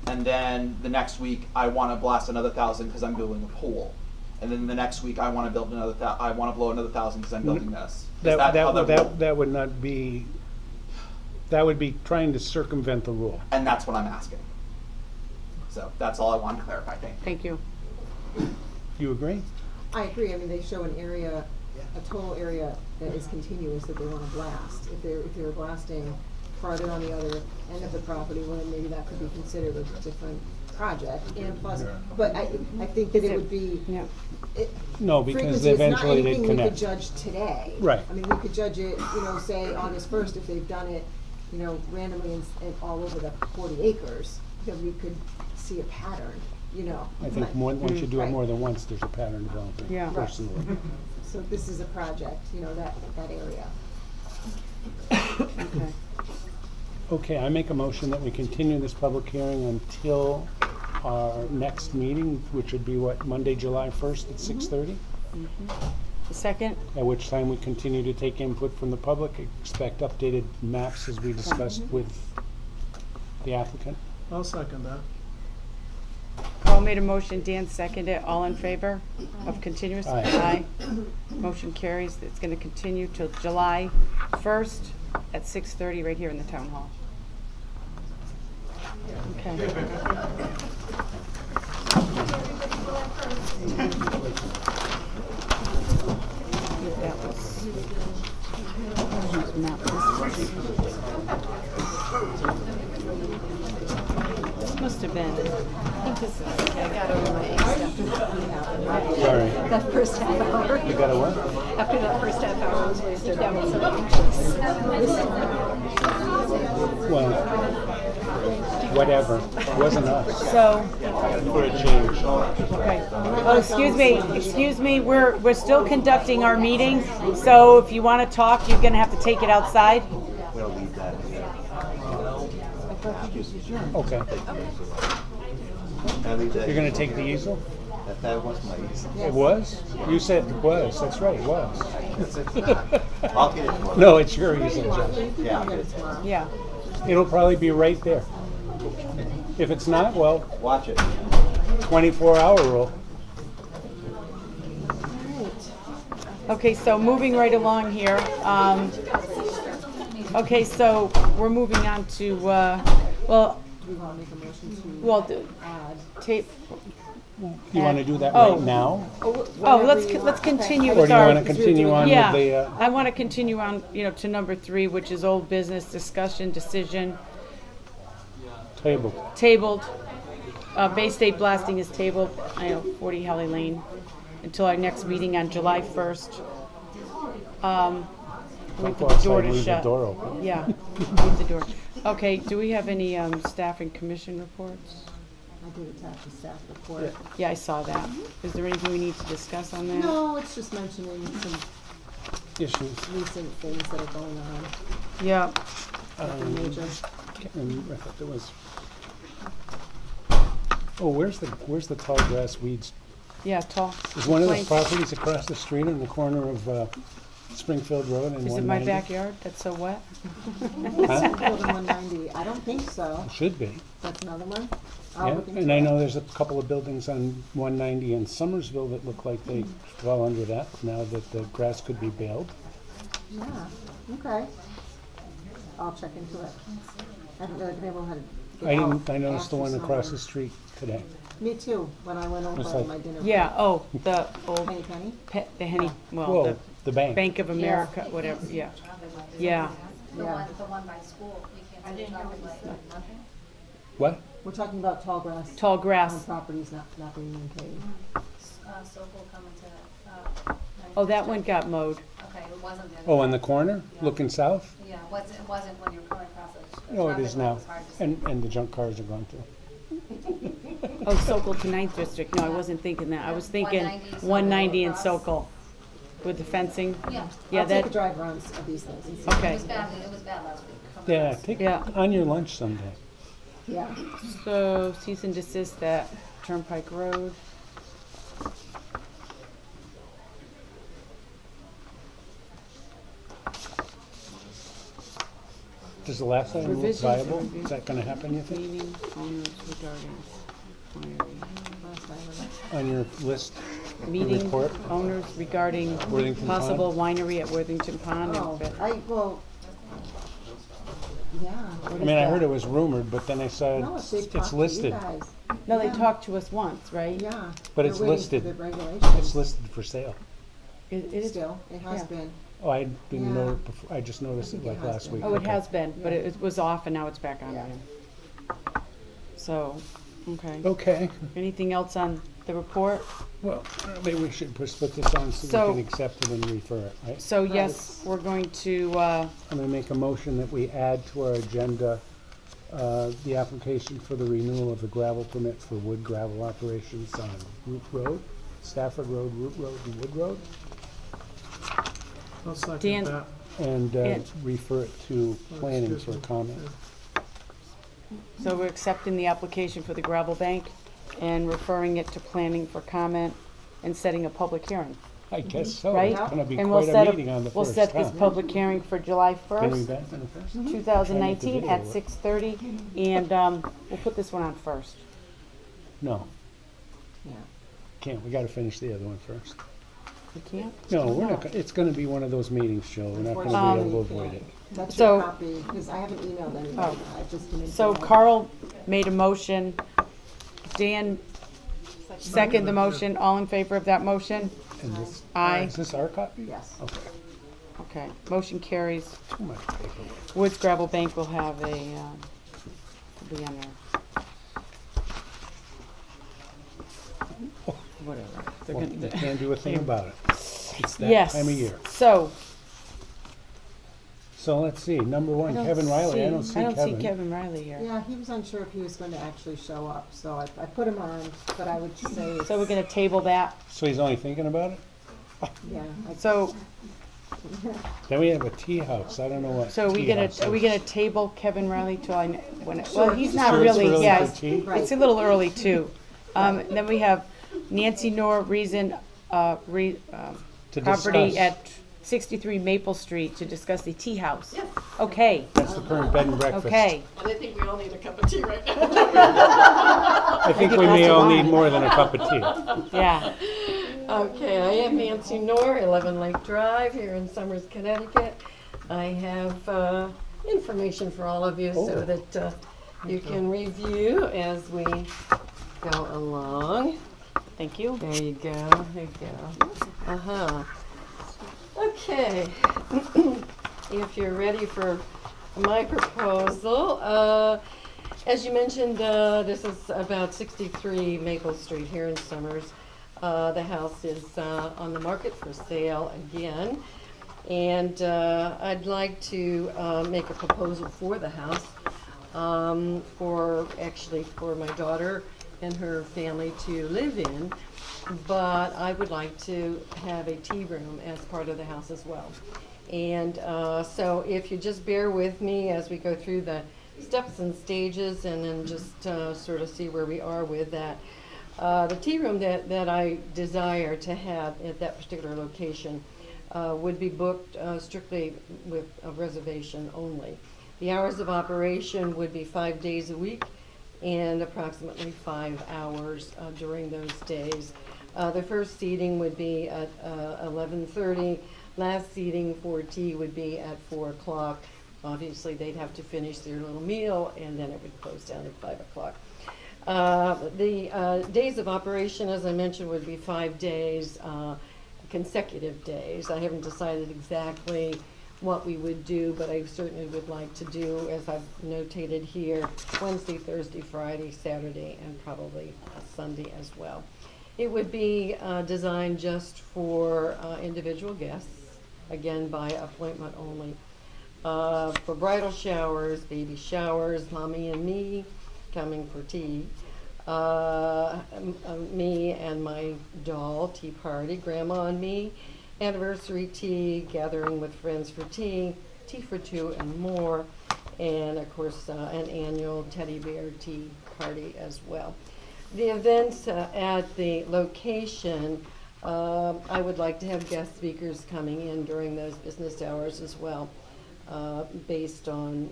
[SPEAKER 15] and then the next week I want to blast another 1,000 because I'm building a pool, and then the next week I want to build another. I want to blow another 1,000 because I'm building this. Is that how the rule?
[SPEAKER 2] That would not be, that would be trying to circumvent the rule.
[SPEAKER 15] And that's what I'm asking. So that's all I wanted to clarify. Thank you.
[SPEAKER 4] Thank you.
[SPEAKER 2] You agree?
[SPEAKER 18] I agree, I mean, they show an area, a total area that is continuous that they wanna blast. If they're blasting farther on the other end of the property, well, then maybe that could be considered a different project. And plus, but I think that it would be,
[SPEAKER 4] Yeah.
[SPEAKER 2] No, because
[SPEAKER 18] frequency is not
[SPEAKER 2] eventually they'd
[SPEAKER 18] anything we could
[SPEAKER 2] connect.
[SPEAKER 18] judge today.
[SPEAKER 2] Right.
[SPEAKER 18] I mean, we could judge it, say August 1st, if they've done it, randomly and all over the 40 acres, then we could see a pattern,
[SPEAKER 2] I think once you do it
[SPEAKER 18] Right.
[SPEAKER 2] more than once, there's a pattern developing,
[SPEAKER 4] Yeah.
[SPEAKER 2] personally.
[SPEAKER 18] So this is a project, that area.
[SPEAKER 4] Okay.
[SPEAKER 2] Okay, I make a motion that we continue this public hearing until our next meeting, which would be what, Monday, July 1st at 6:30?
[SPEAKER 4] The second?
[SPEAKER 2] At which time we continue to take input from the public, expect updated maps as we discussed with the applicant.
[SPEAKER 16] I'll second that.
[SPEAKER 4] Carl made a motion, Dan seconded it. All in favor of continuous?
[SPEAKER 2] Aye.
[SPEAKER 4] Motion carries. It's going to continue till July 1st at 6:30 right here in the town hall. Okay. This must have been, I think this is, I got over my angst after that.
[SPEAKER 2] Sorry.
[SPEAKER 18] That first half hour.
[SPEAKER 2] You got a what?
[SPEAKER 18] After that first half hour, I was wasted. That was so anxious.
[SPEAKER 2] Well, whatever. It wasn't us.
[SPEAKER 4] So,
[SPEAKER 2] For a change.
[SPEAKER 4] okay. Oh, excuse me, we're still conducting our meeting, so if you want to talk, you're gonna have to take it outside.
[SPEAKER 1] We'll leave that.
[SPEAKER 2] Okay. You're gonna take the easel?
[SPEAKER 1] That was my easel.
[SPEAKER 2] It was? You said it was. That's right, it was.
[SPEAKER 1] I'll get it tomorrow.
[SPEAKER 2] No, it's your easel, Josh.
[SPEAKER 1] Yeah, I'll get it tomorrow.
[SPEAKER 4] Yeah.
[SPEAKER 2] It'll probably be right there. If it's not, well,
[SPEAKER 1] Watch it.
[SPEAKER 2] 24-hour rule.
[SPEAKER 4] Okay, so moving right along here. Okay, so we're moving on to, well,
[SPEAKER 18] Do we want to make a motion to
[SPEAKER 4] well,
[SPEAKER 18] add?
[SPEAKER 4] tape.
[SPEAKER 2] You want to do that
[SPEAKER 4] Oh.
[SPEAKER 2] right now?
[SPEAKER 4] Oh, let's continue
[SPEAKER 2] Or
[SPEAKER 4] with
[SPEAKER 2] do you
[SPEAKER 4] our.
[SPEAKER 2] want to continue on with
[SPEAKER 4] Yeah,
[SPEAKER 2] the,
[SPEAKER 4] I want to continue on, to number 3, which is old business discussion decision
[SPEAKER 2] table?
[SPEAKER 4] tabled. Bay State blasting is tabled, 40 Holly Lane, until our next meeting on July 1st. Leave the
[SPEAKER 2] outside,
[SPEAKER 4] door to
[SPEAKER 2] leave the
[SPEAKER 4] shut.
[SPEAKER 2] door open.
[SPEAKER 4] Yeah, leave the door. Okay, do we have any staff and commission reports?
[SPEAKER 18] I did attach a staff report.
[SPEAKER 4] Yeah, I saw that. Is there anything we need to discuss on that?
[SPEAKER 18] No, it's just mentioning some
[SPEAKER 2] Issues.
[SPEAKER 18] recent things that are going on.
[SPEAKER 4] Yeah.
[SPEAKER 18] Nothing major.
[SPEAKER 2] Can't remember, I thought there was. Oh, where's the tall grass weeds?
[SPEAKER 4] Yeah, tall.
[SPEAKER 2] Is one of the
[SPEAKER 4] Plain-
[SPEAKER 2] properties across the street on the corner of Springfield Road and 190?
[SPEAKER 4] Is it my backyard that's so wet?
[SPEAKER 18] Springfield and 190, I don't think so.
[SPEAKER 2] It should be.
[SPEAKER 18] That's another one? I'll
[SPEAKER 2] Yeah,
[SPEAKER 18] look into
[SPEAKER 2] and I
[SPEAKER 18] it.
[SPEAKER 2] know there's a couple of buildings on 190 in Somersville that look like they fall under that now that the grass could be baled.
[SPEAKER 18] Yeah, okay. I'll check into it. I haven't really been able to get out
[SPEAKER 2] I noticed the one
[SPEAKER 18] after
[SPEAKER 2] across
[SPEAKER 18] summer.
[SPEAKER 2] the street today.
[SPEAKER 18] Me too, when I went over
[SPEAKER 2] It's
[SPEAKER 18] on
[SPEAKER 2] like-
[SPEAKER 18] my dinner.
[SPEAKER 4] Yeah, oh, the old,
[SPEAKER 18] Penny Penny?
[SPEAKER 4] the Henny, well,
[SPEAKER 2] Whoa, the bank.
[SPEAKER 4] Bank of America, whatever, yeah. Yeah.
[SPEAKER 18] Yeah.
[SPEAKER 17] The one by school, we can't say nothing.
[SPEAKER 2] What?
[SPEAKER 18] We're talking about tall grass.
[SPEAKER 4] Tall grass.
[SPEAKER 18] On properties not being maintained.
[SPEAKER 17] Sokol coming to,
[SPEAKER 4] Oh, that one got mowed.
[SPEAKER 17] okay, it wasn't there.
[SPEAKER 2] Oh, on the corner, looking south?
[SPEAKER 17] Yeah, it wasn't when you were coming across it.
[SPEAKER 2] No, it is now. And the junk cars are gone too.
[SPEAKER 4] Oh, Sokol to 9th District. No, I wasn't thinking that. I was thinking
[SPEAKER 17] 190
[SPEAKER 4] 190 and
[SPEAKER 17] Sokol
[SPEAKER 4] Sokol with the fencing.
[SPEAKER 17] Yeah.
[SPEAKER 4] Yeah,
[SPEAKER 18] I'll take a
[SPEAKER 4] that,
[SPEAKER 18] drive around of these things and see.
[SPEAKER 4] Okay.
[SPEAKER 17] It was bad last week. coming
[SPEAKER 2] Yeah,
[SPEAKER 17] across.
[SPEAKER 2] take
[SPEAKER 4] Yeah.
[SPEAKER 2] on your lunch someday.
[SPEAKER 18] Yeah.
[SPEAKER 4] so cease and desist at Turnpike Road.
[SPEAKER 2] Does the last item look
[SPEAKER 4] Revisions
[SPEAKER 2] viable?
[SPEAKER 4] and
[SPEAKER 2] Is that gonna happen, you think?
[SPEAKER 4] Meeting owners regarding
[SPEAKER 2] On your list?
[SPEAKER 4] meeting
[SPEAKER 2] Report?
[SPEAKER 4] owners regarding
[SPEAKER 2] Worthington
[SPEAKER 4] possible winery at Worthington Pond.
[SPEAKER 18] Oh, yeah.
[SPEAKER 2] I mean, I heard it was rumored, but then I saw
[SPEAKER 18] No, if they
[SPEAKER 2] it's
[SPEAKER 18] talk to you
[SPEAKER 2] listed.
[SPEAKER 18] guys.
[SPEAKER 4] No, they
[SPEAKER 18] Yeah.
[SPEAKER 4] talked to us once, right?
[SPEAKER 18] Yeah.
[SPEAKER 2] But
[SPEAKER 18] They're
[SPEAKER 2] it's
[SPEAKER 18] waiting for
[SPEAKER 2] listed.
[SPEAKER 18] the regulations.
[SPEAKER 2] It's listed for sale.
[SPEAKER 4] It is.
[SPEAKER 18] Still, it has
[SPEAKER 4] Yeah.
[SPEAKER 18] been.
[SPEAKER 2] Oh, I didn't know
[SPEAKER 18] Yeah.
[SPEAKER 2] it before. I just noticed it
[SPEAKER 18] think it
[SPEAKER 2] like
[SPEAKER 18] has
[SPEAKER 2] last
[SPEAKER 18] been.
[SPEAKER 2] week.
[SPEAKER 4] Oh, it
[SPEAKER 2] Okay.
[SPEAKER 4] has been, but
[SPEAKER 18] Yeah.
[SPEAKER 4] it was off and now it's back on
[SPEAKER 18] Yeah.
[SPEAKER 4] again. So, okay.
[SPEAKER 2] Okay.
[SPEAKER 4] Anything else on the report?
[SPEAKER 2] Well, maybe we should put this on so
[SPEAKER 4] So-
[SPEAKER 2] we can accept it and refer it, right?
[SPEAKER 4] So yes, we're going to,
[SPEAKER 2] I'm gonna make a motion that we add to our agenda the application for the renewal of the gravel permit for wood gravel operations on Root Road, Stafford Road, Root Road, and Wood Road.
[SPEAKER 7] I'll second
[SPEAKER 4] Dan-
[SPEAKER 7] that.
[SPEAKER 2] And
[SPEAKER 4] And-
[SPEAKER 2] refer it to planning
[SPEAKER 7] Excuse
[SPEAKER 2] for
[SPEAKER 7] me.
[SPEAKER 2] comment.
[SPEAKER 4] so we're accepting the application for the gravel bank and referring it to planning for comment and setting a public hearing,
[SPEAKER 2] I guess so.
[SPEAKER 4] right?
[SPEAKER 2] It's gonna be
[SPEAKER 4] And we'll
[SPEAKER 2] quite
[SPEAKER 4] set
[SPEAKER 2] a meeting on the
[SPEAKER 4] We'll
[SPEAKER 2] first,
[SPEAKER 4] set this
[SPEAKER 2] huh?
[SPEAKER 4] public hearing for July
[SPEAKER 2] Can we
[SPEAKER 4] 1st,
[SPEAKER 2] back on the first?
[SPEAKER 4] 2019
[SPEAKER 2] Trying
[SPEAKER 4] at
[SPEAKER 2] to
[SPEAKER 4] 6:30, and we'll put this one on first.
[SPEAKER 2] No,
[SPEAKER 18] Yeah.
[SPEAKER 2] can't. We gotta finish the other one first.
[SPEAKER 4] We can't?
[SPEAKER 2] No, we're not, it's gonna be one of those meetings, Joe. We're not gonna be able to avoid it.
[SPEAKER 18] That's
[SPEAKER 4] So-
[SPEAKER 18] your copy, because I haven't emailed anybody.
[SPEAKER 4] Oh.
[SPEAKER 18] I just didn't.
[SPEAKER 4] So Carl made a motion, Dan second the motion. All in favor of that motion?
[SPEAKER 2] And this,
[SPEAKER 4] Aye.
[SPEAKER 2] is this our copy?
[SPEAKER 18] Yes.
[SPEAKER 2] Okay.
[SPEAKER 4] Okay, motion carries.
[SPEAKER 2] Too much paperwork.
[SPEAKER 4] Woods Gravel Bank will have a, will be on there. Whatever. They're
[SPEAKER 2] Well,
[SPEAKER 4] gonna-
[SPEAKER 2] they can't do a thing about it. It's that
[SPEAKER 4] Yes.
[SPEAKER 2] time of year.
[SPEAKER 4] So,
[SPEAKER 2] So let's see, number one, Kevin Riley, I don't see
[SPEAKER 4] I don't see
[SPEAKER 2] Kevin.
[SPEAKER 4] Kevin Riley here.
[SPEAKER 18] Yeah, he was unsure if he was going to actually show up, so I put him on, but I would say.
[SPEAKER 4] So we're gonna table that.
[SPEAKER 2] So he's only thinking about it?
[SPEAKER 18] Yeah.
[SPEAKER 4] So,
[SPEAKER 2] Then we have a tea house, I don't know what.
[SPEAKER 4] so are we
[SPEAKER 2] tea
[SPEAKER 4] gonna,
[SPEAKER 2] house
[SPEAKER 4] are we
[SPEAKER 2] is.
[SPEAKER 4] gonna table Kevin Riley till I, well,
[SPEAKER 18] Sure.
[SPEAKER 4] he's not
[SPEAKER 2] Sure, it's
[SPEAKER 4] really,
[SPEAKER 2] early
[SPEAKER 4] yeah,
[SPEAKER 2] for tea?
[SPEAKER 4] it's a little early too. Then we have Nancy Nor reason,
[SPEAKER 2] To
[SPEAKER 4] property
[SPEAKER 2] discuss.
[SPEAKER 4] at 63 Maple Street to discuss the tea house. Okay,
[SPEAKER 2] That's the current bed and breakfast.
[SPEAKER 4] okay.
[SPEAKER 16] And I think we all need a cup of tea right now.
[SPEAKER 2] I think we may all need more than a cup of tea.
[SPEAKER 4] Yeah.
[SPEAKER 19] Okay, I am Nancy Knorr, 11 Lake Drive here in Somers, Connecticut. I have information for all of you so that you can review as we go along.
[SPEAKER 4] Thank you.
[SPEAKER 19] There you go, there you go. Uh-huh. Okay, if you're ready for my proposal, as you mentioned, this is about 63 Maple Street here in Somers. The house is on the market for sale again, and I'd like to make a proposal for the house, for my daughter and her family to live in, but I would like to have a tea room as part of the house as well. And so if you just bear with me as we go through the steps and stages and then just sort of see where we are with that. The tea room that I desire to have at that particular location would be booked strictly with a reservation only. The hours of operation would be 5 days a week and approximately 5 hours during those days. The first seating would be at 11:30. Last seating for tea would be at 4 o'clock. Obviously, they'd have to finish their little meal, and then it would close down at 5 o'clock. The days of operation, as I mentioned, would be 5 days, consecutive days. I haven't decided exactly what we would do, but I certainly would like to do, as I've notated here, Wednesday, Thursday, Friday, Saturday, and probably Sunday as well. It would be designed just for individual guests, again by appointment only. For bridal showers, baby showers, mommy and me coming for tea, me and my doll tea party, grandma and me, anniversary tea, gathering with friends for tea, tea for two and more, and of course an annual teddy bear tea party as well. The events at the location, I would like to have guest speakers coming in during those business hours as well, based on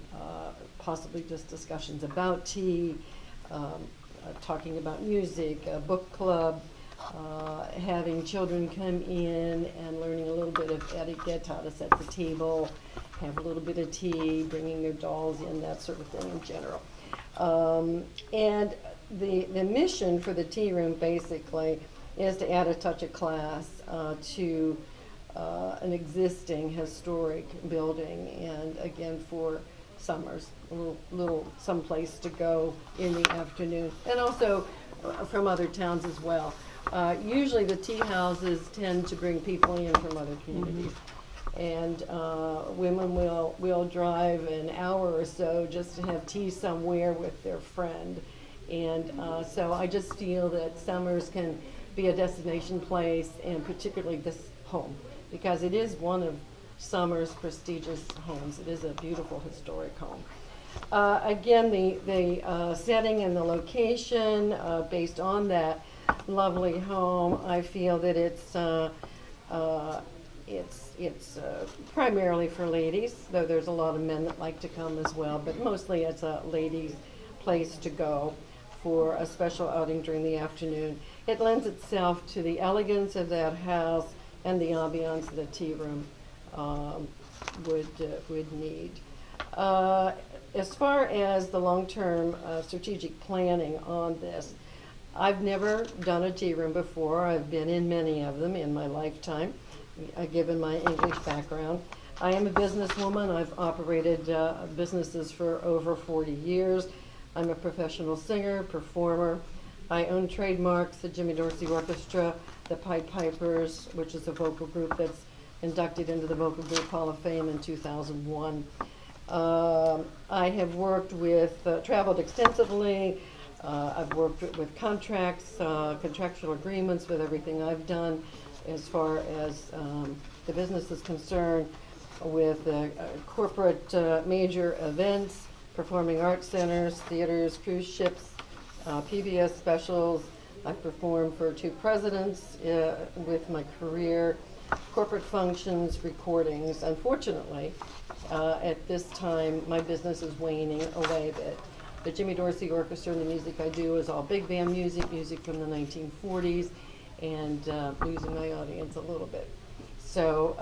[SPEAKER 19] possibly just discussions about tea, talking about music, a book club, having children come in and learning a little bit of etiquette, how to set the table, have a little bit of tea, bringing their dolls in, that sort of thing in general. And the mission for the tea room basically is to add a touch of class to an existing historic building, and again for Somers, a little someplace to go in the afternoon, and also from other towns as well. Usually the tea houses tend to bring people in from other communities. And women will drive an hour or so just to have tea somewhere with their friend. And so I just feel that Somers can be a destination place, and particularly this home, because it is one of Somers' prestigious homes. It is a beautiful historic home. Again, the setting and the location, based on that lovely home, I feel that it's primarily for ladies, though there's a lot of men that like to come as well, but mostly it's a ladies' place to go for a special outing during the afternoon. It lends itself to the elegance of that house and the ambiance the tea room would need. As far as the long-term strategic planning on this, I've never done a tea room before. I've been in many of them in my lifetime, given my English background. I am a businesswoman. I've operated businesses for over 40 years. I'm a professional singer, performer. I own trademarks, the Jimmy Dorsey Orchestra, the Pied Pipers, which is a vocal group that's inducted into the Vocal Group Hall of Fame in 2001. I have worked with, traveled extensively. I've worked with contracts, contractual agreements with everything I've done as far as the business is concerned, with corporate major events, performing arts centers, theaters, cruise ships, PBS specials. I've performed for 2 presidents with my career, corporate functions, recordings. Unfortunately, at this time, my business is waning away a bit. The Jimmy Dorsey Orchestra and the music I do is all big band music, music from the 1940s, and losing my audience a little bit. So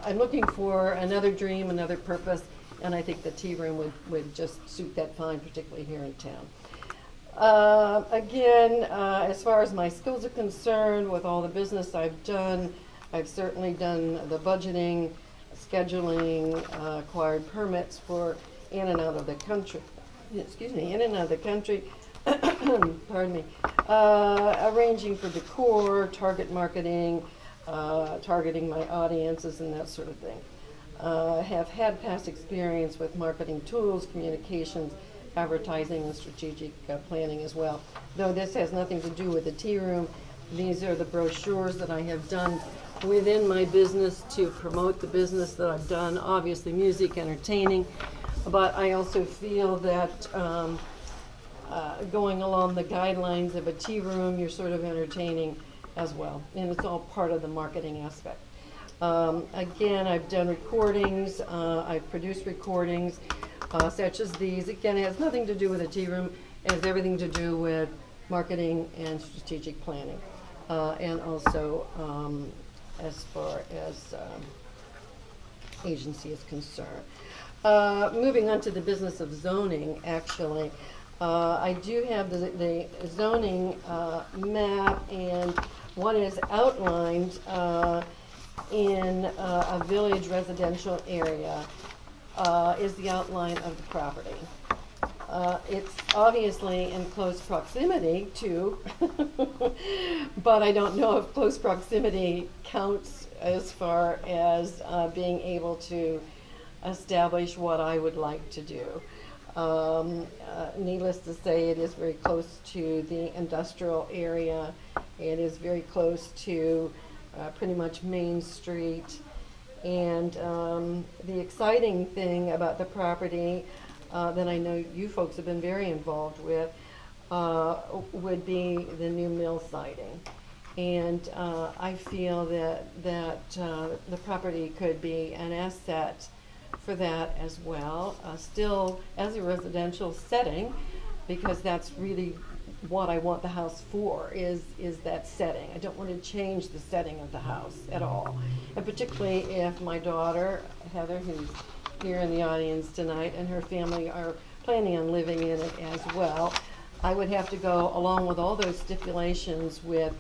[SPEAKER 19] I'm looking for another dream, another purpose, and I think the tea room would just suit that fine, particularly here in town. Again, as far as my skills are concerned, with all the business I've done, I've certainly done the budgeting, scheduling, acquired permits for in and out of the country. Excuse me, in and out of the country. Pardon me. Arranging for decor, target marketing, targeting my audiences and that sort of thing. Have had past experience with marketing tools, communications, advertising, and strategic planning as well. Though this has nothing to do with the tea room, these are the brochures that I have done within my business to promote the business that I've done, obviously music, entertaining, but I also feel that going along the guidelines of a tea room, you're sort of entertaining as well, and it's all part of the marketing aspect. Again, I've done recordings, I've produced recordings such as these. Again, it has nothing to do with a tea room, it has everything to do with marketing and strategic planning, and also as far as agency is concerned. Moving on to the business of zoning, actually, I do have the zoning map, and what is outlined in a village residential area is the outline of the property. It's obviously in close proximity to, but I don't know if close proximity counts as far as being able to establish what I would like to do. Needless to say, it is very close to the industrial area. It is very close to pretty much Main Street. And the exciting thing about the property that I know you folks have been very involved with would be the new mill siding. And I feel that the property could be an asset for that as well, still as a residential setting, because that's really what I want the house for, is that setting. I don't want to change the setting of the house at all. And particularly if my daughter, Heather, who's here in the audience tonight, and her family are planning on living in it as well, I would have to go along with all those stipulations with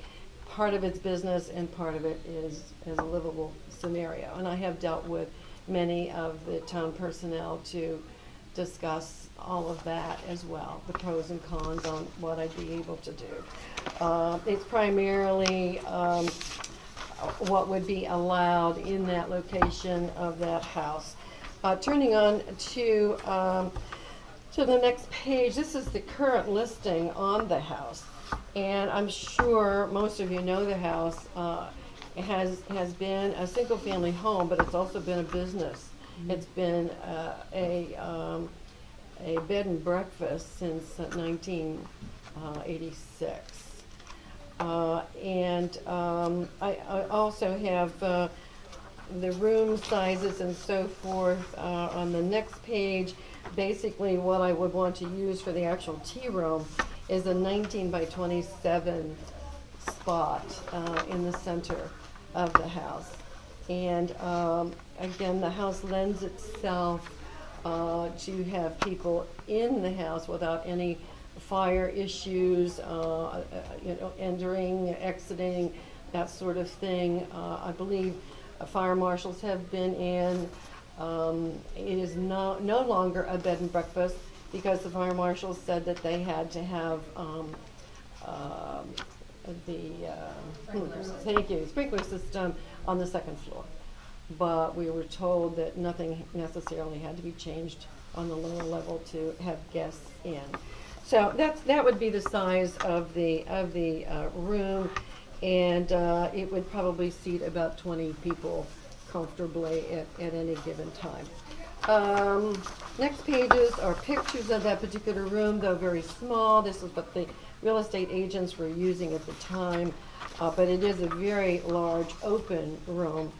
[SPEAKER 19] part of its business and part of it is a livable scenario. And I have dealt with many of the town personnel to discuss all of that as well, the pros and cons on what I'd be able to do. It's primarily what would be allowed in that location of that house. Turning on to the next page, this is the current listing on the house. And I'm sure most of you know the house. It has been a single family home, but it's also been a business. It's been a bed and breakfast since 1986. And I also have the room sizes and so forth on the next page. Basically, what I would want to use for the actual tea room is a 19 by 27 spot in the center of the house. And again, the house lends itself to have people in the house without any fire issues, entering, exiting, that sort of thing. I believe fire marshals have been in. It is no longer a bed and breakfast because the fire marshals said that they had to have sprinkler system on the second floor. But we were told that nothing necessarily had to be changed on the lower level to have guests in. So that would be the size of the room, and it would probably seat about 20 people comfortably at any given time. Next pages are pictures of that particular room, though very small. This is what the real estate agents were using at the time, but it is a very large open room.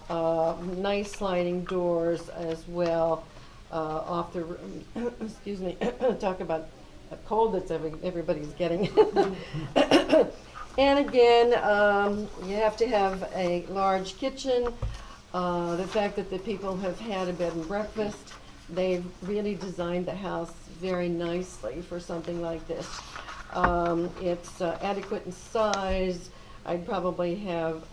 [SPEAKER 19] Nice sliding doors as well off the room. Excuse me. Talk about a cold that's everybody's getting. And again, you have to have a large kitchen. The fact that the people have had a bed and breakfast, they've really designed the house very nicely for something like this. It's adequate in size. I'd probably have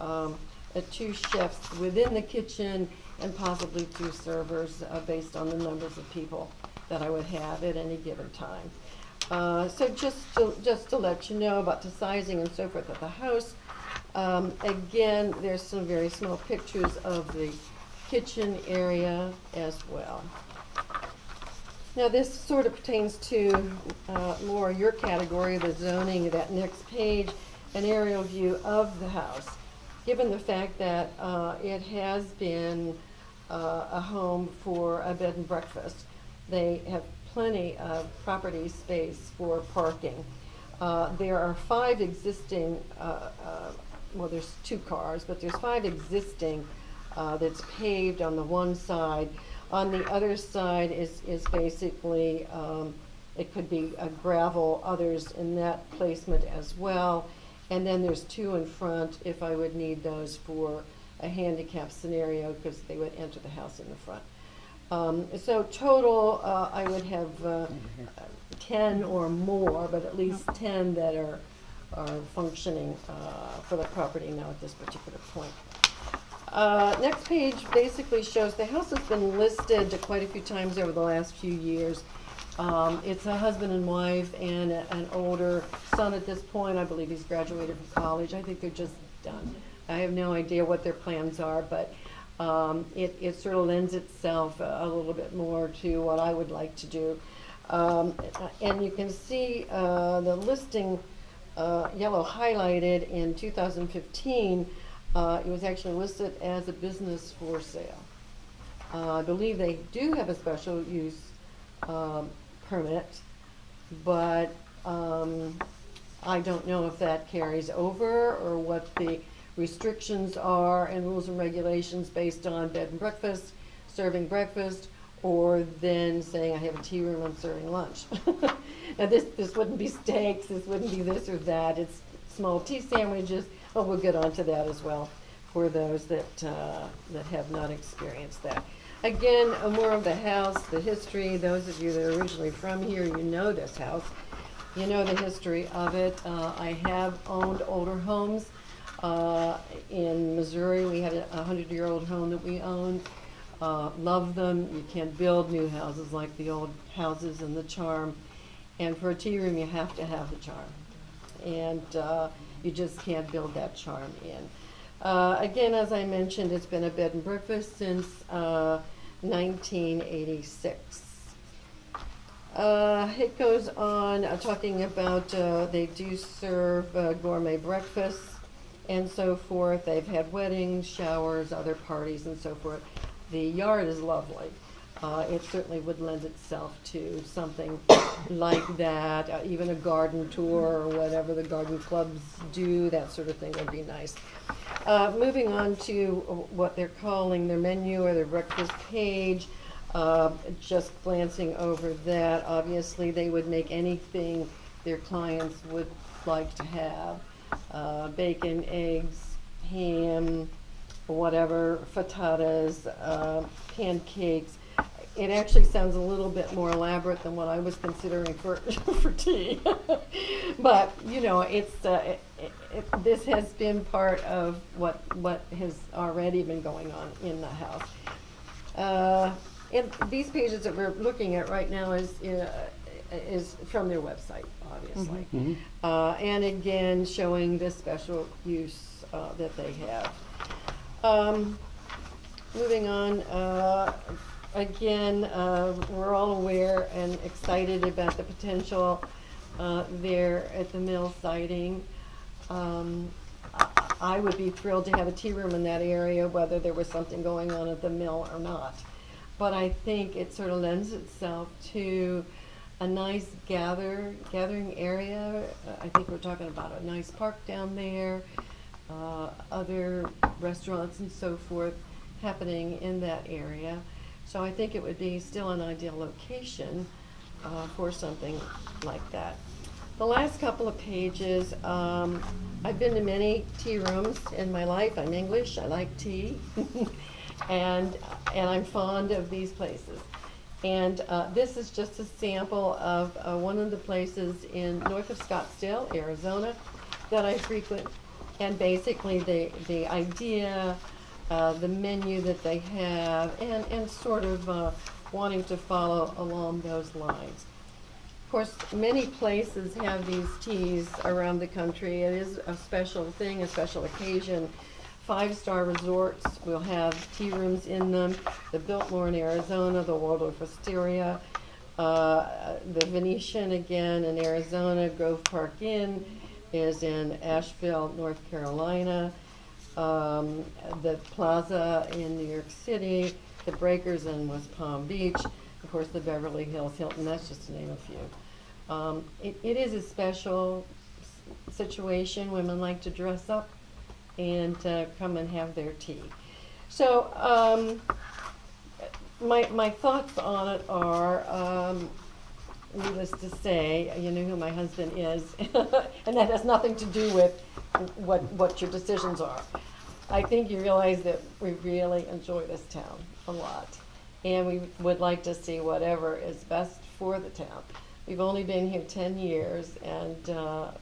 [SPEAKER 19] 2 chefs within the kitchen and possibly 2 servers based on the numbers of people that I would have at any given time. So just to let you know about the sizing and so forth of the house. Again, there's some very small pictures of the kitchen area as well. Now this sort of pertains to more your category, the zoning, that next page, an aerial view of the house. Given the fact that it has been a home for a bed and breakfast, they have plenty of property space for parking. There are 5 existing, well there's 2 cars, but there's 5 existing that's paved on the one side. On the other side is basically, it could be a gravel, others in that placement as well. And then there's 2 in front if I would need those for a handicap scenario because they would enter the house in the front. So total, I would have 10 or more, but at least 10 that are functioning for the property now at this particular point. Next page basically shows the house has been listed quite a few times over the last few years. It's a husband and wife and an older son at this point. I believe he's graduated from college. I think they're just done. I have no idea what their plans are, but it sort of lends itself a little bit more to what I would like to do. And you can see the listing yellow highlighted in 2015. It was actually listed as a business for sale. I believe they do have a special use permit, but I don't know if that carries over or what the restrictions are and rules and regulations based on bed and breakfast, serving breakfast, or then saying I have a tea room, I'm serving lunch. Now this wouldn't be steaks, this wouldn't be this or that, it's small tea sandwiches. Oh, we'll get onto that as well for those that have not experienced that. Again, more of the house, the history. Those of you that are originally from here, you know this house. You know the history of it. I have owned older homes. In Missouri, we had a 100-year-old home that we owned. Love them. You can't build new houses like the old houses and the charm. And for a tea room, you have to have the charm. And you just can't build that charm in. Again, as I mentioned, it's been a bed and breakfast since 1986. It goes on talking about they do serve gourmet breakfasts and so forth. They've had weddings, showers, other parties, and so forth. The yard is lovely. It certainly would lend itself to something like that, even a garden tour or whatever the garden clubs do, that sort of thing would be nice. Moving on to what they're calling their menu or their breakfast page, just glancing over that, obviously they would make anything their clients would like to have. Bacon, eggs, ham, whatever, frittatas, pancakes. it actually sounds a little bit more elaborate than what I was considering for, for tea. But, you know, this has been part of what has already been going on in the house. And these pages that we're looking at right now is from their website, obviously.
[SPEAKER 2] Mhm.
[SPEAKER 19] And again, showing the special use that they have. Moving on, again, we're all aware and excited about the potential there at the mill siding. I would be thrilled to have a tea room in that area, whether there was something going on at the mill or not. But I think it sort of lends itself to a nice gathering area. I think we're talking about a nice park down there, other restaurants and so forth happening in that area. So I think it would be still an ideal location for something like that. The last couple of pages, I've been to many tea rooms in my life. I'm English, I like tea, and I'm fond of these places. And this is just a sample of one of the places in north of Scottsdale, Arizona, that I frequent. And basically the idea, the menu that they have, and sort of wanting to follow along those lines. Of course, many places have these teas around the country. It is a special thing, a special occasion. 5-star resorts will have tea rooms in them. The Biltmore in Arizona, the Waldorf Astoria, the Venetian again in Arizona, Grove Park Inn is in Asheville, North Carolina, the Plaza in New York City, the Breakers in West Palm Beach, of course the Beverly Hills Hilton, that's just to name a few. It is a special situation. Women like to dress up and come and have their tea. So my thoughts on it are, needless to say, you know who my husband is, and that has nothing to do with what your decisions are. I think you realize that we really enjoy this town a lot, and we would like to see whatever is best for the town. We've only been here 10 years and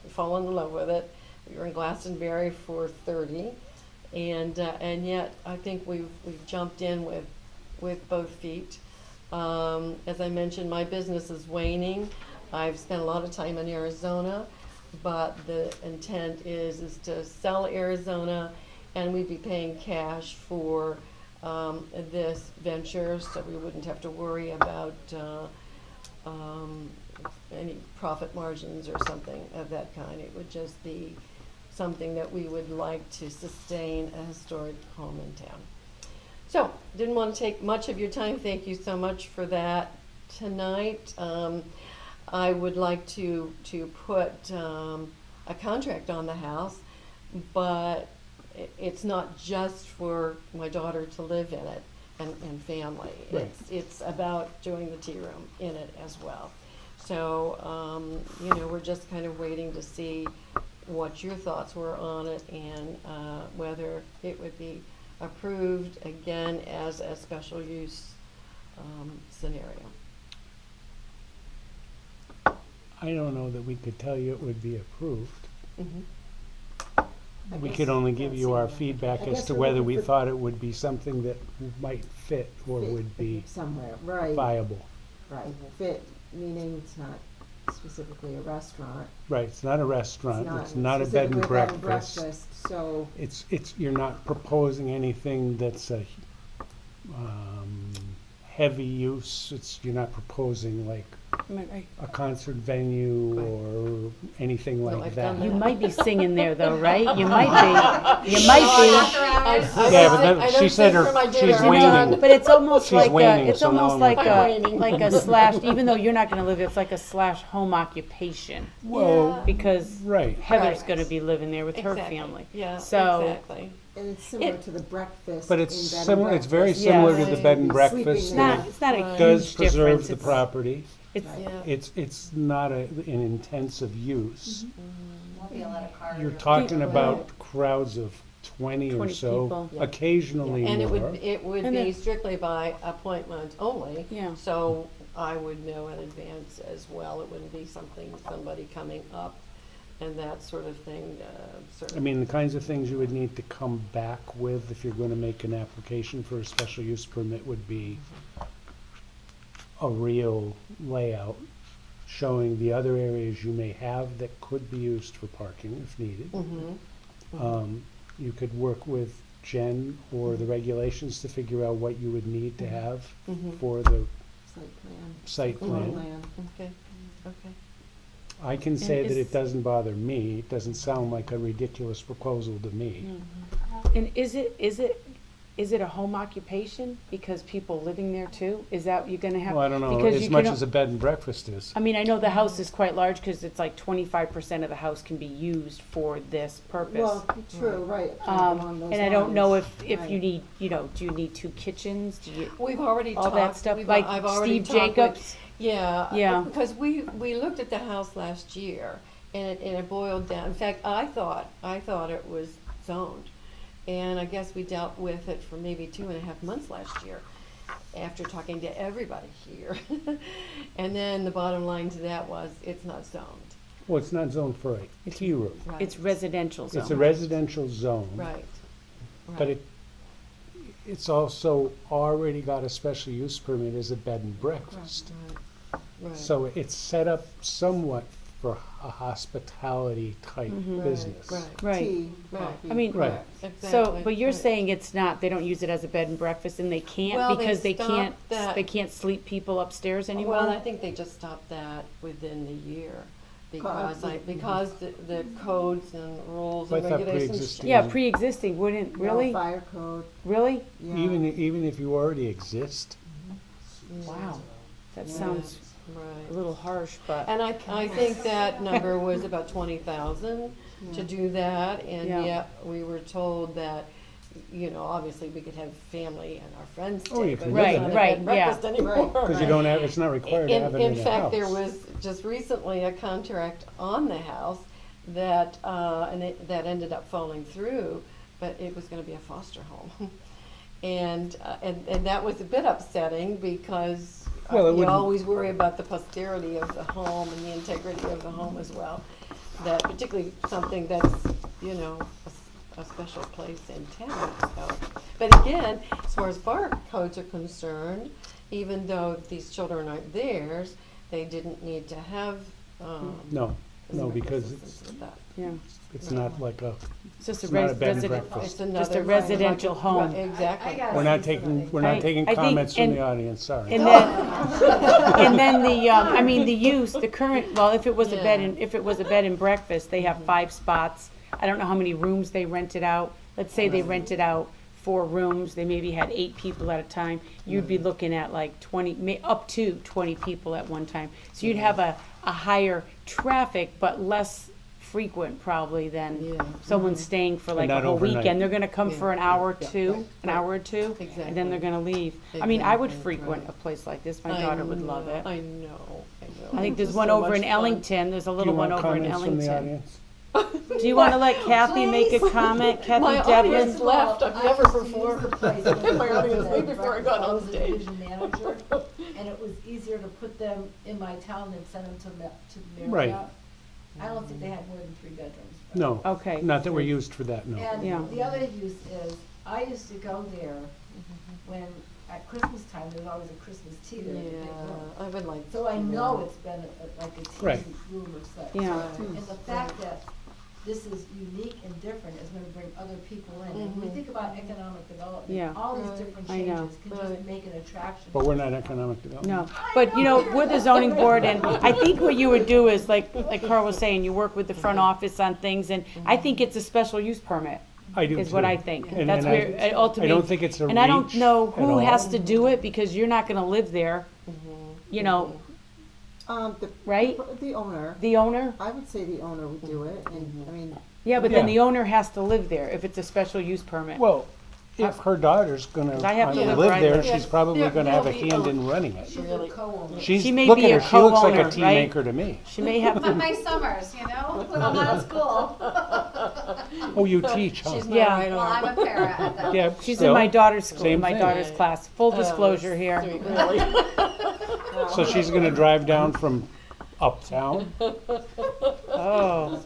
[SPEAKER 19] fallen in love with it. We were in Glastonbury for 30, and yet I think we've jumped in with both feet. As I mentioned, my business is waning. I've spent a lot of time in Arizona, but the intent is to sell Arizona, and we'd be paying cash for this venture, so we wouldn't have to worry about any profit margins or something of that kind. It would just be something that we would like to sustain a historic home in town. So, didn't want to take much of your time. Thank you so much for that tonight. I would like to put a contract on the house, but it's not just for my daughter to live in it and family.
[SPEAKER 2] Right.
[SPEAKER 19] It's about doing the tea room in it as well. So, you know, we're just kind of waiting to see what your thoughts were on it and whether it would be approved again as a special use scenario.
[SPEAKER 2] I don't know that we could tell you it would be approved.
[SPEAKER 19] Mm-hmm.
[SPEAKER 2] We could only give you our feedback as to whether we thought it would be something that might fit or would be
[SPEAKER 18] somewhere, right?
[SPEAKER 2] viable.
[SPEAKER 18] Right, fit, meaning it's not specifically a restaurant.
[SPEAKER 2] Right, it's not a restaurant, it's not a bed and
[SPEAKER 18] specifically a
[SPEAKER 2] breakfast.
[SPEAKER 18] So,
[SPEAKER 2] It's, you're not proposing anything that's a heavy use. You're not proposing like a concert venue or anything
[SPEAKER 19] No,
[SPEAKER 2] like
[SPEAKER 19] I've
[SPEAKER 2] that.
[SPEAKER 19] done
[SPEAKER 4] You
[SPEAKER 19] that.
[SPEAKER 4] might be singing there though, right? You might be. You might be.
[SPEAKER 2] Yeah, but that, she said she's waning.
[SPEAKER 4] But it's almost
[SPEAKER 2] She's
[SPEAKER 4] like
[SPEAKER 2] waning,
[SPEAKER 4] it's
[SPEAKER 2] so
[SPEAKER 4] almost
[SPEAKER 2] now
[SPEAKER 4] like
[SPEAKER 19] I'm
[SPEAKER 4] like a slash. Even though you're not going to live, it's like a slash home occupation.
[SPEAKER 2] Well,
[SPEAKER 4] Because
[SPEAKER 2] right.
[SPEAKER 4] Heather's
[SPEAKER 19] Right.
[SPEAKER 4] going to be living there with her
[SPEAKER 19] Exactly.
[SPEAKER 4] family.
[SPEAKER 19] Yeah,
[SPEAKER 4] So
[SPEAKER 19] exactly.
[SPEAKER 18] and it's similar to the breakfast.
[SPEAKER 2] But it's
[SPEAKER 18] in bed and
[SPEAKER 2] similar, it's very
[SPEAKER 18] breakfast.
[SPEAKER 2] similar
[SPEAKER 4] Yes.
[SPEAKER 2] to the bed and
[SPEAKER 18] Right. Sleeping
[SPEAKER 2] breakfast.
[SPEAKER 4] it's not.
[SPEAKER 18] there.
[SPEAKER 4] It's not a
[SPEAKER 19] Right.
[SPEAKER 4] huge
[SPEAKER 2] Does preserve
[SPEAKER 4] difference.
[SPEAKER 2] the
[SPEAKER 4] It's-
[SPEAKER 2] property.
[SPEAKER 4] It's
[SPEAKER 19] Yeah.
[SPEAKER 2] It's not an intensive use.
[SPEAKER 19] Mm-hmm.
[SPEAKER 17] Won't be a lot of cars.
[SPEAKER 2] You're talking about crowds of 20 or
[SPEAKER 4] 20
[SPEAKER 2] so,
[SPEAKER 4] people.
[SPEAKER 14] Yeah.
[SPEAKER 2] occasionally
[SPEAKER 14] And
[SPEAKER 2] more.
[SPEAKER 14] it would
[SPEAKER 4] And
[SPEAKER 14] be
[SPEAKER 4] then-
[SPEAKER 14] strictly by appointment only.
[SPEAKER 4] Yeah.
[SPEAKER 14] So I would know in advance as well. It wouldn't be somebody coming up and that sort of thing,
[SPEAKER 2] I mean, the kinds of things you would need to come back with if you're gonna make an application for a special use permit would be a real layout showing the other areas you may have that could be used for parking if needed.
[SPEAKER 14] Mhm.
[SPEAKER 2] You could work with Jen or the regulations to figure out what you would need to have
[SPEAKER 14] Mhm.
[SPEAKER 2] for the
[SPEAKER 18] Site plan.
[SPEAKER 2] site plan.
[SPEAKER 14] Okay, okay.
[SPEAKER 2] I can say that
[SPEAKER 4] is-
[SPEAKER 2] it doesn't bother me. It doesn't sound like a ridiculous proposal to me.
[SPEAKER 4] And is it a home occupation because people living there too? Is that you're gonna have?
[SPEAKER 2] Well, I don't know,
[SPEAKER 4] because
[SPEAKER 2] as
[SPEAKER 4] you
[SPEAKER 2] much
[SPEAKER 4] can-
[SPEAKER 2] as a bed and breakfast is.
[SPEAKER 4] I mean, I know the house is quite large because it's like 25% of the house can be used for this purpose.
[SPEAKER 18] Well, true, right. kind of along those
[SPEAKER 4] And I don't know
[SPEAKER 18] lines.
[SPEAKER 4] if
[SPEAKER 18] Right.
[SPEAKER 4] you need, do you need 2 kitchens? Do you?
[SPEAKER 14] We've already
[SPEAKER 4] all
[SPEAKER 14] talked.
[SPEAKER 4] that stuff,
[SPEAKER 14] we've-
[SPEAKER 4] like
[SPEAKER 14] I've already
[SPEAKER 4] Steve
[SPEAKER 14] talked with-
[SPEAKER 4] Jacobs?
[SPEAKER 14] Yeah.
[SPEAKER 4] Yeah.
[SPEAKER 14] Because we looked at the house last year, and it boiled down. In fact, I thought it was zoned, and I guess we dealt with it for maybe 2.5 months last year, after talking to everybody here. And then the bottom line to that was, it's not zoned.
[SPEAKER 2] Well, it's not zoned for a tea room.
[SPEAKER 14] Right.
[SPEAKER 4] It's residential zone.
[SPEAKER 2] It's a residential zone.
[SPEAKER 14] Right.
[SPEAKER 2] But it's also already got a special use permit as a bed and breakfast.
[SPEAKER 14] Right.
[SPEAKER 2] So it's set up somewhat for a hospitality type
[SPEAKER 4] Mhm.
[SPEAKER 2] business.
[SPEAKER 4] Right.
[SPEAKER 18] Tea,
[SPEAKER 14] Right.
[SPEAKER 18] coffee,
[SPEAKER 4] I mean,
[SPEAKER 2] Right.
[SPEAKER 4] so,
[SPEAKER 14] Exactly,
[SPEAKER 4] but you're
[SPEAKER 14] right.
[SPEAKER 4] saying it's not, they don't use it as a bed and breakfast and they can't
[SPEAKER 14] Well, they
[SPEAKER 4] because they
[SPEAKER 14] stopped
[SPEAKER 4] can't,
[SPEAKER 14] that.
[SPEAKER 4] they can't sleep people upstairs anymore?
[SPEAKER 14] Well, I think they just stopped that within the year because the codes and rules
[SPEAKER 2] I
[SPEAKER 14] and
[SPEAKER 2] thought
[SPEAKER 14] regulations.
[SPEAKER 2] pre-existing
[SPEAKER 4] Yeah,
[SPEAKER 2] was-
[SPEAKER 4] pre-existing, wouldn't,
[SPEAKER 18] No,
[SPEAKER 4] really?
[SPEAKER 18] fire code,
[SPEAKER 4] Really?
[SPEAKER 18] yeah.
[SPEAKER 2] Even if you already exist.
[SPEAKER 4] Wow, that
[SPEAKER 14] Yeah.
[SPEAKER 4] sounds
[SPEAKER 14] Right.
[SPEAKER 4] a little harsh, but.
[SPEAKER 14] And I think that number was about 20,000 to do that, and
[SPEAKER 4] Yeah.
[SPEAKER 14] yet we were told that, obviously we could have family and our friends
[SPEAKER 2] Oh,
[SPEAKER 14] stay,
[SPEAKER 2] you
[SPEAKER 14] but
[SPEAKER 2] can
[SPEAKER 14] it's
[SPEAKER 2] live
[SPEAKER 14] not
[SPEAKER 2] in
[SPEAKER 14] a
[SPEAKER 2] it.
[SPEAKER 14] bed
[SPEAKER 4] Right,
[SPEAKER 14] and
[SPEAKER 4] yeah.
[SPEAKER 14] breakfast anymore.
[SPEAKER 2] Because you don't have, it's not required to have it in
[SPEAKER 14] In
[SPEAKER 2] a
[SPEAKER 14] fact,
[SPEAKER 2] house.
[SPEAKER 14] there was just recently a contract on the house that, that ended up falling through, but it was gonna be a foster home. And that was a bit upsetting because
[SPEAKER 2] Well, it
[SPEAKER 14] you
[SPEAKER 2] wouldn't-
[SPEAKER 14] always worry about the posterity of the home and the integrity of the home as well. That particularly something that's, a special place in town, so. But again, as far as fire codes are concerned, even though these children aren't theirs, they didn't need to have,
[SPEAKER 2] No, because
[SPEAKER 14] assistance with that.
[SPEAKER 4] Yeah.
[SPEAKER 2] it's not like a,
[SPEAKER 4] It's just a
[SPEAKER 2] it's not a
[SPEAKER 4] res-
[SPEAKER 2] bed and
[SPEAKER 4] resident,
[SPEAKER 2] breakfast.
[SPEAKER 14] It's
[SPEAKER 4] just a
[SPEAKER 14] another-
[SPEAKER 4] residential home.
[SPEAKER 14] Right, exactly.
[SPEAKER 2] We're not taking
[SPEAKER 4] I think-
[SPEAKER 2] comments from
[SPEAKER 4] and-
[SPEAKER 2] the audience, sorry.
[SPEAKER 4] And then, and then the use, the current, well, if it was a bed
[SPEAKER 14] Yeah.
[SPEAKER 4] and, if it was a bed and breakfast, they have 5 spots. I don't know how many rooms they rented out. Let's say they rented out 4 rooms, they maybe had 8 people at a time. You'd be looking at like 20, up to 20 people at one time. So you'd have a higher traffic, but less frequent probably than someone staying for like a
[SPEAKER 2] not
[SPEAKER 4] whole
[SPEAKER 2] overnight.
[SPEAKER 4] weekend. They're gonna come for an hour or
[SPEAKER 14] Yeah.
[SPEAKER 4] two, an hour or two, and then they're gonna leave. I mean, I would
[SPEAKER 14] Exactly,
[SPEAKER 4] frequent
[SPEAKER 14] right.
[SPEAKER 4] a place like this. My daughter would love it.
[SPEAKER 14] I know.
[SPEAKER 4] I think there's
[SPEAKER 14] It's
[SPEAKER 4] one
[SPEAKER 14] so
[SPEAKER 4] over
[SPEAKER 14] much
[SPEAKER 4] in
[SPEAKER 14] fun.
[SPEAKER 4] Ellington. There's a
[SPEAKER 2] Do you
[SPEAKER 4] little one
[SPEAKER 2] want
[SPEAKER 4] over in
[SPEAKER 2] comments from the
[SPEAKER 4] Ellington.
[SPEAKER 2] audience?
[SPEAKER 4] Do you want to let Kathy make a comment? Kathy
[SPEAKER 14] My
[SPEAKER 4] Devlin?
[SPEAKER 14] audience left. I've never
[SPEAKER 20] used to use
[SPEAKER 14] performed.
[SPEAKER 20] the place when
[SPEAKER 14] My
[SPEAKER 20] I was
[SPEAKER 14] audience
[SPEAKER 20] a
[SPEAKER 14] way before I got
[SPEAKER 20] breakfast.
[SPEAKER 14] on
[SPEAKER 20] was a
[SPEAKER 14] stage.
[SPEAKER 20] division manager, and it was easier to put them in my town than send them to
[SPEAKER 2] Right.
[SPEAKER 20] Marriott. I don't think they had more than 3 bedrooms. but-
[SPEAKER 2] No.
[SPEAKER 4] Okay.
[SPEAKER 2] Not that we're used for that, no.
[SPEAKER 20] And
[SPEAKER 4] Yeah.
[SPEAKER 20] the other use is, I used to go there when, at Christmas time, there's always a Christmas tea there. at the big room.
[SPEAKER 14] I would like.
[SPEAKER 20] So I
[SPEAKER 14] to
[SPEAKER 20] know it's been like a tea
[SPEAKER 2] Right.
[SPEAKER 20] room or such.
[SPEAKER 4] Yeah.
[SPEAKER 20] And the fact that this is unique and different is gonna bring other people in. And when we
[SPEAKER 14] Mhm.
[SPEAKER 20] think about economic development,
[SPEAKER 4] Yeah.
[SPEAKER 20] all these
[SPEAKER 14] Right.
[SPEAKER 20] different
[SPEAKER 4] I know.
[SPEAKER 20] changes can just make an attraction.
[SPEAKER 2] But we're not economic development.
[SPEAKER 4] No, but we're the zoning board, and I think what you would do is, like Carl was saying, you work with the front office on things, and I think it's a special use permit.
[SPEAKER 2] I do
[SPEAKER 4] Is what
[SPEAKER 2] too.
[SPEAKER 4] I think.
[SPEAKER 2] And-
[SPEAKER 4] That's
[SPEAKER 2] and
[SPEAKER 4] where ultimately.
[SPEAKER 2] I don't think it's a
[SPEAKER 4] And I don't
[SPEAKER 2] reach
[SPEAKER 4] know
[SPEAKER 2] at
[SPEAKER 4] who
[SPEAKER 2] all.
[SPEAKER 4] has to do it, because you're not gonna live there, you know, right?
[SPEAKER 18] The owner,
[SPEAKER 4] The owner?
[SPEAKER 18] I would say the owner would do it, and, I mean,
[SPEAKER 4] Yeah, but then
[SPEAKER 2] Yeah.
[SPEAKER 4] the owner has to live there if it's a special use permit.
[SPEAKER 2] Well, if her daughter's gonna
[SPEAKER 4] 'Cause I have to live
[SPEAKER 2] live
[SPEAKER 4] right
[SPEAKER 2] there,
[SPEAKER 4] there.
[SPEAKER 2] she's probably
[SPEAKER 19] Yeah,
[SPEAKER 2] gonna have a
[SPEAKER 19] maybe,
[SPEAKER 2] hand in running it.
[SPEAKER 19] Really.
[SPEAKER 2] She's,
[SPEAKER 4] She may
[SPEAKER 2] look
[SPEAKER 4] be
[SPEAKER 2] at
[SPEAKER 4] a
[SPEAKER 2] her, she looks like a
[SPEAKER 4] co-owner,
[SPEAKER 2] tea
[SPEAKER 4] right?
[SPEAKER 2] maker to me.
[SPEAKER 4] She may have.
[SPEAKER 21] On my summers, you know, when I'm out of school.
[SPEAKER 2] Oh, you teach, huh?
[SPEAKER 19] She's my
[SPEAKER 4] Yeah.
[SPEAKER 19] right
[SPEAKER 21] Well,
[SPEAKER 19] arm.
[SPEAKER 21] I'm a para at that.
[SPEAKER 2] Yeah,
[SPEAKER 4] She's
[SPEAKER 2] still,
[SPEAKER 4] in my daughter's school,
[SPEAKER 2] same
[SPEAKER 4] my
[SPEAKER 2] thing.
[SPEAKER 4] daughter's class. Full disclosure here.
[SPEAKER 19] Sweet, really.
[SPEAKER 2] So she's gonna drive down from uptown?
[SPEAKER 4] Oh.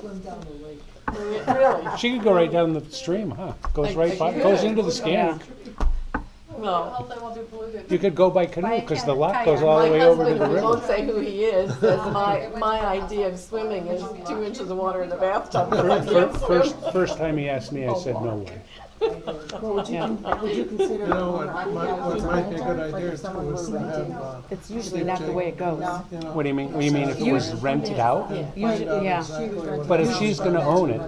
[SPEAKER 18] Swim down the lake.
[SPEAKER 19] Really?
[SPEAKER 2] She could go right down the stream, huh? Goes right by, goes into the Scannick.
[SPEAKER 19] No.
[SPEAKER 21] Hopefully we'll do polluted.
[SPEAKER 2] You could go by canoe, cause the lot goes
[SPEAKER 21] kayak.
[SPEAKER 2] all the
[SPEAKER 19] My
[SPEAKER 2] way over to
[SPEAKER 19] husband,
[SPEAKER 2] the
[SPEAKER 19] who won't
[SPEAKER 2] river.
[SPEAKER 19] say who he is, says my idea of swimming is 2 inches of water in the bathtub. but I can't swim.
[SPEAKER 2] First time he asked me, I said, no way.
[SPEAKER 18] Well, would you consider?
[SPEAKER 22] You know what,
[SPEAKER 18] owner
[SPEAKER 22] what might be a good
[SPEAKER 18] occupied, like
[SPEAKER 22] idea
[SPEAKER 18] if
[SPEAKER 22] is
[SPEAKER 18] someone
[SPEAKER 22] to
[SPEAKER 18] were renting?
[SPEAKER 22] have,
[SPEAKER 4] It's usually not the way it goes.
[SPEAKER 18] No?
[SPEAKER 22] you know.
[SPEAKER 2] What do you mean? You mean if it was rented out?
[SPEAKER 4] Usually, yeah.
[SPEAKER 2] But if she's gonna own it,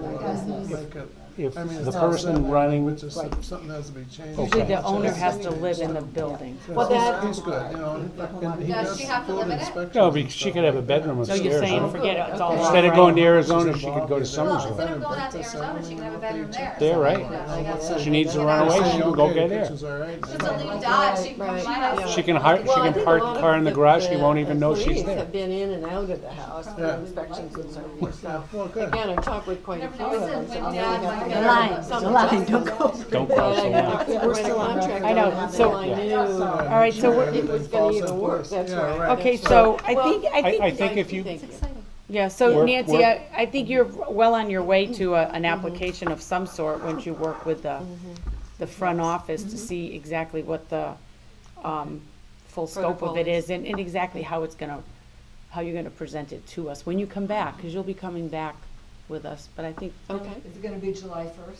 [SPEAKER 22] Make it-
[SPEAKER 2] if
[SPEAKER 22] I mean,
[SPEAKER 2] the
[SPEAKER 22] it's not
[SPEAKER 2] person
[SPEAKER 22] setback,
[SPEAKER 2] running,
[SPEAKER 22] but just something has to be changed.
[SPEAKER 4] Usually the owner has to live in the building.
[SPEAKER 22] Well, he's good, you know, and he
[SPEAKER 21] Does
[SPEAKER 22] does
[SPEAKER 21] she have to
[SPEAKER 22] food
[SPEAKER 21] live in it?
[SPEAKER 22] inspections.
[SPEAKER 2] no, she could have a bedroom
[SPEAKER 4] So
[SPEAKER 2] upstairs.
[SPEAKER 4] you're saying,
[SPEAKER 2] huh?
[SPEAKER 4] forget it, it's all
[SPEAKER 2] Instead of
[SPEAKER 4] right.
[SPEAKER 2] going to Arizona, she could go to
[SPEAKER 21] Well, instead
[SPEAKER 2] Somersville.
[SPEAKER 21] of going out to Arizona, she can have a bedroom there.
[SPEAKER 2] They're
[SPEAKER 21] So,
[SPEAKER 2] right.
[SPEAKER 21] you know, she has-
[SPEAKER 2] She needs to run away, she can go
[SPEAKER 22] Okay,
[SPEAKER 2] get
[SPEAKER 22] the
[SPEAKER 2] there.
[SPEAKER 22] kitchen's all right.
[SPEAKER 21] She's a leave Dodge, she can come to my house.
[SPEAKER 2] She can
[SPEAKER 19] Well, I
[SPEAKER 2] park
[SPEAKER 19] think a
[SPEAKER 2] the
[SPEAKER 19] lot
[SPEAKER 2] car in the
[SPEAKER 19] of
[SPEAKER 2] garage, she won't even know she's
[SPEAKER 19] police
[SPEAKER 2] there.
[SPEAKER 19] have been in and out of the house for
[SPEAKER 22] Yeah.
[SPEAKER 19] inspections and so forth. So,
[SPEAKER 22] Well, good.
[SPEAKER 19] again, I've talked with quite a
[SPEAKER 21] Never
[SPEAKER 19] few
[SPEAKER 21] know,
[SPEAKER 19] of them.
[SPEAKER 21] it's
[SPEAKER 19] so
[SPEAKER 21] in
[SPEAKER 19] now
[SPEAKER 21] Wynn
[SPEAKER 19] we have to
[SPEAKER 21] Dodge,
[SPEAKER 19] get
[SPEAKER 21] Line,
[SPEAKER 19] some
[SPEAKER 21] line,
[SPEAKER 19] adjustments.
[SPEAKER 4] don't go.
[SPEAKER 2] Don't
[SPEAKER 19] But
[SPEAKER 2] cross
[SPEAKER 19] I
[SPEAKER 2] the
[SPEAKER 19] couldn't
[SPEAKER 2] line.
[SPEAKER 19] write a contract
[SPEAKER 4] I know,
[SPEAKER 19] on it
[SPEAKER 4] so-
[SPEAKER 19] until I knew
[SPEAKER 4] All right, so we're,
[SPEAKER 19] it was gonna even work, that's
[SPEAKER 22] Yeah,
[SPEAKER 19] right.
[SPEAKER 22] right.
[SPEAKER 4] okay, so I
[SPEAKER 19] Well,
[SPEAKER 4] think,
[SPEAKER 2] I think if you,
[SPEAKER 19] Thank you.
[SPEAKER 4] yeah, so
[SPEAKER 2] Work-
[SPEAKER 4] Nancy,
[SPEAKER 2] work-
[SPEAKER 4] I think you're well on your way to an application of some sort once you work with the front office to see exactly what the, full scope of it is and exactly how it's gonna, how you're gonna present it to us when you come back, cause you'll be coming back with us, but I think.
[SPEAKER 19] Okay.
[SPEAKER 20] Is it gonna be July 1st?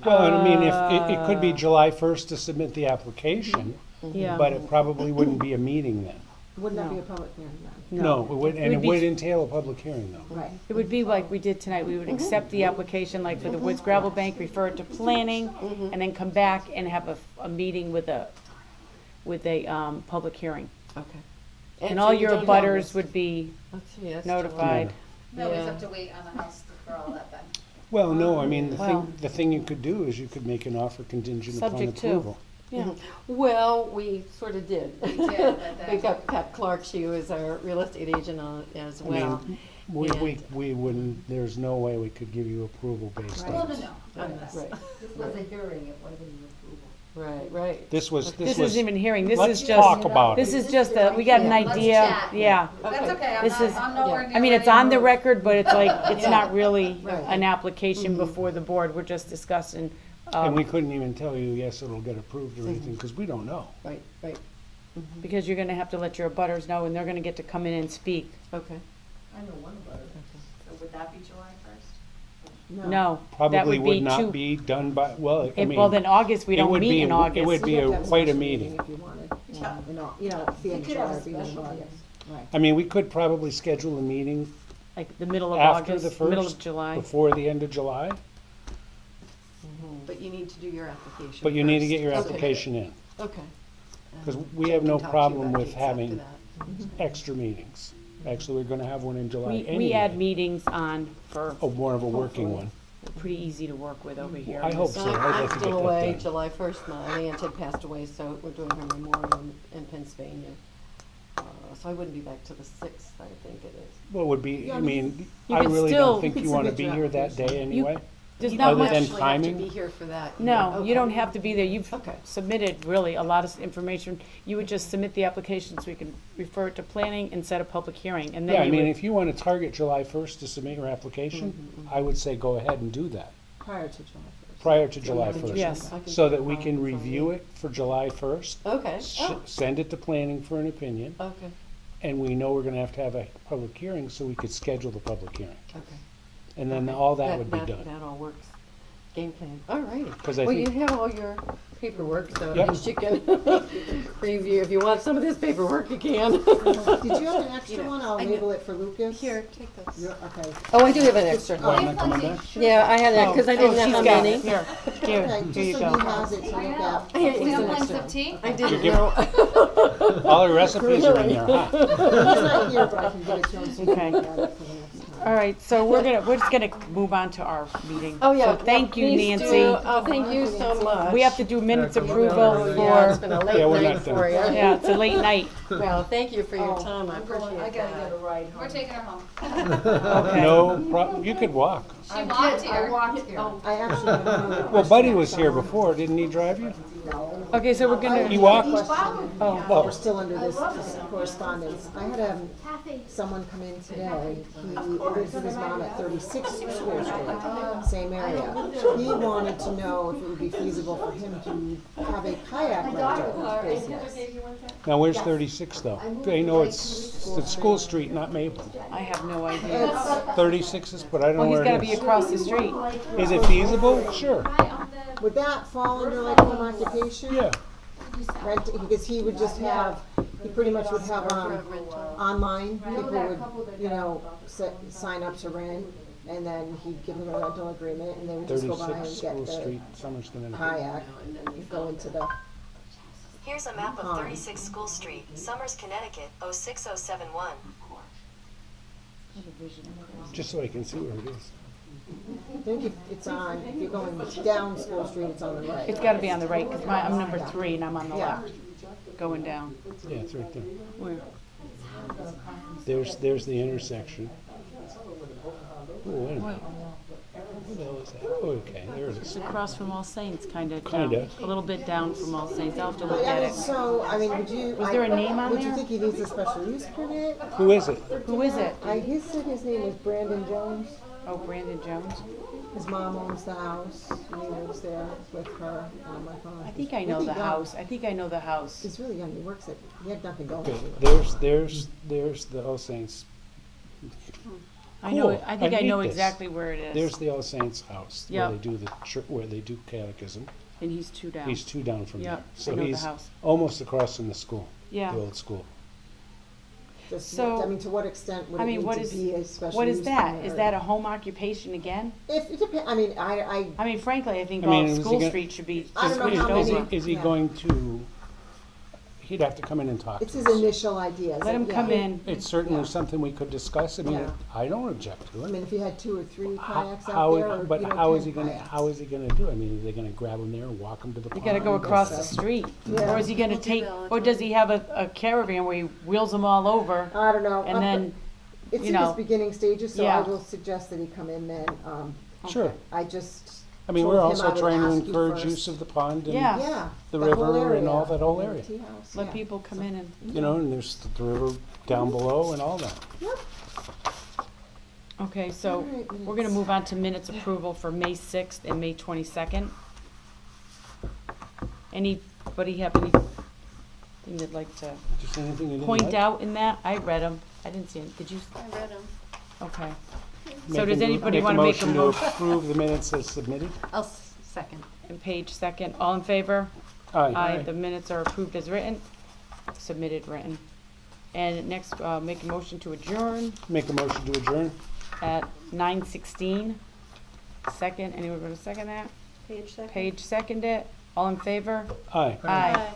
[SPEAKER 2] well, I mean, if, it could be July 1st to submit the application,
[SPEAKER 4] Yeah.
[SPEAKER 2] but it probably wouldn't be a meeting then.
[SPEAKER 18] Wouldn't that
[SPEAKER 4] No.
[SPEAKER 18] be a public hearing then?
[SPEAKER 2] No, it would, and
[SPEAKER 4] It
[SPEAKER 2] it
[SPEAKER 4] would be-
[SPEAKER 2] would entail a public hearing though.
[SPEAKER 18] Right.
[SPEAKER 4] It would be like we did tonight, we would accept the application, like for the Woods Gravel Bank, refer it to planning, and then come back and have a meeting with a, public hearing.
[SPEAKER 19] Okay.
[SPEAKER 4] And
[SPEAKER 19] so
[SPEAKER 4] all
[SPEAKER 19] you
[SPEAKER 4] your
[SPEAKER 19] don't know
[SPEAKER 4] butters
[SPEAKER 19] this.
[SPEAKER 4] would be
[SPEAKER 19] Let's see, that's
[SPEAKER 4] notified.
[SPEAKER 21] No, we just
[SPEAKER 19] Yeah.
[SPEAKER 21] have to wait on the house for all that then.
[SPEAKER 2] Well, no, I mean,
[SPEAKER 4] Well-
[SPEAKER 2] the thing you could do is you could make an offer contingent upon
[SPEAKER 4] Subject to.
[SPEAKER 2] approval.
[SPEAKER 4] Yeah.
[SPEAKER 19] Well, we sort of did.
[SPEAKER 21] We did, but then-
[SPEAKER 19] We got Pat Clark, she was our real estate agent on it as
[SPEAKER 2] I
[SPEAKER 19] well.
[SPEAKER 2] mean, we wouldn't, there's no way we could give you approval based
[SPEAKER 21] Well,
[SPEAKER 2] on.
[SPEAKER 21] no, no.
[SPEAKER 19] Right,
[SPEAKER 20] This was a hearing, it wasn't an approval.
[SPEAKER 19] right.
[SPEAKER 2] This was,
[SPEAKER 4] This isn't even hearing, this
[SPEAKER 2] let's
[SPEAKER 4] is just.
[SPEAKER 2] talk about
[SPEAKER 4] This
[SPEAKER 2] it.
[SPEAKER 4] is just a, we got an
[SPEAKER 21] Let's
[SPEAKER 4] idea,
[SPEAKER 21] chat.
[SPEAKER 4] yeah.
[SPEAKER 21] That's okay, I'm
[SPEAKER 4] This is-
[SPEAKER 21] not, I'm nowhere near.
[SPEAKER 4] I mean, it's
[SPEAKER 21] ready to
[SPEAKER 4] on the
[SPEAKER 21] move.
[SPEAKER 4] record, but it's like, it's
[SPEAKER 21] Yeah.
[SPEAKER 4] not really
[SPEAKER 19] Right.
[SPEAKER 4] an application before the board, we're just discussing.
[SPEAKER 2] And we couldn't even tell you, yes, it'll get approved or anything, because we don't know.
[SPEAKER 19] Right.
[SPEAKER 4] Because you're gonna have to let your abutters know, and they're gonna get to come in and speak.
[SPEAKER 19] Okay.
[SPEAKER 20] I know one about it.
[SPEAKER 21] So would that be July 1st?
[SPEAKER 4] No, that
[SPEAKER 2] Probably
[SPEAKER 4] would
[SPEAKER 2] would
[SPEAKER 4] be
[SPEAKER 2] not
[SPEAKER 4] too,
[SPEAKER 2] be done by, well, I mean.
[SPEAKER 4] well, then August, we
[SPEAKER 2] it
[SPEAKER 4] don't
[SPEAKER 2] would
[SPEAKER 4] meet
[SPEAKER 2] be
[SPEAKER 4] in
[SPEAKER 2] a-
[SPEAKER 4] August.
[SPEAKER 2] It would be
[SPEAKER 18] You'd have to have
[SPEAKER 2] quite a
[SPEAKER 18] special
[SPEAKER 2] meeting.
[SPEAKER 18] If you wanted,
[SPEAKER 21] Yeah.
[SPEAKER 18] the
[SPEAKER 20] You could have a
[SPEAKER 18] HR being in
[SPEAKER 20] special,
[SPEAKER 18] August.
[SPEAKER 20] yes.
[SPEAKER 18] Right.
[SPEAKER 2] I mean, we could probably schedule a meeting
[SPEAKER 4] Like the middle of
[SPEAKER 2] after the
[SPEAKER 4] August, middle of
[SPEAKER 2] first,
[SPEAKER 4] July.
[SPEAKER 2] before the end of July,
[SPEAKER 14] But you need to do your application
[SPEAKER 2] but you need to
[SPEAKER 14] first.
[SPEAKER 2] get your
[SPEAKER 19] Okay.
[SPEAKER 2] application in.
[SPEAKER 19] Okay.
[SPEAKER 2] Because
[SPEAKER 19] And
[SPEAKER 2] we
[SPEAKER 19] Jeff
[SPEAKER 2] have
[SPEAKER 19] can
[SPEAKER 2] no
[SPEAKER 19] talk to you
[SPEAKER 2] problem
[SPEAKER 19] about
[SPEAKER 2] with
[SPEAKER 19] dates after
[SPEAKER 2] having
[SPEAKER 19] that.
[SPEAKER 2] extra meetings. Actually, we're gonna have one in July
[SPEAKER 4] We
[SPEAKER 2] anyway.
[SPEAKER 4] add meetings on for,
[SPEAKER 2] More of a working one.
[SPEAKER 4] pretty easy to work with over here.
[SPEAKER 2] I hope so. I'd like
[SPEAKER 19] I'm
[SPEAKER 2] to get
[SPEAKER 19] still
[SPEAKER 2] that
[SPEAKER 19] away
[SPEAKER 2] done.
[SPEAKER 19] July 1st. My aunt had passed away, so we're doing her memorial in Pennsylvania. So I wouldn't be back till the 6th, I think it is.
[SPEAKER 2] Well, would be, I mean,
[SPEAKER 4] You
[SPEAKER 2] I
[SPEAKER 4] could
[SPEAKER 2] really
[SPEAKER 4] still-
[SPEAKER 2] don't think
[SPEAKER 18] you
[SPEAKER 2] you
[SPEAKER 18] could
[SPEAKER 2] wanna
[SPEAKER 18] submit
[SPEAKER 2] be
[SPEAKER 18] your
[SPEAKER 2] here that
[SPEAKER 18] application.
[SPEAKER 2] day anyway.
[SPEAKER 4] There's not
[SPEAKER 2] Other
[SPEAKER 4] much,
[SPEAKER 2] than
[SPEAKER 19] Actually have
[SPEAKER 2] timing?
[SPEAKER 19] to be here for that.
[SPEAKER 4] no,
[SPEAKER 19] Okay.
[SPEAKER 4] you don't have to be there. You've
[SPEAKER 19] Okay.
[SPEAKER 4] submitted really a lot of information. You would just submit the application so we can refer it to planning and set a public hearing, and
[SPEAKER 2] Yeah,
[SPEAKER 4] then
[SPEAKER 2] I
[SPEAKER 4] you
[SPEAKER 2] mean,
[SPEAKER 4] would.
[SPEAKER 2] if you wanna target July 1st to submit your application, I would say go ahead and do that,
[SPEAKER 18] Prior to July 1st.
[SPEAKER 2] prior to July 1st.
[SPEAKER 4] Yes.
[SPEAKER 19] I can
[SPEAKER 2] So
[SPEAKER 19] do
[SPEAKER 2] that we
[SPEAKER 19] that
[SPEAKER 2] can
[SPEAKER 19] from
[SPEAKER 2] review
[SPEAKER 19] you.
[SPEAKER 2] it for July 1st.
[SPEAKER 19] Okay. Oh,
[SPEAKER 2] Send it to planning for an opinion,
[SPEAKER 19] okay.
[SPEAKER 2] and we know we're gonna have to have a public hearing, so we could schedule the public hearing.
[SPEAKER 19] Okay.
[SPEAKER 2] And then all that would be done.
[SPEAKER 19] That all works. Game plan. All righty.
[SPEAKER 2] 'Cause I
[SPEAKER 19] Well, you
[SPEAKER 2] think-
[SPEAKER 19] have all your paperwork, so
[SPEAKER 2] Yep.
[SPEAKER 19] at least you can review. If you want some of this paperwork, you can.
[SPEAKER 18] Did you have an extra one? I'll
[SPEAKER 19] I know.
[SPEAKER 18] label it for Lucas.
[SPEAKER 19] Here, take this.
[SPEAKER 18] Yeah, okay.
[SPEAKER 19] Oh, I do have an extra.
[SPEAKER 2] Why am I coming back?
[SPEAKER 19] Yeah, I had it, because I didn't know
[SPEAKER 4] she's
[SPEAKER 19] how
[SPEAKER 4] got
[SPEAKER 19] many.
[SPEAKER 4] it. Here,
[SPEAKER 18] Okay,
[SPEAKER 4] here
[SPEAKER 18] just
[SPEAKER 4] you
[SPEAKER 18] so
[SPEAKER 4] go.
[SPEAKER 18] he has it to look at.
[SPEAKER 19] I had
[SPEAKER 21] We
[SPEAKER 19] these
[SPEAKER 21] have
[SPEAKER 19] an
[SPEAKER 21] plans
[SPEAKER 19] extra.
[SPEAKER 21] of tea?
[SPEAKER 19] I didn't
[SPEAKER 2] give-
[SPEAKER 19] know.
[SPEAKER 2] All the recipes are in there, huh?
[SPEAKER 18] He's not here, but I can give it to him so he
[SPEAKER 4] Okay.
[SPEAKER 18] can look at it for the next time.
[SPEAKER 4] All right, so we're just gonna move on to our meeting.
[SPEAKER 19] Oh, yeah.
[SPEAKER 4] So thank you,
[SPEAKER 19] Please
[SPEAKER 4] Nancy.
[SPEAKER 19] do. Oh, thank you so much.
[SPEAKER 4] We have to do minutes
[SPEAKER 22] Yeah, 'cause
[SPEAKER 4] approval
[SPEAKER 22] we're-
[SPEAKER 19] Yeah, it's
[SPEAKER 4] for,
[SPEAKER 19] been a late
[SPEAKER 2] we're
[SPEAKER 19] night
[SPEAKER 2] not done.
[SPEAKER 19] for you.
[SPEAKER 4] yeah, it's a late night.
[SPEAKER 19] Well, thank you for your
[SPEAKER 20] Oh,
[SPEAKER 19] time, I
[SPEAKER 20] I'm going-
[SPEAKER 19] appreciate
[SPEAKER 20] I gotta
[SPEAKER 19] that.
[SPEAKER 20] get a ride home.
[SPEAKER 21] We're taking her home.
[SPEAKER 4] Okay.
[SPEAKER 2] No problem, you could walk.
[SPEAKER 21] She
[SPEAKER 20] I
[SPEAKER 21] walked
[SPEAKER 20] did, I
[SPEAKER 21] here.
[SPEAKER 20] walked here. I actually have another
[SPEAKER 2] Well, Buddy
[SPEAKER 20] question
[SPEAKER 2] was here
[SPEAKER 20] on-
[SPEAKER 2] before, didn't he drive you?
[SPEAKER 4] Okay, so we're gonna.
[SPEAKER 2] He walked?
[SPEAKER 4] Oh,
[SPEAKER 2] well.
[SPEAKER 18] We're still under this correspondence. I had someone come in today. He lives with his mom at 36 School Street, same area. He wanted to know if it would be feasible for him to have a kayak rental business.
[SPEAKER 2] Now, where's 36 though? I know it's School Street, not Maple.
[SPEAKER 4] I have no idea.
[SPEAKER 2] 36 is, but I don't know
[SPEAKER 4] Well, he's
[SPEAKER 2] where
[SPEAKER 4] gotta
[SPEAKER 2] it
[SPEAKER 4] be
[SPEAKER 2] is.
[SPEAKER 4] across the street.
[SPEAKER 2] Is it feasible? Sure.
[SPEAKER 18] Would that fall under like home occupation?
[SPEAKER 2] Yeah.
[SPEAKER 18] Rent, because he would just have, he pretty much would have, online, people would, you know, sign up to rent, and then he'd give them a rental agreement, and they would just go by
[SPEAKER 2] 36
[SPEAKER 18] and
[SPEAKER 2] School
[SPEAKER 18] get
[SPEAKER 2] Street, Summerston.
[SPEAKER 18] the kayak, and go into the,
[SPEAKER 5] Here's a map of 36 School Street, Somers, Connecticut, 06071.
[SPEAKER 2] Just so I can see where it is.
[SPEAKER 18] I think if it's on, if you're going down School Street, it's on the right.
[SPEAKER 4] It's gotta be on the right, because I'm number 3 and I'm on the
[SPEAKER 18] Yeah.
[SPEAKER 4] left, going down.
[SPEAKER 2] Yeah, it's right there.
[SPEAKER 4] Where?
[SPEAKER 2] There's the intersection. Oh, wait a minute. What the hell is that? Oh, okay, there it
[SPEAKER 4] It's
[SPEAKER 2] is.
[SPEAKER 4] across from All Saints, kinda down.
[SPEAKER 2] Kinda.
[SPEAKER 4] A little bit down from All Saints, I'll have to
[SPEAKER 18] But,
[SPEAKER 4] look
[SPEAKER 18] I
[SPEAKER 4] at
[SPEAKER 18] mean,
[SPEAKER 4] it.
[SPEAKER 18] so, I mean, would you?
[SPEAKER 4] Was there a name on
[SPEAKER 18] Would you
[SPEAKER 4] there?
[SPEAKER 18] think he needs a special use permit?
[SPEAKER 2] Who is it?
[SPEAKER 4] Who is it?
[SPEAKER 18] He said his name was Brandon Jones.
[SPEAKER 4] Oh, Brandon Jones?
[SPEAKER 18] His mom owns the house, and he lives there with her, and I'm like, oh.
[SPEAKER 4] I think I know the house, I think I know the house.
[SPEAKER 18] He's really young, he works at, he had nothing going.
[SPEAKER 2] Okay, there's the All Saints.
[SPEAKER 4] I know,
[SPEAKER 2] Cool.
[SPEAKER 4] I think I
[SPEAKER 2] hate
[SPEAKER 4] know
[SPEAKER 2] this.
[SPEAKER 4] exactly where it is.
[SPEAKER 2] There's the All Saints house, where
[SPEAKER 4] Yep.
[SPEAKER 2] they do where they do catechism.
[SPEAKER 4] And he's 2 down.
[SPEAKER 2] He's 2 down from
[SPEAKER 4] Yep,
[SPEAKER 2] there.
[SPEAKER 4] I
[SPEAKER 2] So
[SPEAKER 4] know the
[SPEAKER 2] he's
[SPEAKER 4] house.
[SPEAKER 2] almost across from the school.
[SPEAKER 4] Yeah.
[SPEAKER 2] The old school.
[SPEAKER 18] Just,
[SPEAKER 4] So,
[SPEAKER 18] I mean, to what extent would
[SPEAKER 4] I
[SPEAKER 18] it
[SPEAKER 4] mean,
[SPEAKER 18] need
[SPEAKER 4] what
[SPEAKER 18] to
[SPEAKER 4] is,
[SPEAKER 18] be a special
[SPEAKER 4] what is
[SPEAKER 18] use
[SPEAKER 4] that?
[SPEAKER 18] permit
[SPEAKER 4] Is
[SPEAKER 18] or-
[SPEAKER 4] that a home occupation again?
[SPEAKER 18] If, it depends, I mean,
[SPEAKER 4] I mean, frankly, I think
[SPEAKER 2] I mean,
[SPEAKER 4] all
[SPEAKER 2] is he
[SPEAKER 4] School
[SPEAKER 2] gonna-
[SPEAKER 4] Street should be
[SPEAKER 18] I don't know
[SPEAKER 4] switched
[SPEAKER 18] how
[SPEAKER 4] over.
[SPEAKER 18] many-
[SPEAKER 2] Is he
[SPEAKER 18] yeah.
[SPEAKER 2] going to, he'd have to come in and talk
[SPEAKER 18] It's
[SPEAKER 2] to
[SPEAKER 18] his
[SPEAKER 2] us.
[SPEAKER 18] initial ideas.
[SPEAKER 4] Let him
[SPEAKER 18] yeah.
[SPEAKER 4] come in.
[SPEAKER 2] It's certainly
[SPEAKER 18] Yeah.
[SPEAKER 2] something we could discuss. I mean,
[SPEAKER 18] Yeah.
[SPEAKER 2] I don't object to
[SPEAKER 18] I
[SPEAKER 2] it.
[SPEAKER 18] mean, if he had 2 or 3
[SPEAKER 2] How,
[SPEAKER 18] kayaks out
[SPEAKER 2] how,
[SPEAKER 18] there, or,
[SPEAKER 2] but
[SPEAKER 18] you know,
[SPEAKER 2] how is
[SPEAKER 18] 10
[SPEAKER 2] he gonna,
[SPEAKER 18] kayaks.
[SPEAKER 2] how is he gonna do it? I mean, are they gonna grab him there and walk him to the
[SPEAKER 4] You
[SPEAKER 2] pond?
[SPEAKER 4] gotta go across the street.
[SPEAKER 18] Yeah.
[SPEAKER 4] Or is he gonna take, or does he have a caravan where he wheels them all over?
[SPEAKER 18] I don't know.
[SPEAKER 4] And then,
[SPEAKER 18] It's
[SPEAKER 4] you
[SPEAKER 18] in
[SPEAKER 4] know,
[SPEAKER 18] its beginning stages, so I
[SPEAKER 4] yeah.
[SPEAKER 18] will suggest that he come in then.
[SPEAKER 2] Sure.
[SPEAKER 18] I just.
[SPEAKER 2] I mean,
[SPEAKER 18] told
[SPEAKER 2] we're
[SPEAKER 18] him I
[SPEAKER 2] also
[SPEAKER 18] would
[SPEAKER 2] trying to
[SPEAKER 18] ask you
[SPEAKER 2] encourage
[SPEAKER 18] first.
[SPEAKER 2] use of the pond and
[SPEAKER 4] Yeah.
[SPEAKER 18] Yeah.
[SPEAKER 2] the
[SPEAKER 18] whole
[SPEAKER 2] river and all
[SPEAKER 18] area,
[SPEAKER 2] that whole
[SPEAKER 18] and the
[SPEAKER 2] area.
[SPEAKER 18] tea house,
[SPEAKER 4] let
[SPEAKER 18] yeah.
[SPEAKER 4] people come in and,
[SPEAKER 2] You know, and there's the river down below and all that.
[SPEAKER 4] okay, so
[SPEAKER 18] All right,
[SPEAKER 4] we're gonna
[SPEAKER 18] minutes.
[SPEAKER 4] move on to minutes approval for May 6th and May 22nd. Anybody have anything they'd like to
[SPEAKER 2] Just anything you didn't
[SPEAKER 4] point
[SPEAKER 2] like?
[SPEAKER 4] out in that? I read them. I didn't see it. Did you?
[SPEAKER 21] I read them.
[SPEAKER 4] Okay.
[SPEAKER 2] Make
[SPEAKER 4] So does
[SPEAKER 2] a mo-
[SPEAKER 4] anybody wanna make a
[SPEAKER 2] to
[SPEAKER 4] motion?
[SPEAKER 2] approve the minutes as submitted?
[SPEAKER 20] I'll second.
[SPEAKER 4] And Page second. All in favor?
[SPEAKER 2] Aye.
[SPEAKER 4] The minutes are approved as written, submitted written. And next, make a motion to adjourn
[SPEAKER 2] Make a motion to adjourn?
[SPEAKER 4] at 9:16. Second, anyone gonna second that?
[SPEAKER 21] Page second.
[SPEAKER 4] Page seconded. All in favor?
[SPEAKER 2] Aye.
[SPEAKER 4] Aye.